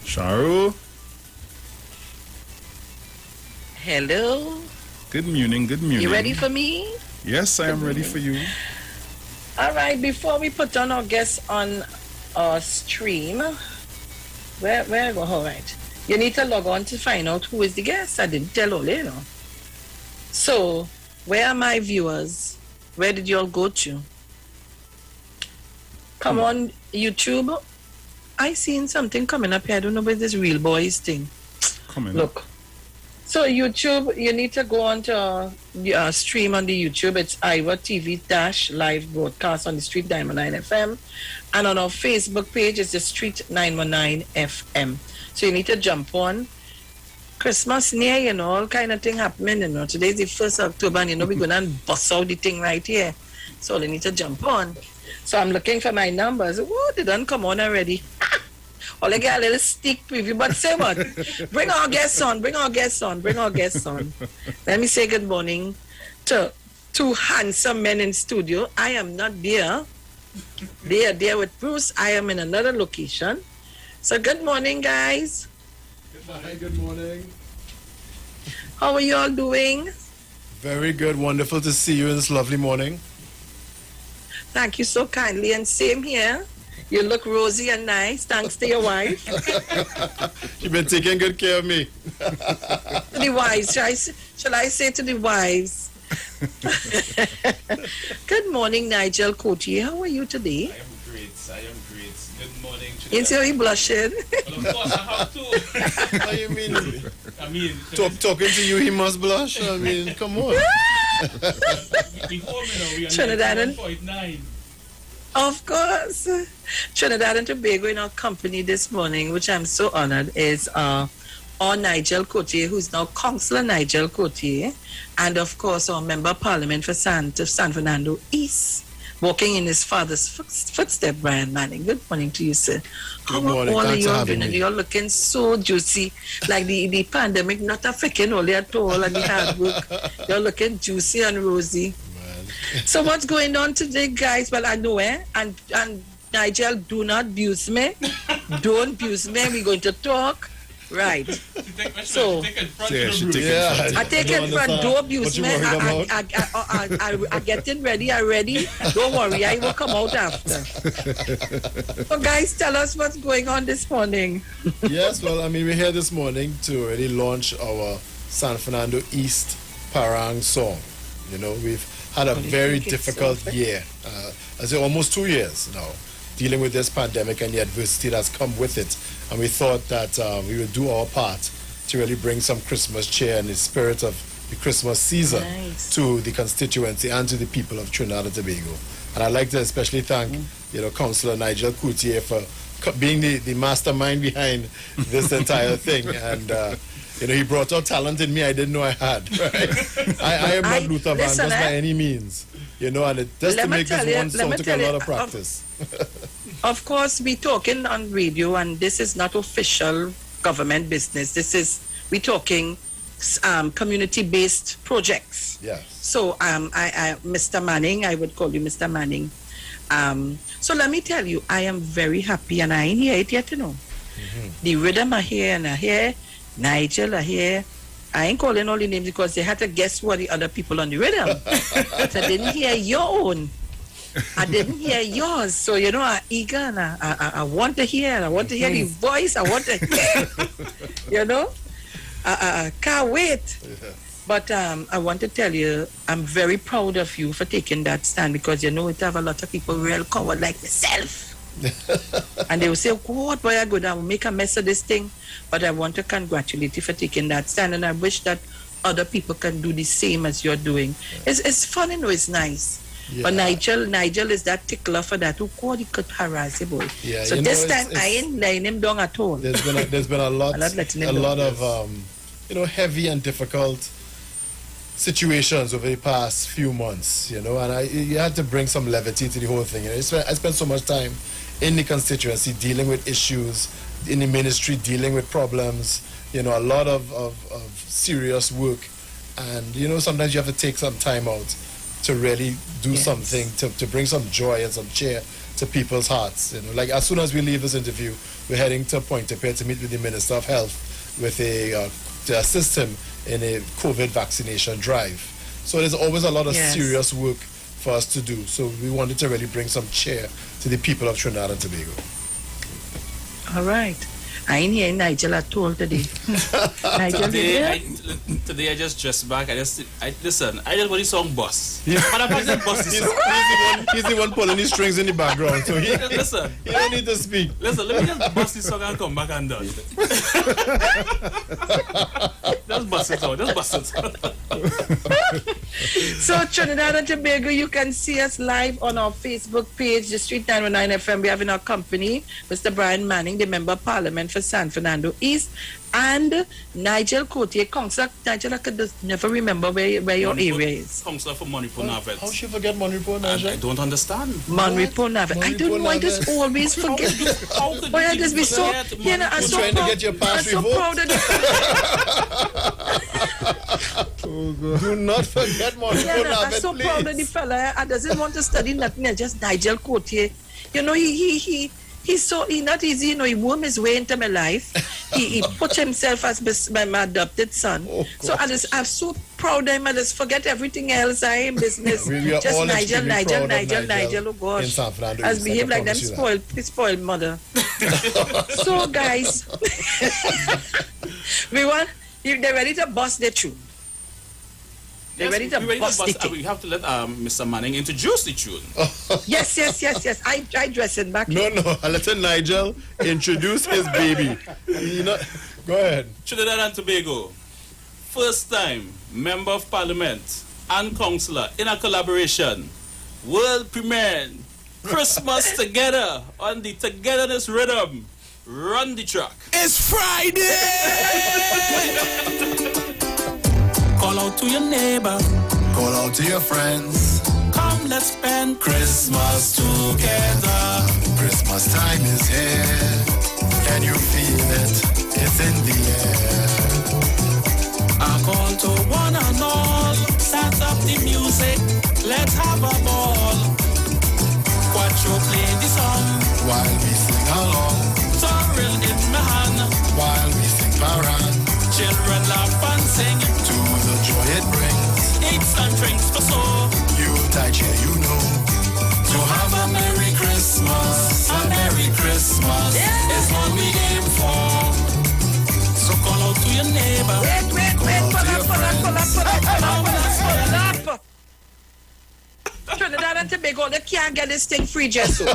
Sharu. Hello. Good morning, good morning. You ready for me? Yes, I am ready for you. All right, before we put on our guests on our stream, where go? All right. You need to log on to find out who is the guest. I didn't tell all, you know. So, where are my viewers? Where did you all go to? Come on, YouTube. I seen something coming up here. I don't know about this Real Boys thing. Look. So YouTube, you need to go on to stream on the YouTube. It's Iwer TV-live broadcast on the Street 919 FM. And on our Facebook page, it's the Street 919 FM. So you need to jump on. Christmas near, you know, all kind of thing happening, you know. Today's the 1st of October, and you know, we're going to bust out the thing right here. So you need to jump on. So I'm looking for my numbers. Whoa, they done come on already. Or I get a little stick preview, but say what? Bring our guests on. Let me say good morning to two handsome men in studio. I am not there. They are there with Bruce. I am in another location. So good morning, guys. Good morning. How are you all doing? Very good. Wonderful to see you in this lovely morning. Thank you so kindly. And same here. You look rosy and nice, thanks to your wife. You've been taking good care of me. The wives, shall I say to the wives? Good morning, Nigel Cotier. How are you today? I am great. Good morning. You see how you blushing? Well, of course, I have to. What do you mean? Talking to you, he must blush. I mean, come on. Trinidad and 1.9. Of course. Trinidad and Tobago in our company this morning, which I'm so honored, is our Nigel Cotier, who's now Councillor Nigel Cotier, and of course our Member of Parliament for San Fernando East, walking in his father's footstep, Brian Manning. Good morning to you, sir. Good morning. All Thanks of for you having me. You're looking so juicy, like the pandemic not affecting only at all, and the hard work. You're looking juicy and rosy. So what's going on today, guys? Well, I know, and Nigel, do not abuse me. Don't abuse me. We're going to talk. Right. So, I take it front. Don't abuse me. I getting ready. I'm ready. Don't worry. I will come out after. So, guys, tell us what's going on this morning. Yes, well, I mean, we're here this morning to already launch our San Fernando East Parang song. You know, we've had a very difficult year, as in almost 2 years now, dealing with this pandemic and the adversity that's come with it. And we thought that we would do our part to really bring some Christmas cheer and the spirit of the Christmas season to the constituency and to the people of Trinidad and Tobago. And I'd like to especially thank, Councillor Nigel Cotier for being the mastermind behind this entire thing. And he brought out talent in me I didn't know I had. Right? I am not Luther Vandross by any means. And just to make this one song took a lot of practice. Of course, we talking on radio, and this is not official government business. We talking community-based projects. Yes. So, Mr. Manning, I would call you Mr. Manning. So let me tell you, I am very happy, and I ain't hear it yet, The rhythm are here, and I hear Nigel are here. I ain't calling all the names because they had to guess who are the other people on the rhythm. So I didn't hear your own. I didn't hear yours. So, I'm eager and I want to hear. I want to hear the voice. I want to hear. I can't wait. But I want to tell you, I'm very proud of you for taking that stand because, it have a lot of people real coward like myself. And they will say, what boy, I go down, make a mess of this thing. But I want to congratulate you for taking that stand, and I wish that other people can do the same as you're doing. It's fun, it's nice. Yeah. But Nigel is that tickler for that. Who could harass you, boy? Yeah, so this time I ain't laying him down at all. There's been a lot of heavy and difficult situations over the past few months, and you had to bring some levity to the whole thing. I spent so much time in the constituency dealing with issues in the ministry dealing with problems, a lot of serious work. And, sometimes you have to take some time out to really do something, to bring some joy and some cheer to people's hearts. Like as soon as we leave this interview, we're heading to Pointe-a-Pierre to meet with the Minister of Health to assist him in a COVID vaccination drive. So there's always a lot of serious work for us to do. So we wanted to really bring some cheer to the people of Trinidad and Tobago. All right. I ain't hear Nigel at all today. Nigel, today I just dressed back. Listen, I just want the song Boss. He's the one pulling the strings in the background. So he don't need to speak. Listen, let me just bust this song and come back and done. Just bust it out. So Trinidad and Tobago, you can see us live on our Facebook page, the Street 919 FM. We have in our company Mr. Brian Manning, the Member of Parliament for San Fernando East, and Nigel Cotier, Councillor. Nigel, I could just never remember where your area is. Councillor for Manipur Navet. How should you forget Manipur, Nigel? I don't understand. Manipur Navet. I don't know. I just always forget. Why I just be so. I'm so trying to get your past proud of Do not forget Manipur Navet, I'm so proud of the fella. I doesn't want to study nothing. Just Nigel Cotier. He's so not easy, he wormed his way into my life. He put himself as my adopted son. So I'm so proud of him. I just forget everything else. I am business. Just Nigel. Oh gosh. In San Fernando, as behave like them spoiled mother. So guys, they're ready to bust their tune. They're ready to bust it. We have to let Mr. Manning introduce the tune. Yes. I dress it back. No. I let Nigel introduce his baby. Go ahead. Trinidad and Tobago. First time, Member of Parliament and Councillor in a collaboration. World premiere. Christmas together on the Togetherness Rhythm. Run the track. It's Friday! Call out to your neighbor. Call out to your friends. Come, let's spend Christmas together. Christmas time is here. Can you feel it? It's in the air. I call to one and all. Start up the music. Let's have a ball. Quattro play the song while we sing along. Sorrel in my hand while we sing parang. Children laugh and sing to the joy it brings. Eats and drinks for so you tight here, to have a Merry Christmas. A Merry Christmas is what we aim for. So call out to your neighbor. Wait, pull up. Trinidad and Tobago, they can't get this thing free, Jesu.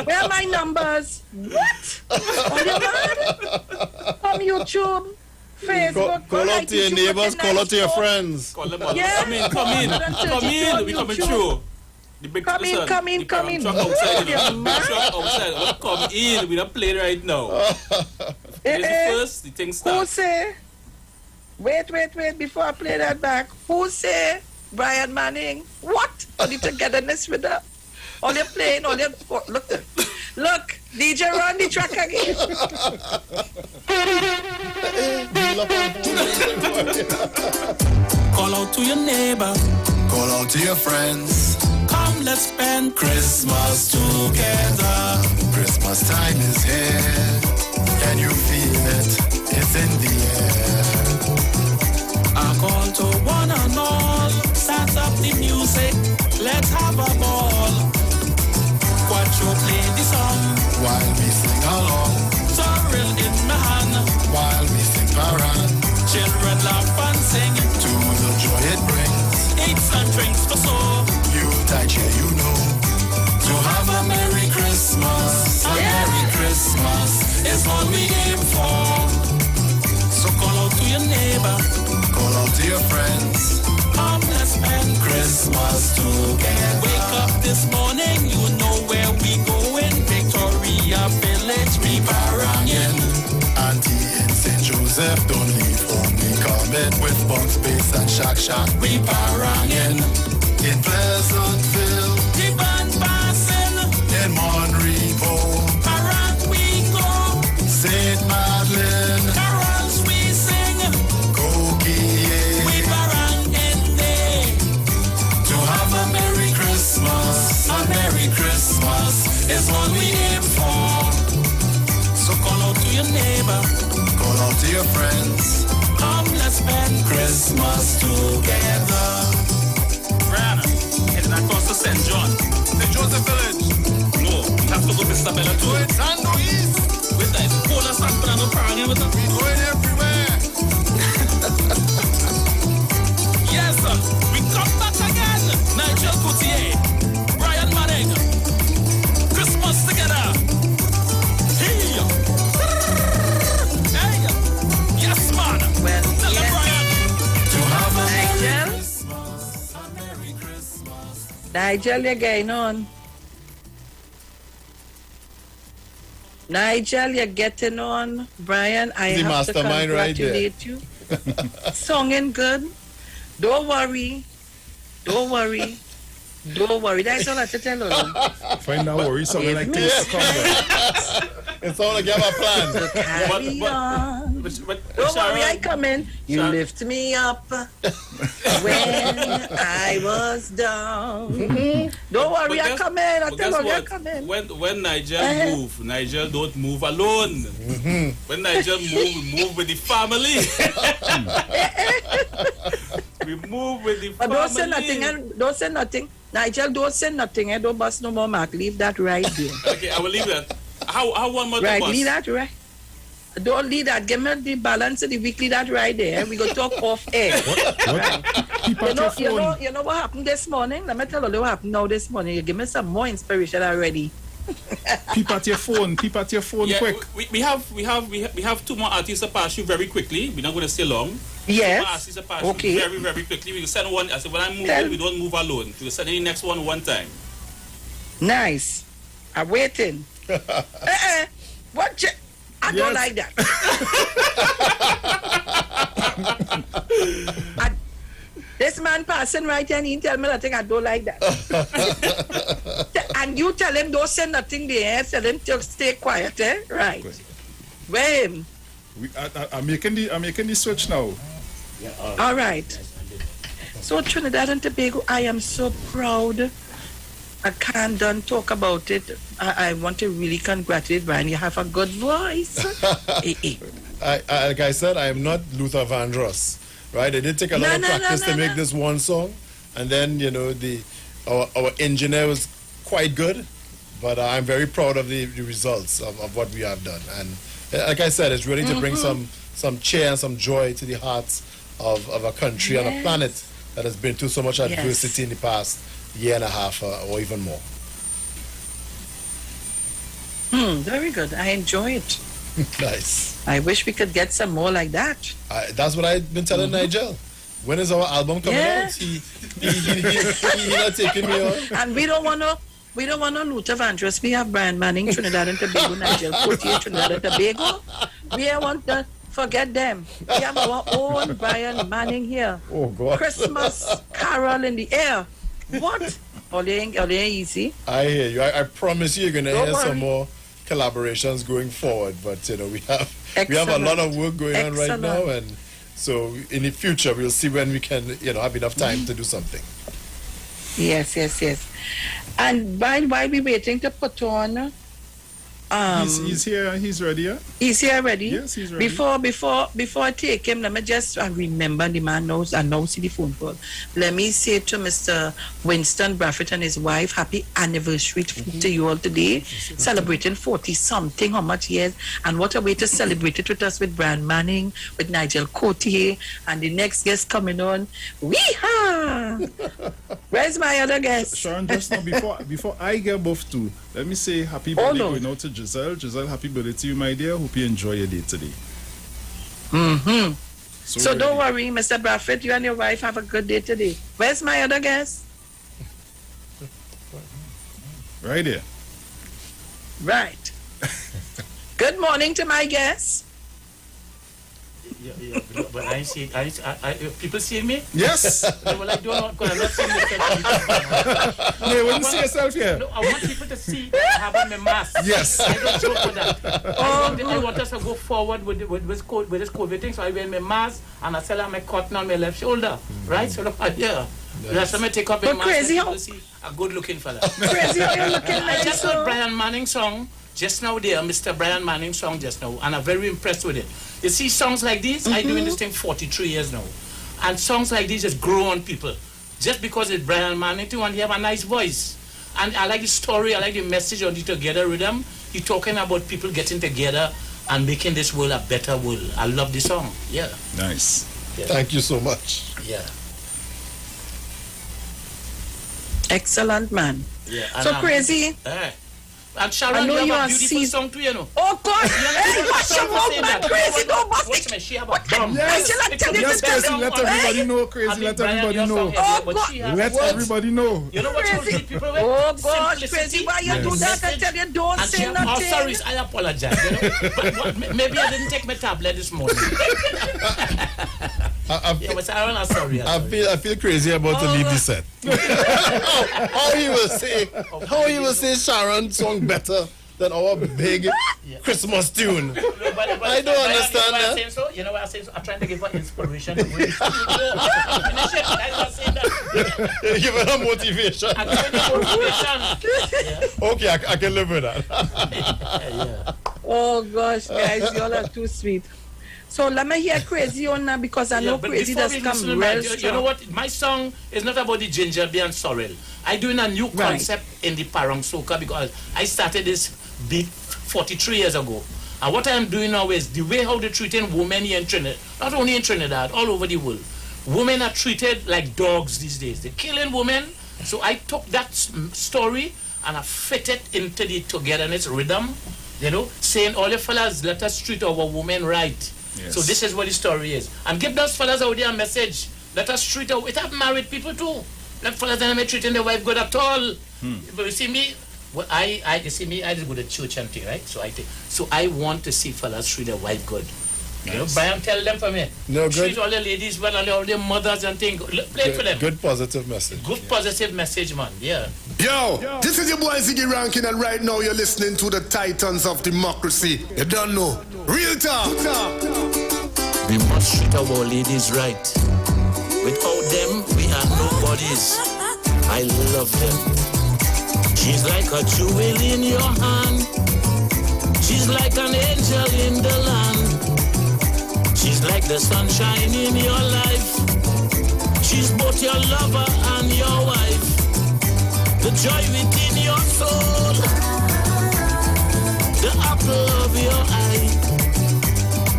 Where are my numbers? What? Are you mad? On YouTube, Facebook. Call out to your neighbors, call out to your friends. Call them out. Come in. We coming through. The big come in. Truck outside. Come in. We don't play right now. First, the thing starts. Who say? Wait. Before I play that back. Who say? Brian Manning, what? Are you togetherness with her? All you're playing, all you're... Look, DJ, run the track again. Call out to your neighbor. Call out to your friends. Come, let's spend Christmas together. Christmas time is here. Can you feel it? It's in the air. I call to one and all. Start up the music. Let's have a ball. Quattro play the song while we sing along. Sorrel in my hand while we sing parang. Children laugh and sing to the joy it brings. Eats and drinks for so you tight here, to have a Merry Christmas. A Merry Christmas is what we aim for. So call out to your neighbor. Call out to your friends. Come, let's spend Christmas together. Wake up this morning, you know where we going. Victoria Village, we parangin'. Auntie in St. Joseph, don't leave home. We coming with bunk space and shack. We parangin'. In Pleasantville, the band passing. In Monrepo, parang we all we aim for. So call out to your neighbor, Call out to your friends. come let's spend Christmas together. Brianna, heading across to St. John. St. Joseph Village. No, we have to go to Isabella too. Going Sando East. With that, it's cold as San Fernando Parang with us. We going everywhere. Yes, sir. We come back again. Nigel Coutier, Brian Manning. Christmas together. Hey. Hey. Yes, man. Well, tell them, Brian. To have a Nigel, you're getting on. Nigel, you're getting on. Brian, I The have to mastermind right there. congratulate you. Songing good. Don't worry. Don't worry. Don't worry. That's all I have to tell you. Find out worry something like this. It's all like you have a plan. So carry on. Don't worry, I come in. You lift me up when I was down. Don't worry, I come in. I tell you, I come in. When Nigel move, Nigel don't move alone. When Nigel move with the family. We move with the family. Don't say nothing. Don't say nothing. Nigel, don't say nothing. Don't bust no more mark. Leave that right there. Okay, I will leave that. How one more Right, bus? leave that right. Don't leave that. Give me the balance of the weekly that right there. We go talk off air. Right. You know what happened this morning? Let me tell you what happened now this morning. You give me some more inspiration already. Peep at your phone. Peep at your phone quick. We have two more artists to pass you very quickly. We're not going to stay long. Yes. Two more artists to pass Okay. you very, very quickly. We will send one. I said, when I'm moving, we don't move alone. We will send the next one time. Nice. I'm waiting. What? I don't like that. This man passing right here and he tell me nothing. I don't like that. And you tell him don't say nothing there. Tell him to stay quiet. Right. Wait him. I'm making the switch now. All right. So Trinidad and Tobago, I am so proud. I can't done talk about it. I want to really congratulate Brian. You have a good voice. Like I said, I am not Luther Vandross, right? I did take a lot of practice to make this one song, and then our engineer was quite good, but I'm very proud of the results of what we have done. And like I said, it's really to bring some cheer and some joy to the hearts of a country and a planet that has been through so much adversity in the past year and a half or even more. Very good. I enjoy it. Nice. I wish we could get some more like that. That's what I've been telling Nigel. When is our album coming out? He not taking me on. And we don't want to Luther Vandross. We have Brian Manning, Trinidad and Tobago, Nigel Coutier, Trinidad and Tobago. We don't want to forget them. We have our own Brian Manning here. Oh, God. Christmas carol in the air. What? All ain't easy. I hear you. I promise you're going to hear some more collaborations going forward. But, we have a lot of work going on right now. And so in the future, we'll see when we can, have enough time to do something. Yes. And while we're waiting to put on... he's here. He's ready. Yeah? He's here ready. Yes, he's ready. Before I take him, let me just remember the man knows. I now see the phone call. Let me say to Mr. Winston Braffett and his wife, happy anniversary to you all today. Celebrating 40-something, how much years, and what a way to celebrate it with us with Brian Manning, with Nigel Coutier, and the next guest coming on. Wee-ha! Where's my other guest? Sharon, just now, before I get both two, let me say happy birthday going out to Giselle. Giselle, happy birthday to you, my dear. Hope you enjoy your day today. So don't worry, Mr. Braffett. You and your wife have a good day today. Where's my other guest? Right here. Right. Good morning to my guest. But I see, people see me? Yes. They were like, don't know, because I'm not seeing myself. They wouldn't see yourself here. No, I want people to see that I have on my mask. Yes. I don't joke with that. I want us to go forward with this COVID thing, so I wear my mask and I sell out my cotton on my left shoulder. Right? So look, yeah. That's let me take up But crazy how a good looking fella. Crazy how you looking like I just so. heard Brian Manning song just now there, Mr. Brian Manning song just now, and I'm very impressed with it. You see songs like these, I doing this thing 43 years now. And songs like these just grow on people. Just because it's Brian Manning too, and he have a nice voice. And I like the story, I like the message on the Together Rhythm. He's talking about people getting together and making this world a better world. I love the song. Yeah. Nice. Yeah. Thank you so much. Yeah. Excellent man. Yeah. So crazy. And Sharon, I know you you have are a beautiful seas- song too, you know. Oh God! Hey, watch your mouth, man, crazy! Don't bust Watch me, she have a drum. Yes, Yes, crazy. Let everybody know. Crazy. Let everybody know. Oh God! Let everybody know. You know what you Crazy. people with? Oh God, Simplicity. crazy! Why you do that? I tell you, don't And say she- nothing. Oh, sorry, I apologize. You know? But maybe I didn't take my tablet this morning. Yeah, but I'm sorry. I feel crazy about to leave the set. how he will say Sharon's song better than our big Christmas tune. I don't understand that. So? You know what I'm saying? So? I'm trying to give her inspiration. Give her motivation. I'm giving her motivation. Okay, I can live with that. Oh gosh, guys, y'all are too sweet. So let me hear Crazy on now because I know but Crazy before does we come listen, real you strong. know what? My song is not about the ginger beer and sorrel. I doing a new concept in the Parang Soca because I started this beat 43 years ago. And what I am doing now is the way how they're treating women here in Trinidad, not only in Trinidad, all over the world. Women are treated like dogs these days. They're killing women. So I took that story and I fit it into the togetherness rhythm, you know, saying all the fellas, let us treat our women right. Yes. So this is what the story is. And give those fellas out there a message. Let us treat our, it have married people too. Let fellas not treating their wife good at all. But you see me, well, you see me, I just go to church and thing, right? So I want to see fellas treat their wife good. You know, Brian, tell them for me. No, treat good. all the ladies well, all their mothers and things. Play it for them. Good positive message. Good positive message, man. Yeah. Yo, this is your boy Ziggy Rankin, and right now you're listening to the Titans of Democracy. You don't know. Real talk. We must treat our ladies right. Without them, we are nobodies. I love them. She's like a jewel in your hand. She's like an angel in the land. She's like the sunshine in your life. She's both your lover and your wife. The joy within your soul. The apple of your eye.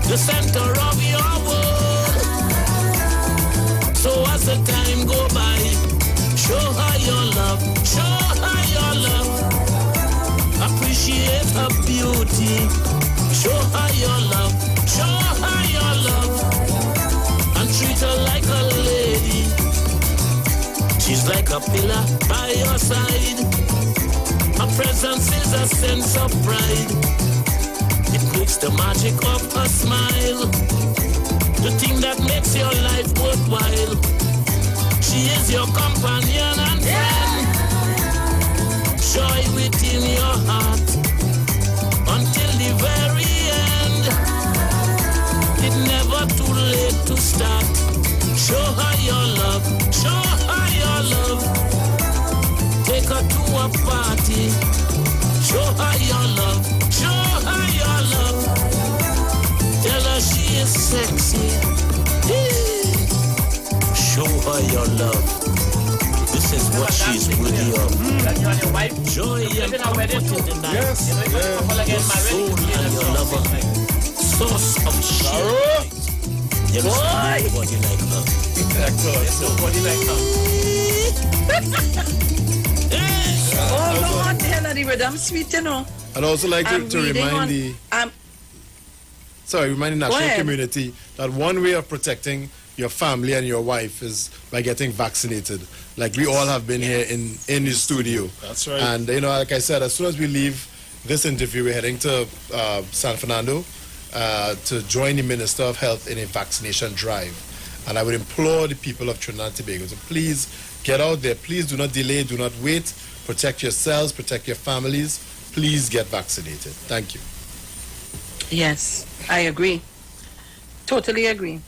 The center of your world. So as the time go by, show her your love. Show her your love. Appreciate her beauty. Show her your love. Show her your love. And treat her like a lady. She's like a pillar by your side. Her presence is a sense of pride. It makes the magic of her smile. The thing that makes your life worthwhile. She is your companion and friend. Joy within your heart until the very end. It's never too late to start. Show her your love. Show her your love. Take her to a party. Show her your love. Show her your love. Tell her she is sexy. Show her your love. This is what she's worthy of. Joy and comfort in the night. Yes. Your soul and your lover. Source of cheer. There is nobody like her. There's nobody like her. Oh Lord, hell of the rhythm sweet, you know. I'd also like I'm to reading remind on- the I'm- remind the Go national ahead. community that one way of protecting your family and your wife is by getting vaccinated. Like we all have been here in the studio. That's right. And you know, like I said, as soon as we leave this interview, we're heading to San Fernando to join the Minister of Health in a vaccination drive. And I would implore the people of Trinidad and Tobago to please get out there. Please do not delay, do not wait. Protect yourselves, protect your families. Please get vaccinated. Thank you. Yes, I agree. Totally agree.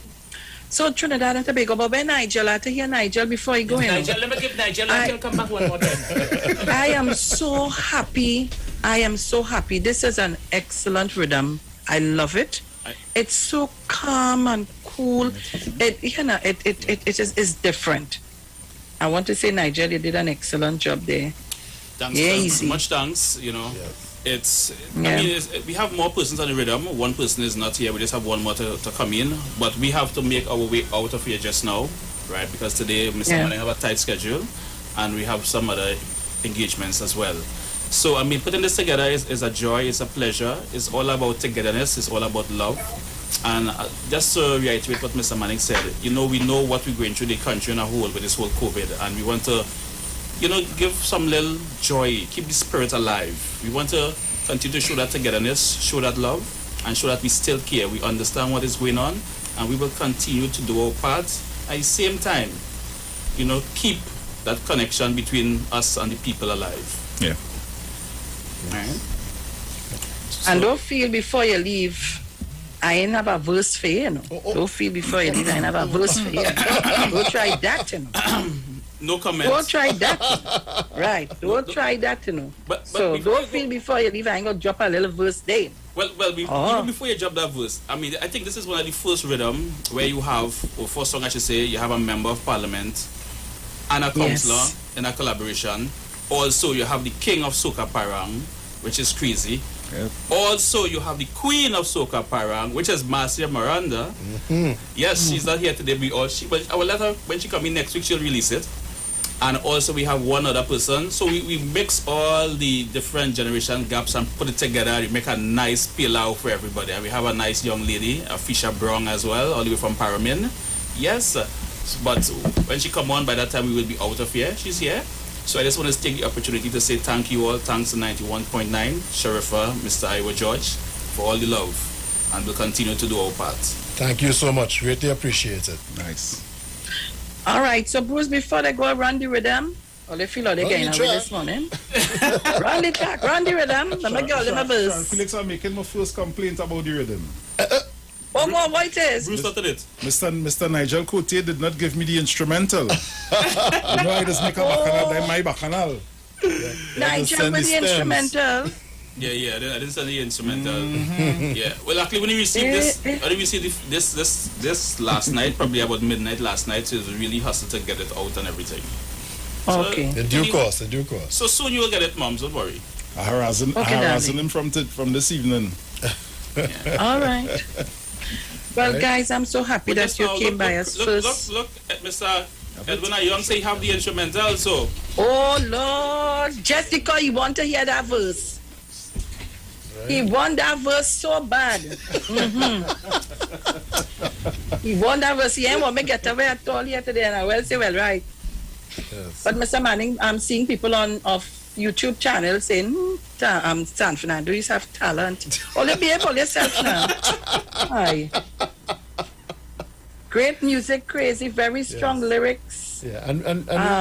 So Trinidad and Tobago, but when Nigel, I have to hear Nigel before you go in. Nigel, let me give Nigel until come back one more time. I am so happy. This is an excellent rhythm. I love it. It's so calm and cool. It is different. I want to say, Nigel, you did an excellent job there. Thanks, much thanks. You know, it's. I mean, we have more persons on the rhythm. One person is not here. We just have one more to come in. But we have to make our way out of here just now, right? Because today, Mr. Manning have a tight schedule, and we have some other engagements as well. So, I mean, putting this together is a joy. It's a pleasure. It's all about togetherness. It's all about love. And just to reiterate what Mr. Manning said, you know, we know what we're going through the country in a whole with this whole COVID, and we want to, you know, give some little joy, keep the spirit alive. We want to continue to show that togetherness, show that love, and show that we still care. We understand what is going on, and we will continue to do our part. At the same time, you know, keep that connection between us and the people alive. Yeah. Right. And don't feel before you leave, I ain't have a verse for you, you know. Don't feel before you leave, I ain't have a verse for you. Don't try that, you know. No comment. Don't try that. Right. Don't try that, you know. But so don't feel before you leave, I ain't gonna drop a little verse there. Well, even before you drop that verse, I mean, I think this is one of the first rhythm where you have, or first song I should say, you have a member of parliament and a councillor in a collaboration. Also, you have the king of Soca Parang, which is crazy. Yep. Also, you have the queen of Soca Parang, which is Marcia Miranda. Yes, she's not here today. But I will let her, when she comes in next week, she'll release it. And also, we have one other person. So we mix all the different generation gaps and put it together. We make a nice pillow for everybody. And we have a nice young lady, Fisher Brown as well, all the way from Paramin. Yes, but when she come on, by that time, we will be out of here. She's here. So I just want to take the opportunity to say thank you all. Thanks to 91.9, Sherifa, Mr. Iwer George, for all the love. And we'll continue to do our part. Thank you so much. Greatly appreciate it. Nice. All right. So, Bruce, before they go run the rhythm, or they feel like they're getting away this morning. Run the track, run the rhythm. Let me go, let me buzz. Felix, I'm making my first complaint about the rhythm. What it is? Bruce started it. Mr. Nigel Cote did not give me the instrumental. You know, I just make a bacchanal, then my bacchanal. Nigel with the instrumental. Yeah, I didn't send the instrumental. Yeah. Well, actually, when you received this last night, probably about midnight last night, so it was really hustle to get it out and everything. Okay. In due course. So soon you will get it, Mom. Don't worry. I'm harassing him from this evening. All right. Well, guys, I'm so happy that you came by us first. Look at Mr. Edwin Young say have the instrumental, so. Oh, Lord. Just because you want to hear that verse. Right. He want that verse so bad. He want that verse. He ain't want me get away at all here today. And I will say, well, right. Yes. But, Mr. Manning, I'm seeing people on YouTube channel saying, San Fernando, you have talent. Only behave for yourself now. Aye. Great music, crazy, very strong lyrics. Yeah, and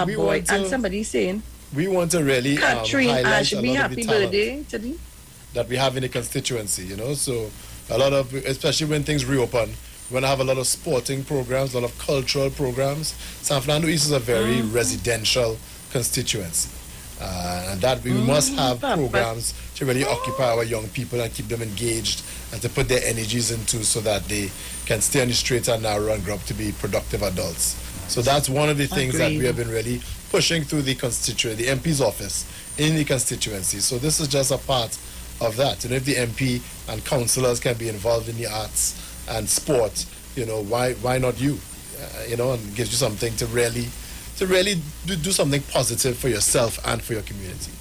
we boy, want to, and somebody saying, we want to really Catherine highlight Ashby, happy birthday today. That we have in the constituency, you know. So a lot of, especially when things reopen, we're going to have a lot of sporting programs, a lot of cultural programs. San Fernando East is a very residential constituency. And that we must have programs to really occupy our young people and keep them engaged and to put their energies into so that they can stay on the straight and narrow and grow up to be productive adults. So that's one of the things that we have been really pushing through the constituency, the MP's office in the constituency. So this is just a part of that. You know, if the MP and councillors can be involved in the arts and sport, you know, why not you? You know, and gives you something to really do something positive for yourself and for your community.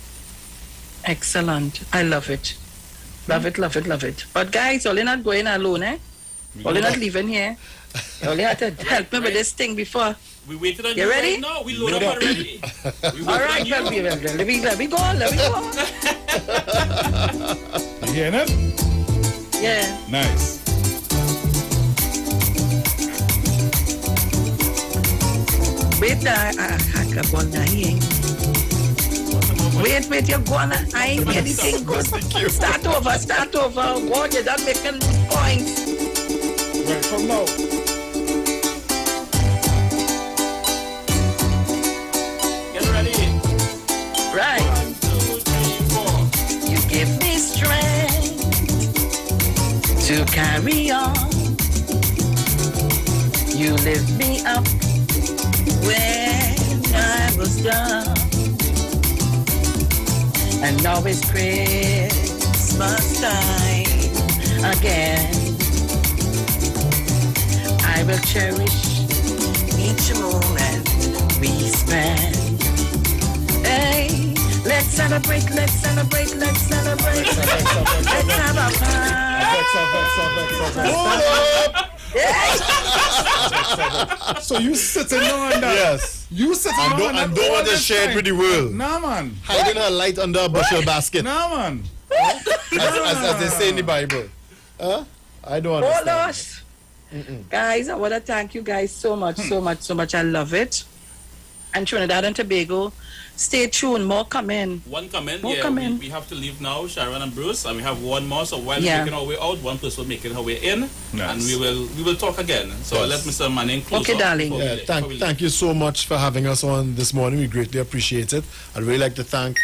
Excellent. I love it. Love it. But guys, you're not going alone, eh? You're not leaving here. You only have to help me with this thing before. We waited on you. Ready? Right now. We load up already. All right, let me go. You hearing it? Yeah. Nice. Wait, you're gonna. I ain't anything good. Start over. What, you're not making points. Right, from now. to carry on. You lift me up when I was down. And now it's Christmas time again. I will cherish each moment we spend. Hey, let's celebrate, let's celebrate, let's celebrate. Let's have a party. So you sitting on that? Yes. You sitting and on that? And don't want to share it with the world. Nah, man. Hiding her light under a bushel basket. Nah, man. As they say in the Bible. I don't understand. Oh, Lord. Guys, I want to thank you guys so much, so much, so much. I love it. And Trinidad and Tobago, stay tuned. More come in. One come in. More Yeah, come in. we have to leave now, Sharon and Bruce, and we have one more. So while we're making our way out, one person will make her way in, and we will talk again. So I'll let Mr. Manning close. Okay, darling. Yeah, thank you so much for having us on this morning. We greatly appreciate it. I'd really like to thank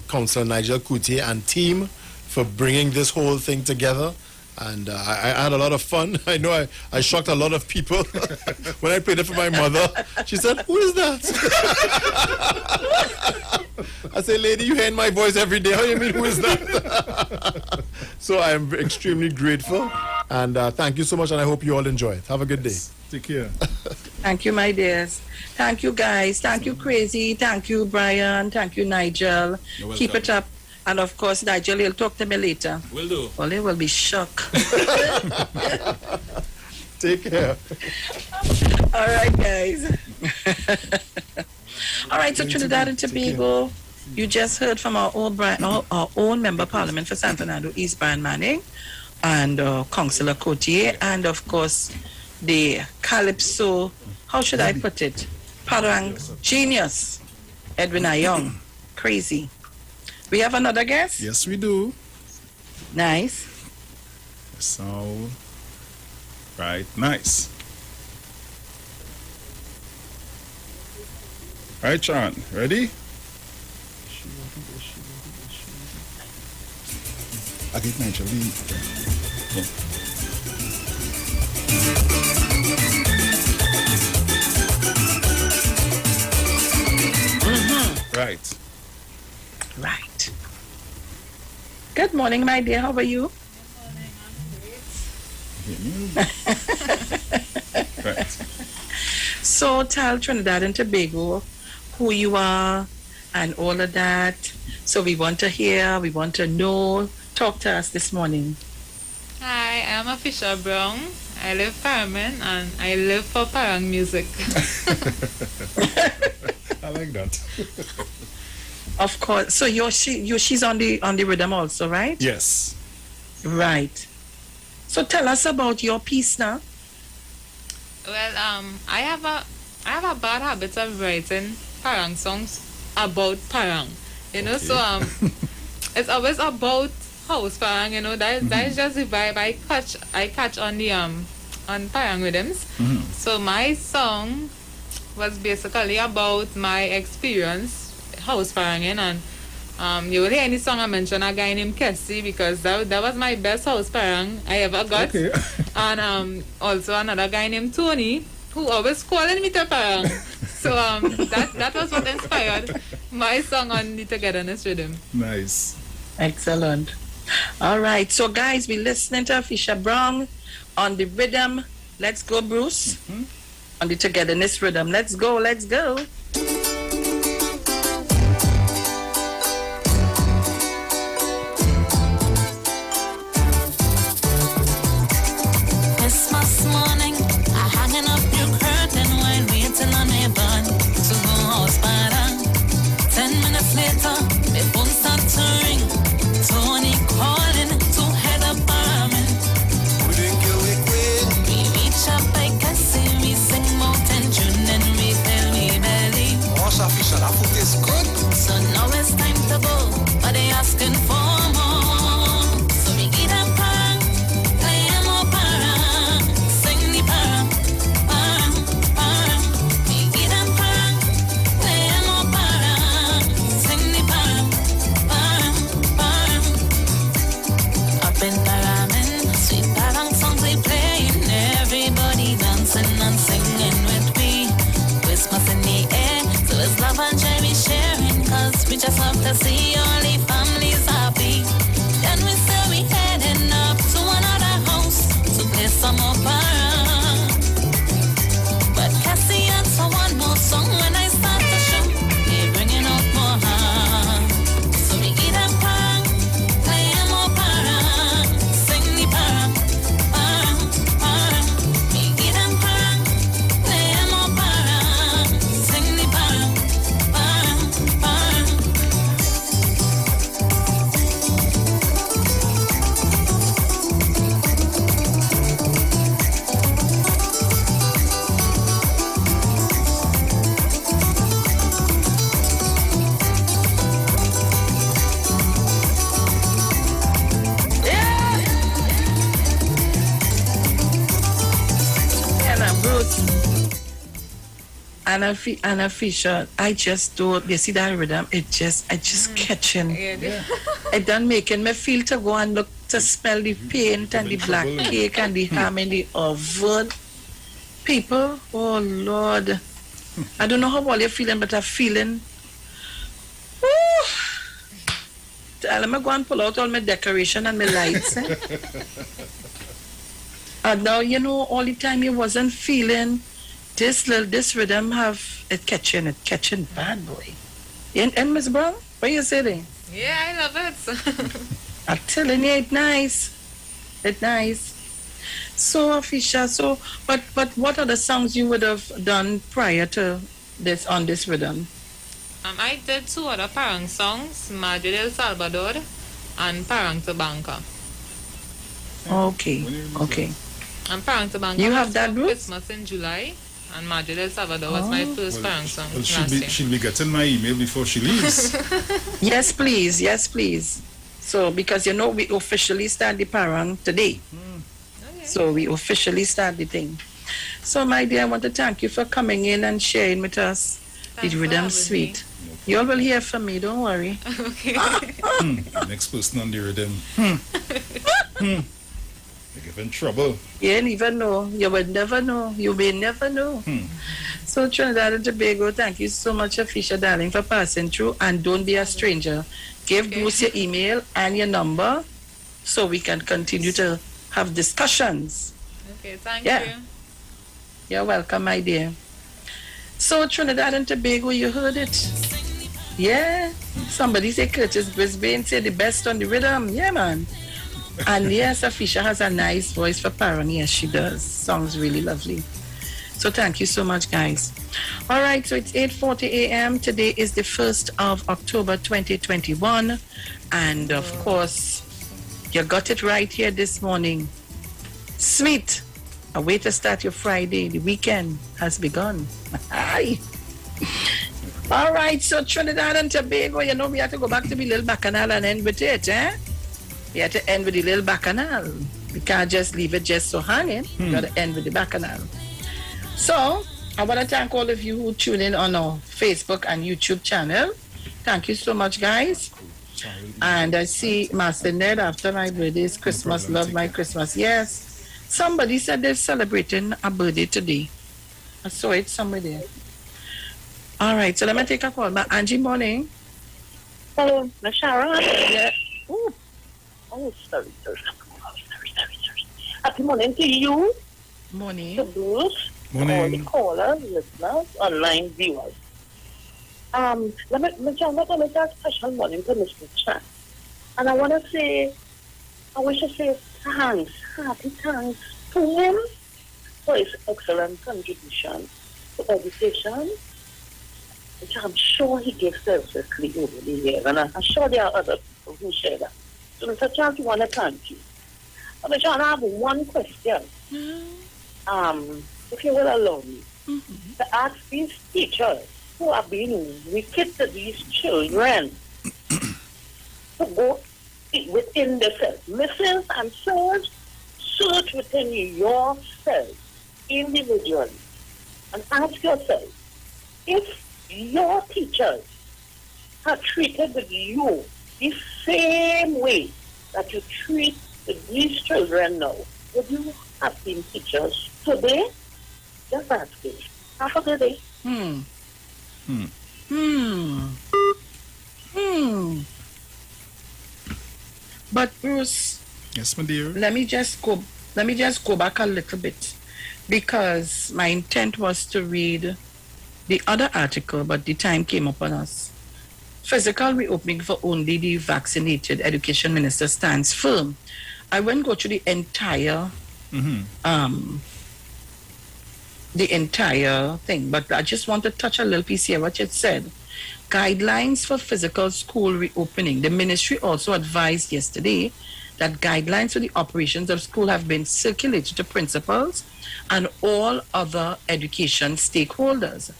Councillor Nigel Coutier and team for bringing this whole thing together. And I had a lot of fun. I know I shocked a lot of people when I played it for my mother. She said, "Who is that?" I said, "Lady, you hear my voice every day. How do you mean, who is that?" So I'm extremely grateful. And thank you so much. And I hope you all enjoy it. Have a good day. Take care. Thank you, my dears. Thank you, guys. Thank you, Crazy. Thank you, Brian. Thank you, Nigel. Keep it up. And of course, Nigel, he'll talk to me later. Will do. Well, he will be shocked. Take care. All right, guys. All right, so Trinidad and Tobago, you just heard from our own member of parliament for San Fernando East, Brian Manning, and Councillor Coutier, and of course, the Calypso, how should I put it? Parang genius, Edwin Ayong. Crazy. We have another guest? Yes, we do. Nice. So, right, nice. All right, Sean, ready? I get Nigel. Right. Right. Good morning, my dear. How are you? Right. So tell Trinidad and Tobago who you are and all of that. So we want to hear, we want to know. Talk to us this morning. Hi, I'm Fisher Brown. I live Parliament and I live for Parang music. I like that. Of course. So she's on the rhythm also, right? Yes. Right. So tell us about your piece now. Well, I have a bad habit of writing Parang songs about Parang. You know, okay. So it's always about house Parang. You know, that is just the vibe I catch on the on Parang rhythms. So my song was basically about my experience house paranging, and you will hear any song I mention a guy named Kessie because that was my best house parang I ever got. Okay. And also another guy named Tony who always calling me to parang. So that was what inspired my song on the Togetherness Rhythm. Nice. Excellent. All right, so guys, we're listening to Fisher Brown on the rhythm. Let's go, Bruce. On the Togetherness Rhythm. Let's go, let's go. Christmas morning, I hanging up your curtain while waiting on a bun to go house parang. 10 minutes later, my phone start to ring. Tony calling to head up apartment. We reach up, I can see me sing mountain tune and we tell me belly. So now it's time to go, but they asking for more. So we get up parang, play more parang, sing the parang, parang, parang. We get up parang, play more parang, sing the parang, parang, parang. Up in the ramen, sweet We just love to see all the families happy. Then we say we heading up to another house to play some more parang. But Cassie answer one more song when I start to show. They bringing out more harm. So we eat them parang, play them more parang, sing the parang, parang, parang. We eat them parang, play them more parang, sing the parang, parang, parang. Anna Bruce. Anna Fisher, I just don't, you see that rhythm, I just catching. It done making me feel to go and look to smell the paint and the black cake and the ham in the oven. People, oh Lord. I don't know how all you're feeling, but I'm feeling. Woo! Let me go and pull out all my decoration and my lights. And now, you know, all the time you wasn't feeling this rhythm have it catching bad boy. And Miss Brown, what you saying? Yeah, I love it. I'm telling you, it's nice. It's nice. So, Fisher, but what are the songs you would have done prior to this on this rhythm? I did two other parang songs, Madre del Salvador and Parang Tabanca. Okay. And Parang Tabanca You was have that, for Bruce? Christmas in July, and Madre del Salvador was my first parang song Well, last year. she'll be getting my email before she leaves. Yes, please. So, because you know, we officially start the parang today. So, we officially start the thing. So, my dear, I want to thank you for coming in and sharing with us the rhythm suite. You all will hear from me, don't worry. Okay. Next person on the rhythm. You're giving trouble. You ain't even know. You will never know. You may never know. So, Trinidad and Tobago, thank you so much, Fisher, darling, for passing through. And don't be a stranger. Give Bruce your email and your number so we can continue to have discussions. Okay, thank Yeah. you. You're welcome, my dear. So, Trinidad and Tobago, you heard it. Yeah. Somebody say Curtis Brisbane say the best on the rhythm. Yeah, man. And yes, Fisher has a nice voice for parang. Yes, she does. Sounds really lovely. So thank you so much, guys. All right, so it's 8:40 a.m. Today is the 1st of October, 2021. And of course, you got it right here this morning. Sweet. A way to start your Friday. The weekend has begun. Hi. All right, so Trinidad and Tobago, you know, we have to go back to the little bacchanal and end with it, eh? We have to end with the little bacchanal. We can't just leave it just so hanging. We got to end with the bacchanal. So, I want to thank all of you who tune in on our Facebook and YouTube channel. Thank you so much, guys. And I see Master Ned after my birthday is Christmas. Love my Christmas. Yes. Somebody said they're celebrating a birthday today. I saw it somewhere there. All right, so let me take a call. Angie, morning. Hello, Miss Sharon. Yeah. Ooh. Oh, sorry. Happy morning to you. Morning. To Bruce. Morning. All the callers, listeners, online viewers. Let me make a special morning to Mr. Chan. And I want to say, I wish to say thanks, happy thanks to him for his excellent contribution to education, which I'm sure he gives selflessly over the years. And I'm sure there are other people who share that. So, Mr. Chan, I want to thank you. Mr. Chan, I have one question. If you will allow me, to ask these teachers who are being wicked to these children to go within themselves. Listen and search within yourself individually and ask yourself if your teachers have treated you the same way that you treat these children now, would you have been teachers today? Just ask it. Have a good day. But Bruce, yes, my dear. Let me just go back a little bit, because my intent was to read the other article, but the time came upon us. Physical reopening for only the vaccinated. Education Minister stands firm. I won't go through the entire thing, but I just want to touch a little piece here. What it said: guidelines for physical school reopening. The ministry also advised yesterday that guidelines for the operations of school have been circulated to principals and all other education stakeholders.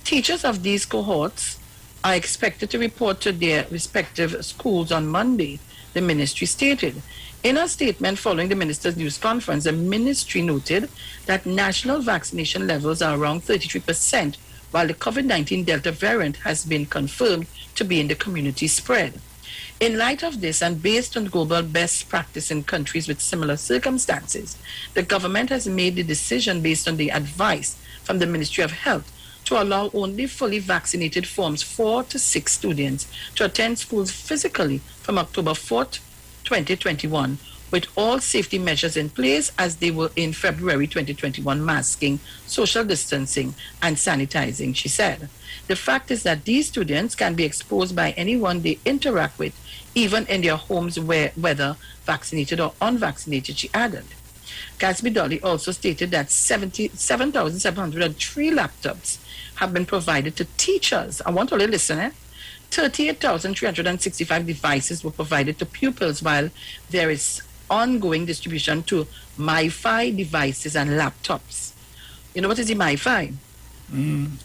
Teachers of these cohorts are expected to report to their respective schools on Monday, the ministry stated. In a statement following the minister's news conference, the ministry noted that national vaccination levels are around 33%, while the COVID-19 Delta variant has been confirmed to be in the community spread. In light of this, and based on global best practice in countries with similar circumstances, the government has made the decision based on the advice from the Ministry of Health to allow only fully vaccinated Forms 4 to 6 students to attend schools physically from October 4th, 2021, with all safety measures in place as they were in February 2021, masking, social distancing, and sanitizing, she said. The fact is that these students can be exposed by anyone they interact with, even in their homes, whether vaccinated or unvaccinated, she added. Gatsby Dolly also stated that 7,703 laptops have been provided to teachers. I want to listen, 38,365 devices were provided to pupils, while there is ongoing distribution to MiFi devices and laptops. You know what is the MiFi?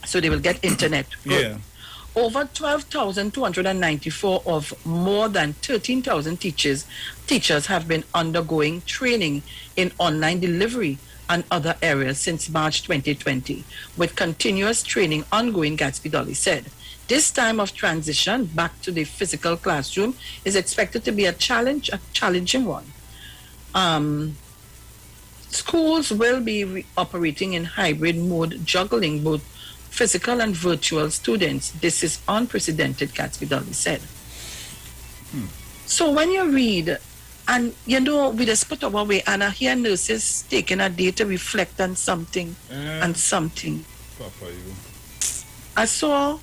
So they will get internet. Yeah. Over 12,294 of more than 13,000 teachers have been undergoing training in online delivery and other areas since March 2020, with continuous training ongoing, Gatsby Dolly said. This time of transition back to the physical classroom is expected to be a challenging one. Schools will be operating in hybrid mode, juggling both physical and virtual students. This is unprecedented, Gatsby Dolly said. So when you read, and you know, we just put our way, and I hear nurses taking a day to reflect on something and something. I saw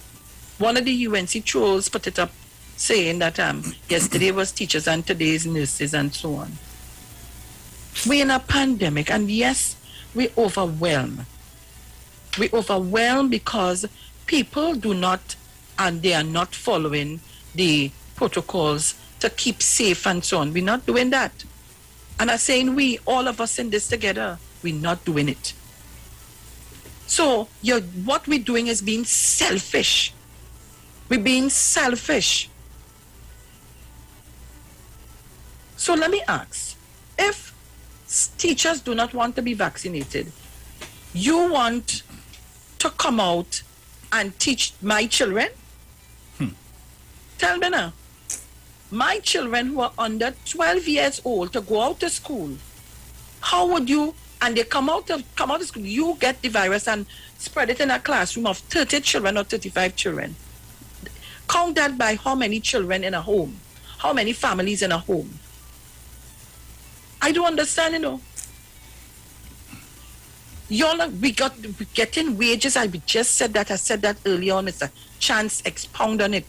one of the UNC trolls put it up saying that yesterday was teachers and today's nurses and so on. We're in a pandemic, and yes, we overwhelm. We overwhelm because people do not, and they are not following the protocols to keep safe and so on. We're not doing that. And I'm saying we, all of us in this together, we're not doing it. So what we're doing is being selfish. We're being selfish. So let me ask, if teachers do not want to be vaccinated, you want to come out and teach my children? Tell me now. My children who are under 12 years old to go out to school, how would you, and they come out of school, you get the virus and spread it in a classroom of 30 children or 35 children. Count that by how many children in a home, how many families in a home. I don't understand, you know. We getting wages. I just said that. I said that earlier on. It's a chance expound on it.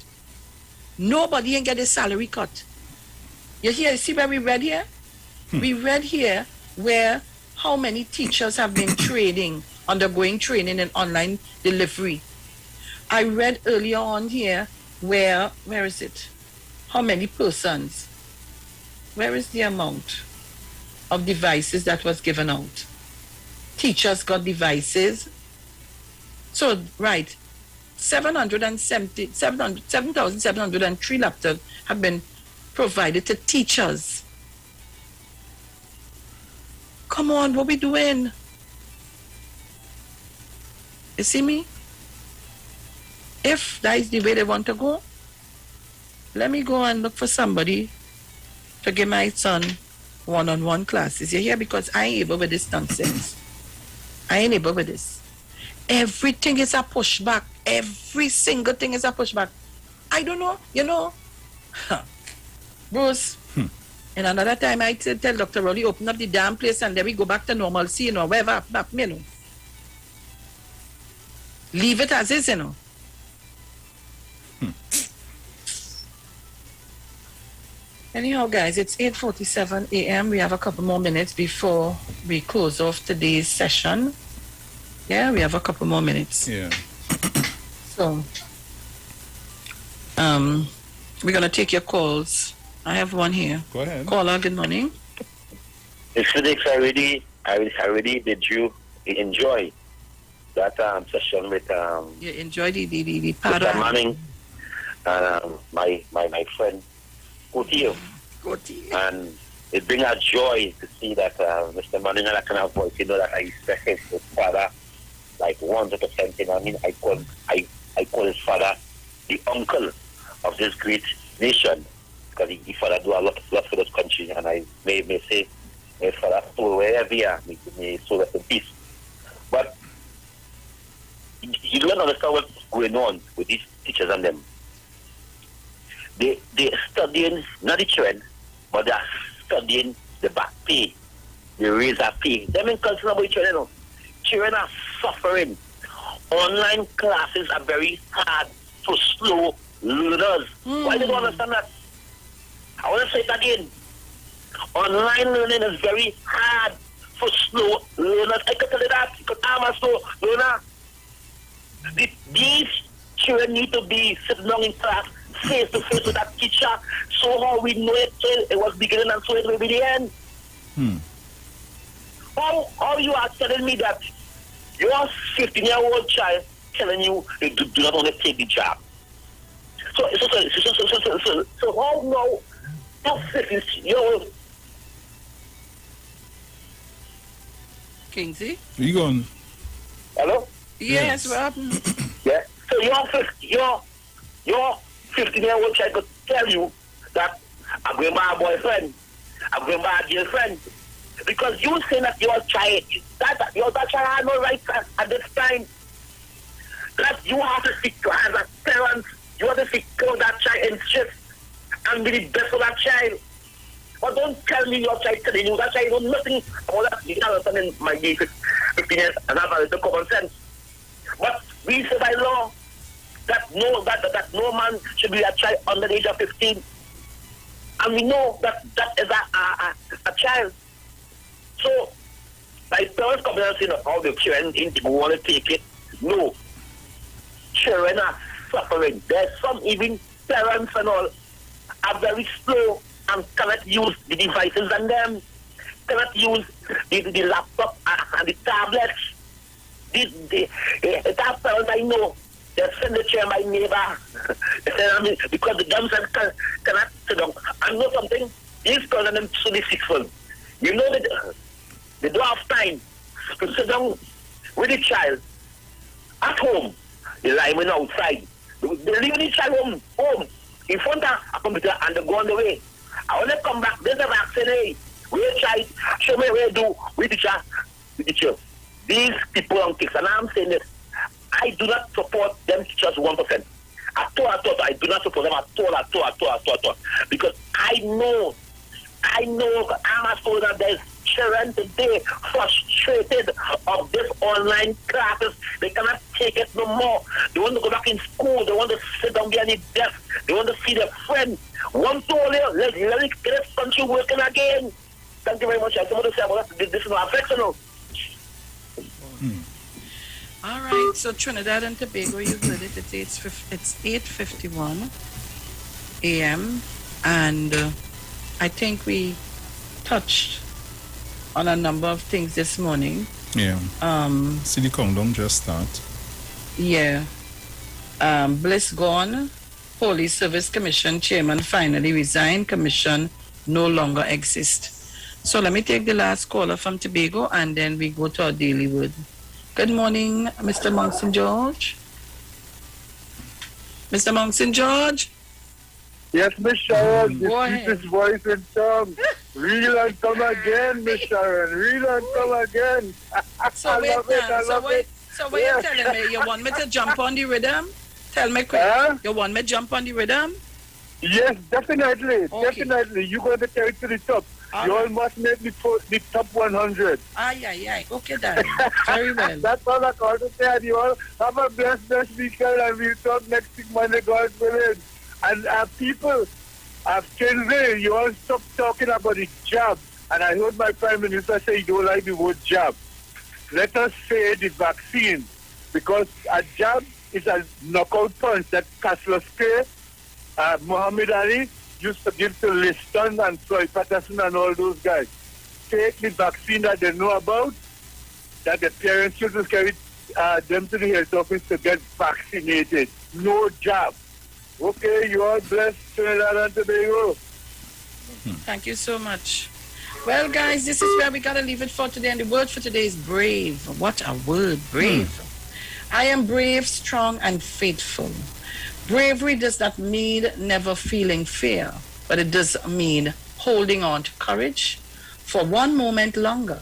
Nobody can get a salary cut. You see where we read here? We read here where how many teachers have been undergoing training in online delivery. I read earlier on here where is it? How many persons? Where is the amount of devices that was given out? Teachers got devices. So, right, 7,703 laptops have been provided to teachers. Come on, what we doing? You see me? If that is the way they want to go, let me go and look for somebody to give my son one-on-one classes. You hear? Because I ain't able with this nonsense. I ain't able with this. Everything is a pushback. Every single thing is a pushback. I don't know, you know. Bruce, and another time I tell Dr. Rowley, open up the damn place and then we go back to normalcy, you know, wherever, you know. Leave it as is, you know. Anyhow, guys, it's 8:47 a.m. We have a couple more minutes before we close off today's session. Yeah, we have a couple more minutes. Yeah. So, we're going to take your calls. I have one here. Go ahead. Caller, good morning. It's Felix, I already did you enjoy that session with You enjoyed the Mr. pattern. Manning and my friend Coutinho. And it brings a joy to see that Mr. Manning had a kind of voice, you know, that I respect his father like 100%. You know, I mean, I call his father the uncle of this great nation, because his father do a lot for this country, and I may say his father soul wherever he are, may soul rest in peace. But you don't understand what's going on with these teachers and them. They studying not the trend, but they are studying the back pay, the razor pay. They ain't concerned about children, you know. Children are suffering. Online classes are very hard for slow learners. Why they don't understand that? I want to say it again. Online learning is very hard for slow learners. I can tell you that, because I'm a slow learner. These children need to be sitting down in class face to face with that teacher, so how we know it was beginning and so it will be the end. How you are telling me that your 15-year-old child telling you they do not want to take the job? So how now your 15-year-old Kingsley? You going? Hello? Yes, what happened? Yeah. So your 15-year-old child could tell you that I'm going to buy a boyfriend, I'm going to buy a girlfriend, because you say that your child, that child has no rights at this time. That you have to secure as a parent, you have to secure that child interest and be the best for that child. But don't tell me your child telling you that child knows nothing about that. You can't understand in my 15 years and have a little common sense. But we say by law that no man should be a child under the age of 15. And we know that is a child. So, by parents coming and saying how the children want to take it, no. Children are suffering. There's some even parents and all are very slow and cannot use the devices and them, cannot use the laptop and the tablets. That parents I know, they send the chair my neighbor. They say, because the themselves cannot sit down. And know something? These parents are them so deceitful. You know that they don't have time to sit down with the child at home. They lie when outside. They leave the child home in front of a computer and they go on the way. I want to come back. There's a vaccine. Hey, we child, show me where do with the teacher. These people on kicks, and I'm saying this. I do not support them teachers 1%. At all. I do not support them at all. Because I know, I'm a school that there's children today frustrated of this online classes. They cannot take it no more. They want to go back in school. They want to sit down behind the desk. They want to see their friends. One told you, let this country working again. Thank you very much. I just want to say about that. This is not affectional. All right, so Trinidad and Tobago, you heard it. It's 8:51 a.m. and I think we touched on a number of things this morning. Yeah. See the countdown just start. Yeah. Bliss gone. Police Service Commission chairman finally resigned. Commission no longer exists. So let me take the last caller from Tobago and then we go to our daily word. Good morning, Mr. Monson George. Mr. Monson George? Yes, Miss Sharon, Go the ahead. sweetest voice in town. Real and come again, Miss Sharon. Real and come again. So I wait love it, now. I love it. So what you telling me? You want me to jump on the rhythm? Tell me quick. You want me to jump on the rhythm? Yes, definitely. Okay. Definitely. You're going to take it to the top. All You right. almost made the top 100. Aye. Okay, darling. Very well. That's all I call to say. And you all have a blessed weekend, and we'll talk next week, Monday, God willing. And people, children, you all stop talking about the jab. And I heard my Prime Minister say he don't like the word jab. Let us say the vaccine, because a jab is a knockout punch that Castle Spray, Muhammad Ali used to give to Liston and Floyd Patterson and all those guys. Take the vaccine that they know about, that the parents should just carry them to the health office to get vaccinated. No jab. Okay, you all blessed, Trinidad and Tobago. Thank you so much. Well, guys, this is where we got to leave it for today. And the word for today is brave. What a word, brave. I am brave, strong, and faithful. Bravery does not mean never feeling fear, but it does mean holding on to courage for one moment longer.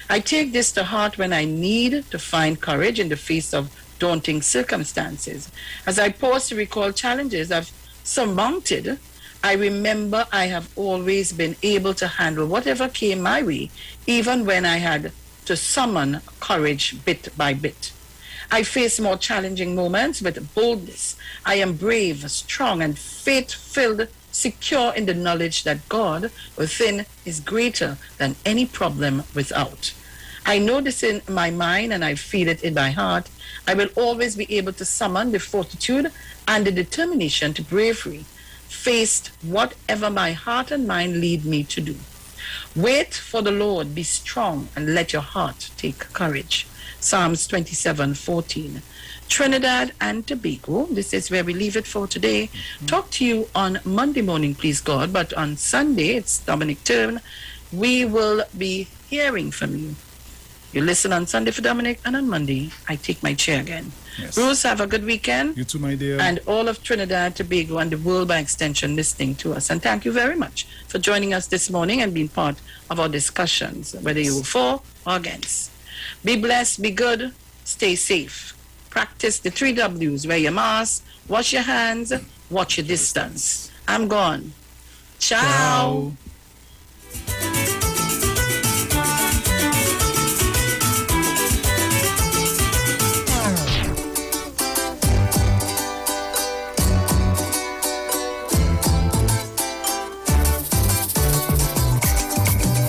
I take this to heart when I need to find courage in the face of daunting circumstances. As I pause to recall challenges I've surmounted, I remember I have always been able to handle whatever came my way, even when I had to summon courage bit by bit. I face more challenging moments with boldness. I am brave, strong, and faith-filled, secure in the knowledge that God within is greater than any problem without. I know this in my mind and I feel it in my heart. I will always be able to summon the fortitude and the determination to bravery, face whatever my heart and mind lead me to do. Wait for the Lord, be strong, and let your heart take courage. Psalms 27:14. Trinidad and Tobago, this is where we leave it for today. Talk to you on Monday morning, please God, but on Sunday, it's Dominic turn. We will be hearing from you. You listen on Sunday for Dominic, and on Monday, I take my chair again. Yes. Bruce, have a good weekend. You too, my dear. And all of Trinidad, Tobago, and the world by extension listening to us. And thank you very much for joining us this morning and being part of our discussions, whether you were for or against. Be blessed, be good, stay safe. Practice the 3 W's. Wear your mask, wash your hands, watch your distance. I'm gone. Ciao.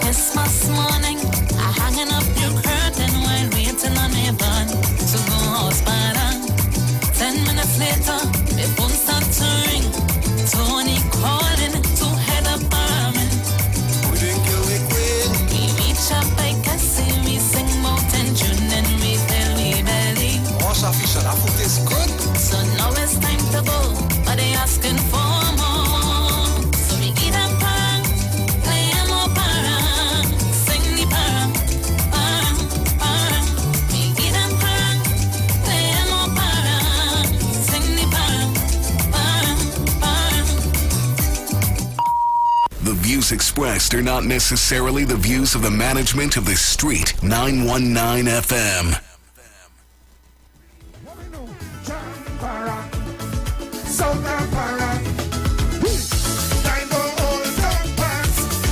Christmas morning, I hanging up your curtain while waiting on a van to go house parang. 10 minutes later, my phone start to ring. Tony calling to head up parang. We didn't kill the queen. We reach up, I can see me sing mountain tune and we tell me belly. Wash off your shirt, I food is good. So now it's time to go, but they asking for more. So we eat a parang, play a more parang, sing the parang, parang, parang. We eat a parang, play a more parang, sing the parang, parang, parang. The views expressed are not necessarily the views of the management of the Street 919 FM.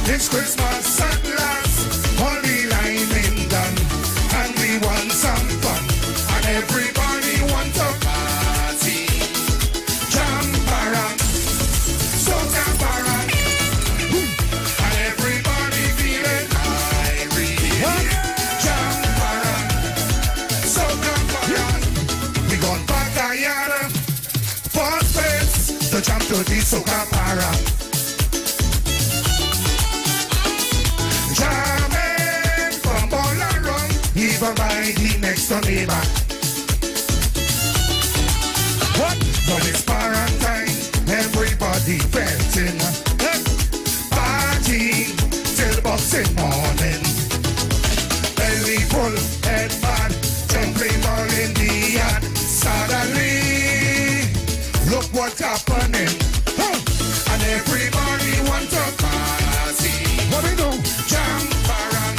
It's Christmas at last, all the lining done, and we want some fun, and everybody want a party. Jump around, so jump around, and everybody feeling irate. Jump around, so jump around. We gon' backyard, first place to jump to the soca para. Jamming from all around, even by the next door neighbor. What? When it's parent time, everybody belting. Party till Boxing morning. Belly full, head bad, jumping all in the yard. Suddenly, look what's happening. And everybody wants a party. What we do? Jump around,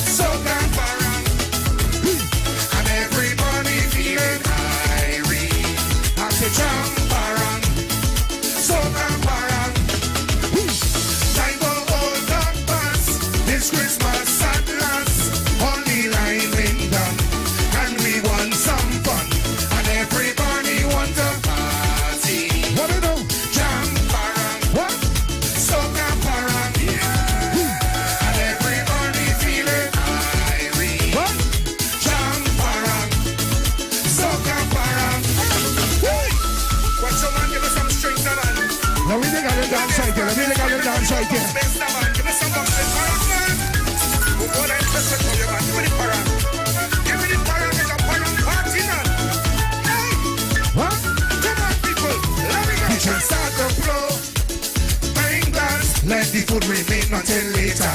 so jump around, and everybody feeling irate. I say we meet until later.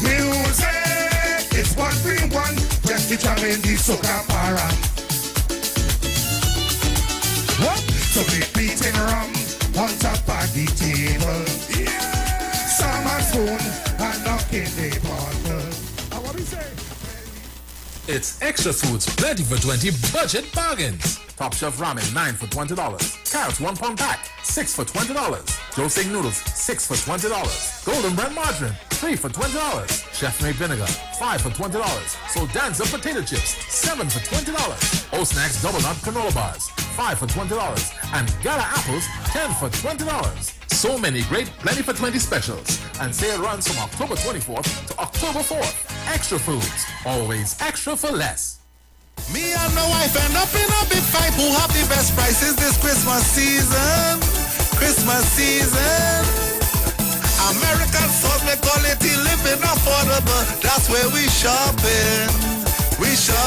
Music is what we want. Just be jamming the soca para. What? So we beating rum on top of the table. Yeah. Some spoon and knocking the bottle. And what we say? It's Extra Foods, plenty for 20 budget bargains. Top Chef Ramen, 9 for $20. Carrots, 1 pound pack, 6 for $20. Joe Sing Noodles, 6 for $20. Golden Bread Margarine, 3 for $20. Chef Made Vinegar, 5 for $20. So Danza Potato Chips, 7 for $20. O Snacks Double Nut Granola Bars, 5 for $20. And Gala Apples, 10 for $20. So many great plenty for 20 specials. And sale runs from October 24th to October 4th. Extra Foods, always extra for less. Me and my wife end up in a big fight. Who have the best prices this Christmas season? Christmas season. American source, we quality living affordable. That's where we shopping. We shopping.